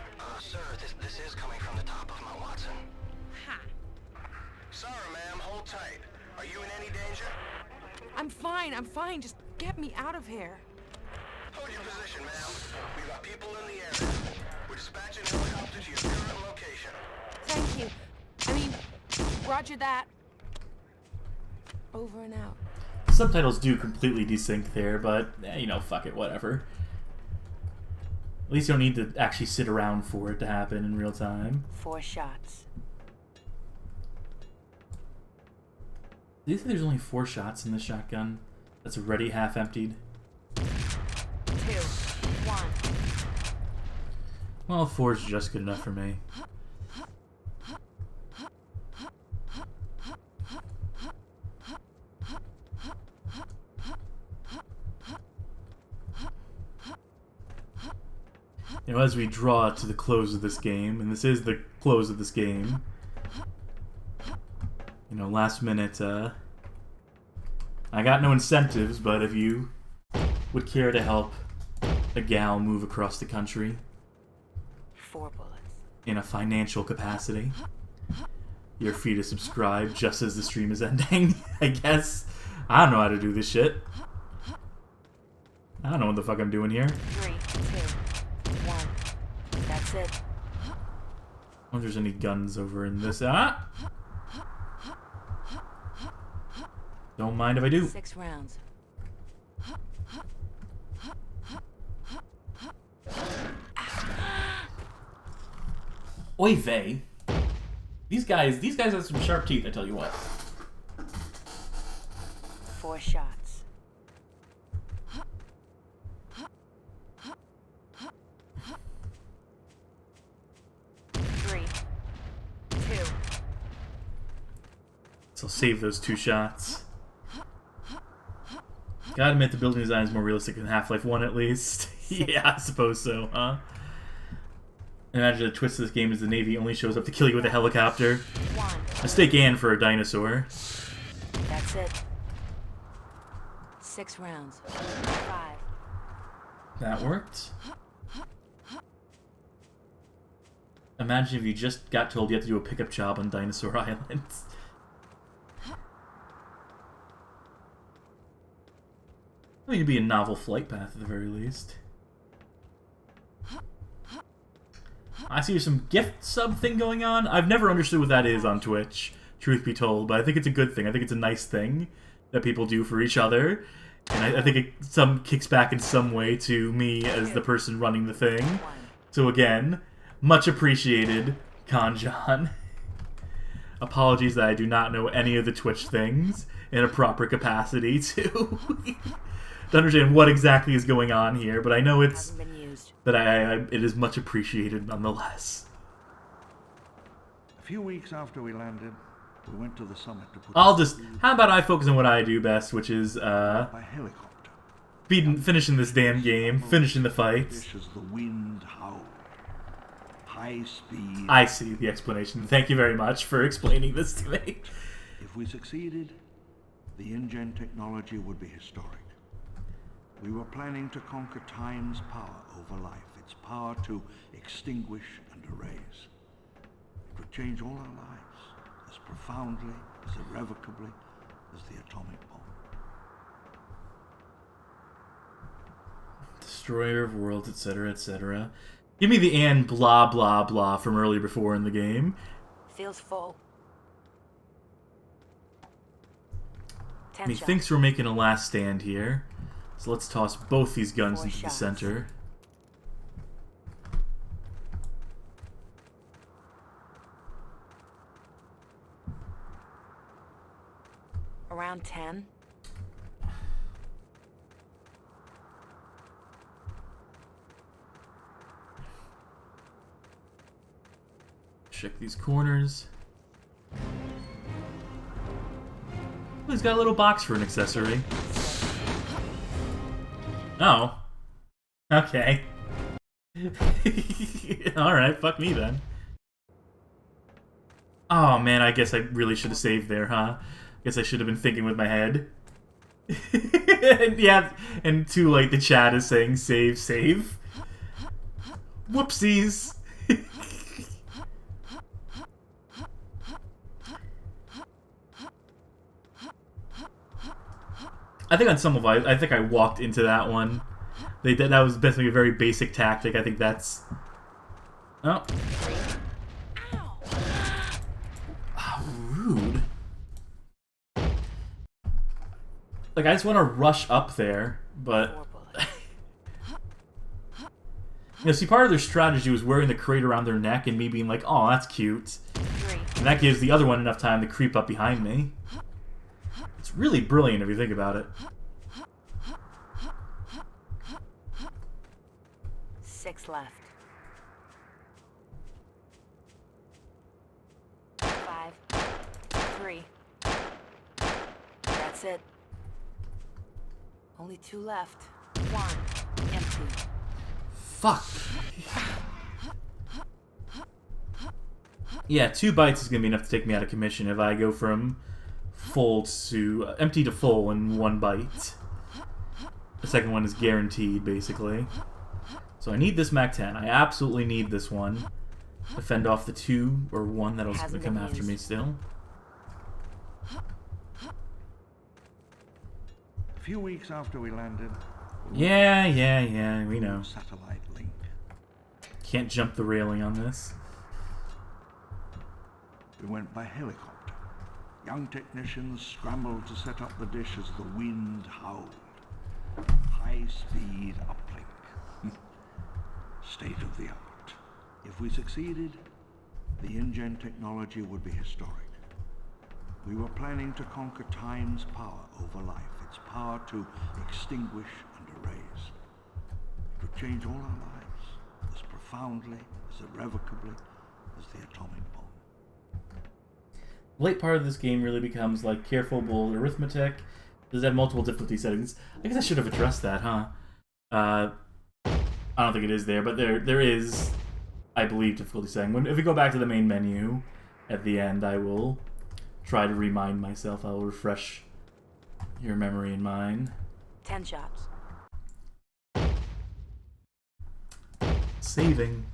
Are you in any danger? I'm fine. Just get me out of here. Hold your position, ma'am. We've got people in the area. We're dispatching a helicopter to your current location. Thank you. I mean, roger that. Over and out. Subtitles do completely desync there, but, you know, fuck it, whatever. At least you don't need to actually sit around for it to happen in real time. 4 shots. Do you think there's only 4 shots in this shotgun that's already half emptied? 2, 1. Well, 4 is just good enough for me. You know, as we draw to the close of this game, and this is the close of this game, you know, last minute, I got no incentives, but if you would care to help a gal move across the country 4 bullets. in a financial capacity, you're free to subscribe just as the stream is ending, I guess. I don't know how to do this shit. I don't know what the fuck I'm doing here. 3, 2, 1. That's it. I wonder if there's any guns over in this. Ah! Don't mind if I do. 6 rounds. Oy vey. These guys have some sharp teeth, I tell you what. 4 shots. Three, 2. So I'll save those 2 shots. Gotta admit the building design is more realistic than Half-Life 1 at least. Yeah, I suppose so, huh? Imagine the twist of this game is the Navy only shows up to kill you with a helicopter. 1. Mistake and for a dinosaur. That's it. 6 rounds. 5. That worked. Imagine if you just got told you had to do a pickup job on Dinosaur Island. I mean, it'd be a novel flight path at the very least. I see some gift sub thing going on. I've never understood what that is on Twitch, truth be told, but I think it's a good thing. I think it's a nice thing that people do for each other. And I think it kicks back in some way to me as the person running the thing. So again, much appreciated, Kanjan. Apologies that I do not know any of the Twitch things in a proper capacity to understand what exactly is going on here, but I know it's that it is much appreciated nonetheless. A few weeks after we landed, we went to the summit to put how about I focus on what I do best, which is by helicopter. Finishing this damn game, finishing the fights. As the wind howled. High speed. I see the explanation. Thank you very much for explaining this to me. If we succeeded, the InGen technology would be historic. We were planning to conquer time's power over life, its power to extinguish and erase. It would change all our lives, as profoundly, as irrevocably as the atomic bomb. Destroyer of worlds, etc., etc. Give me the and blah blah blah from earlier before in the game. Feels full. Methinks we're making a last stand here. So let's toss both these guns 4 into shots. the center. Around 10. Check these corners. Oh, he's got a little box for an accessory. Oh. Okay. Alright, fuck me then. Oh man, I guess I really should have saved there, huh? Guess I should have been thinking with my head. And yeah, and too late the chat is saying save, save. Whoopsies. I think on some of I think I walked into that one. That was basically a very basic tactic. I think that's... Oh. Oh, rude. Like, I just want to rush up there, but... You know, see, part of their strategy was wearing the crate around their neck and me being like, oh, that's cute. And that gives the other one enough time to creep up behind me. It's really brilliant if you think about it. 6 left. 5, 3. That's it. Only 2 left. 1 empty. Fuck. Yeah, 2 bites is gonna be enough to take me out of commission if I go from full to empty to full in 1 bite. The second one is guaranteed, basically. So I need this MAC-10. I absolutely need this one to fend off the 2 or 1 that'll come after me still. A few weeks after we landed. Yeah, we know. Satellite link. Can't jump the railing on this. We went by helicopter. Young technicians scrambled to set up the dish as the wind howled. High-speed uplink. State of the art. If we succeeded, the InGen technology would be historic. We were planning to conquer time's power over life, its power to extinguish and erase. It would change all our lives, as profoundly, as irrevocably as the atomic bomb. The late part of this game really becomes like careful bull arithmetic. Does it have multiple difficulty settings? I guess I should have addressed that, huh? I don't think it is there, but there is, I believe, difficulty setting. If we go back to the main menu at the end, I will try to remind myself. I will refresh your memory and mine. 10 shots. Saving.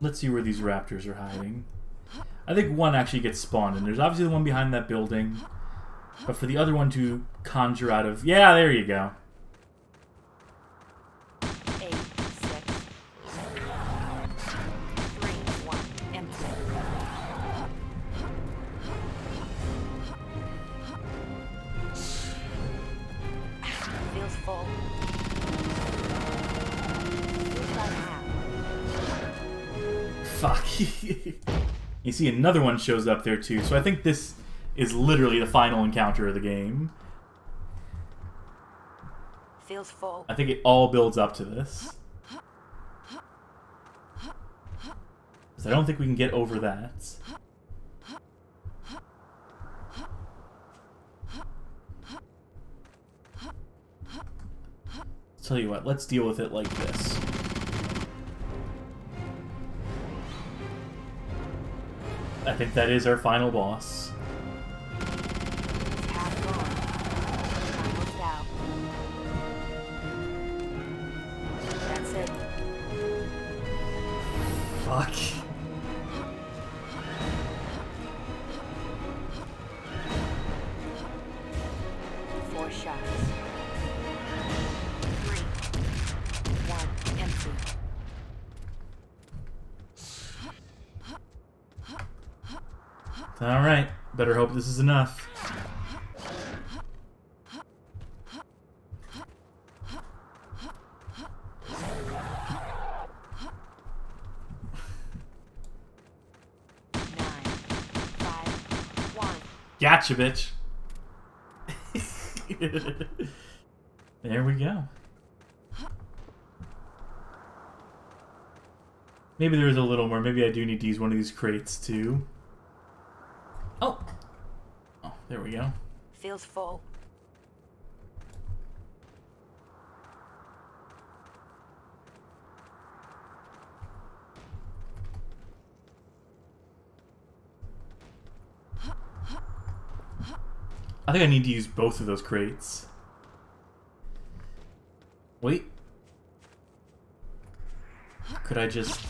Let's see where these raptors are hiding. I think one actually gets spawned, and there's obviously the one behind that building. But for the other one to conjure out of... Yeah, there you go. 8, 6, 3, 1, empty. Feels full. Feels about half. Fuck. You see another one shows up there too, so I think this is literally the final encounter of the game. Feels full. I think it all builds up to this. Because I don't think we can get over that. Tell you what, let's deal with it like this. I think that is our final boss. That's it. Fuck. Four shots. 3, 1, empty. Alright, better hope this is enough. Gotcha, bitch. There we go. Maybe there is a little more. Maybe I do need to use one of these crates too. Oh. Oh, there we go. Feels full. I think I need to use both of those crates. Wait. Could I just...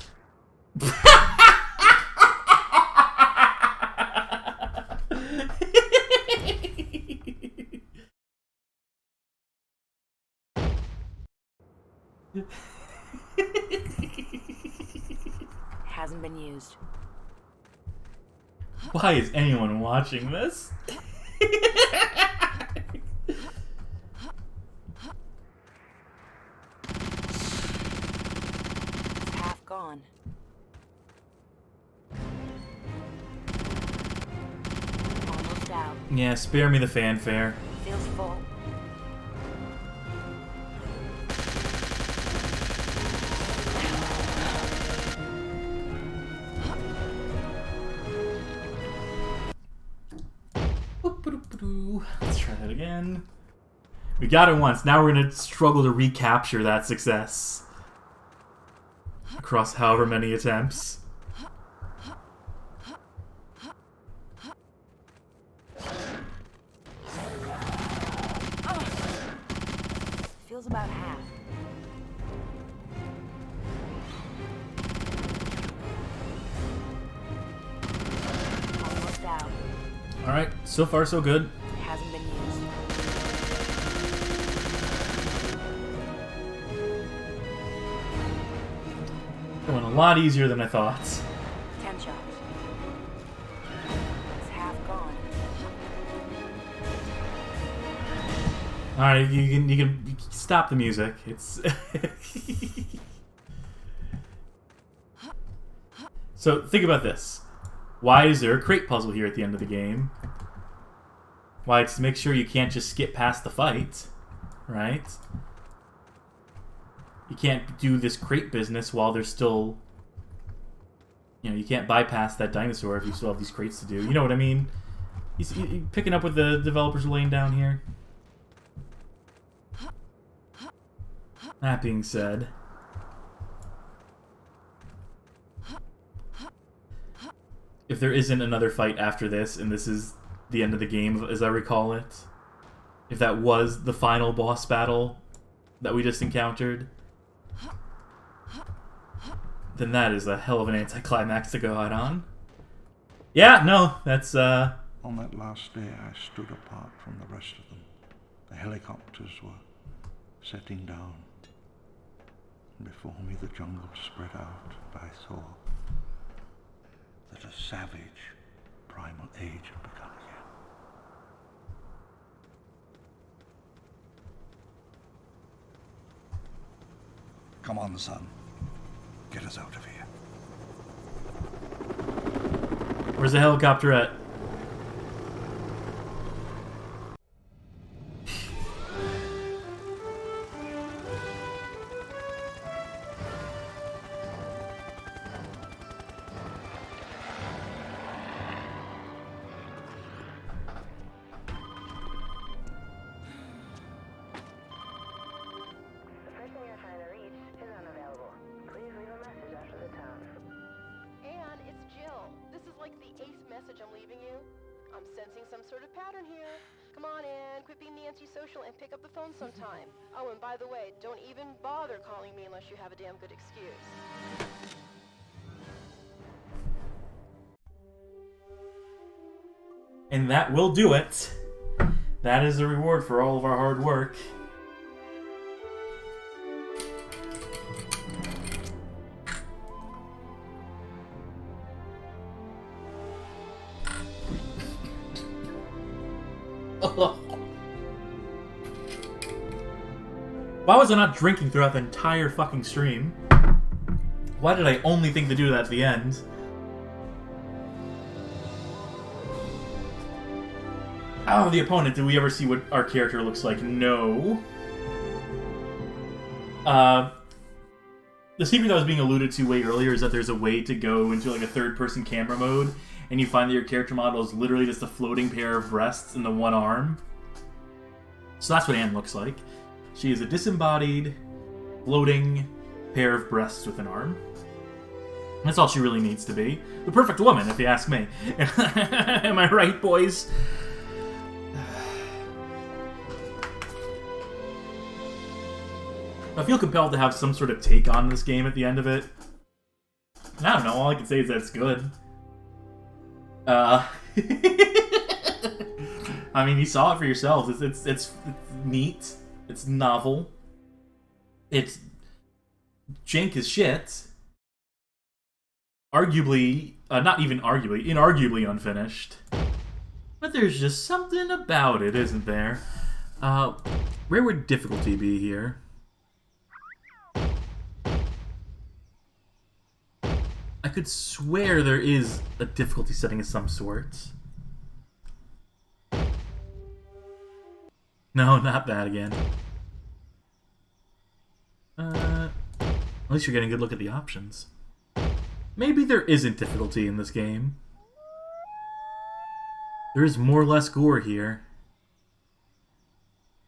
Hasn't been used. Why is anyone watching this? It's half gone. Almost out. Yeah, spare me the fanfare. Feels full. Let's try that again. We got it once. Now we're gonna struggle to recapture that success across however many attempts. Feels about half. Almost out. Alright, so far so good. Hasn't been used. Going a lot easier than I thought. 10 shots. It's half gone. Alright, you can stop the music. It's So think about this. Why is there a crate puzzle here at the end of the game? Why, it's to make sure you can't just skip past the fight, right? You can't do this crate business while there's still... You know, you can't bypass that dinosaur if you still have these crates to do. You know what I mean? You picking up what the developers are laying down here? That being said... If there isn't another fight after this, and this is the end of the game, as I recall it, if that was the final boss battle that we just encountered, then that is a hell of an anticlimax to go out on. Yeah, no, that's, On that last day, I stood apart from the rest of them. The helicopters were setting down. And before me, the jungle spread out, and I saw that a savage, primal age had begun again. Come on, son. Get us out of here. Where's the helicopter at? And pick up the phone sometime. Oh, and by the way, don't even bother calling me unless you have a damn good excuse. And that will do it. That is the reward for all of our hard work. Why was I not drinking throughout the entire fucking stream? Why did I only think to do that at the end? Oh, the opponent. Did we ever see what our character looks like? No. The secret that was being alluded to way earlier is that there's a way to go into like a third-person camera mode, and you find that your character model is literally just a floating pair of breasts and the one arm. So that's what Anne looks like. She is a disembodied, floating pair of breasts with an arm. That's all she really needs to be. The perfect woman, if you ask me. Am I right, boys? I feel compelled to have some sort of take on this game at the end of it. I don't know, all I can say is that it's good. I mean, you saw it for yourselves. It's neat. It's novel. It's jank as shit. Arguably, not even arguably, inarguably unfinished. But there's just something about it, isn't there? Where would difficulty be here? I could swear there is a difficulty setting of some sort. No, not that again. At least you're getting a good look at the options. Maybe there isn't difficulty in this game. There is more or less gore here.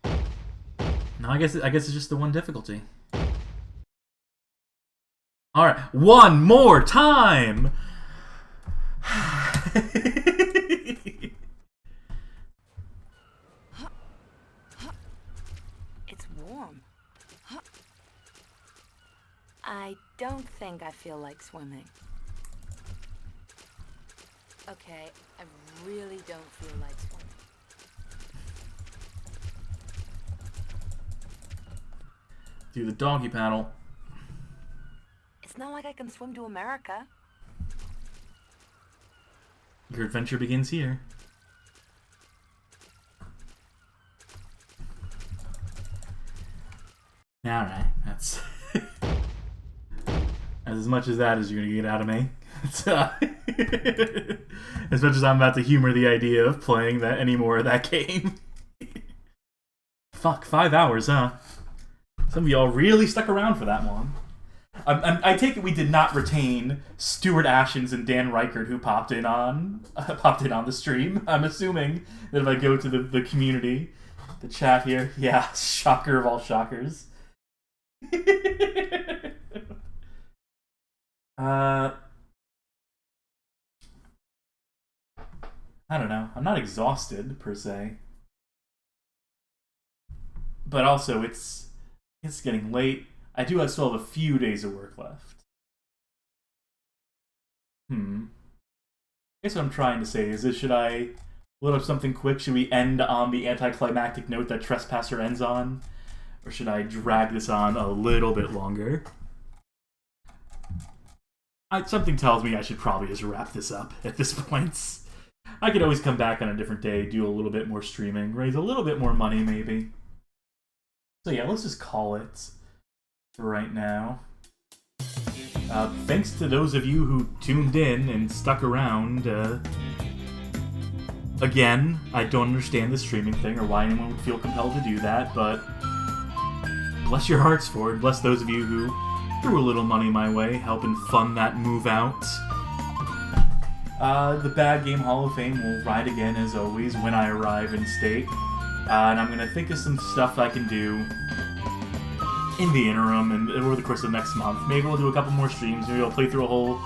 No, I guess it's just the one difficulty. Alright, one more time! It's warm. I don't think I feel like swimming. Okay, I really don't feel like swimming. Do the doggy paddle. It's not like I can swim to America. Your adventure begins here. Alright, that's... as much as that as you're gonna get out of me. As much as I'm about to humor the idea of playing that any more of that game. Fuck, 5 hours, huh? Some of y'all really stuck around for that long. I take it we did not retain Stuart Ashens and Dan Reichert, who popped in on the stream. I'm assuming that if I go to the community, the chat here, yeah, shocker of all shockers. I don't know. I'm not exhausted, per se. But also, it's getting late. I do still have a few days of work left. I guess what I'm trying to say is, should I load up something quick? Should we end on the anticlimactic note that Trespasser ends on? Or should I drag this on a little bit longer? Something tells me I should probably just wrap this up at this point. I could always come back on a different day, do a little bit more streaming, raise a little bit more money maybe. So yeah, let's just call it for right now. Thanks to those of you who tuned in and stuck around. Again, I don't understand the streaming thing or why anyone would feel compelled to do that, but bless your hearts for it. Bless those of you who threw a little money my way, helping fund that move out. The Bad Game Hall of Fame will ride again, as always, when I arrive in state. And I'm going to think of some stuff I can do in the interim and over the course of next month. Maybe we'll do a couple more streams. Maybe I'll play through a whole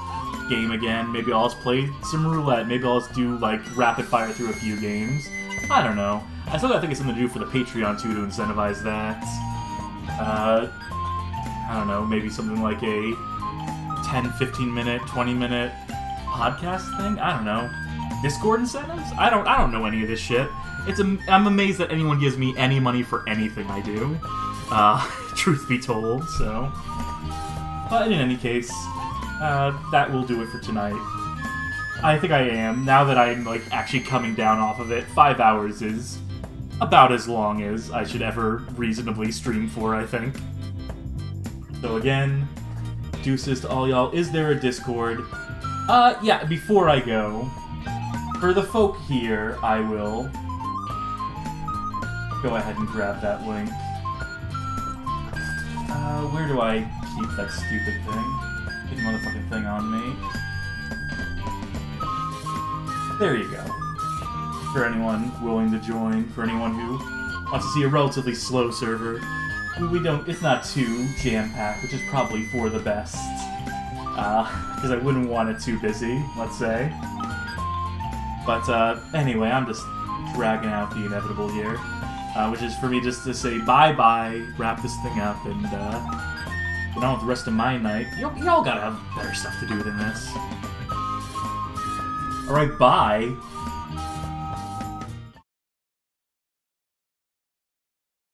game again. Maybe I'll just play some roulette. Maybe I'll just do, like, rapid fire through a few games. I don't know. I still gotta think of something to do for the Patreon, too, to incentivize that. I don't know, maybe something like a 10, 15-minute, 20-minute podcast thing? I don't know. Discord incentives? I don't know any of this shit. I'm amazed that anyone gives me any money for anything I do. Truth be told, so. But in any case, that will do it for tonight. I think I am. Now that I'm, like, actually coming down off of it, 5 hours is about as long as I should ever reasonably stream for, I think. So again, deuces to all y'all. Is there a Discord? Yeah, before I go, for the folk here, I will go ahead and grab that link. Where do I keep that stupid thing? Get the motherfucking thing on me. There you go. For anyone willing to join, for anyone who wants to see a relatively slow server, it's not too jam-packed, which is probably for the best. Because I wouldn't want it too busy, let's say. But, anyway, I'm just dragging out the inevitable here. Which is for me just to say bye-bye, wrap this thing up, and, get on with the rest of my night. Y'all gotta have better stuff to do than this. Alright, bye.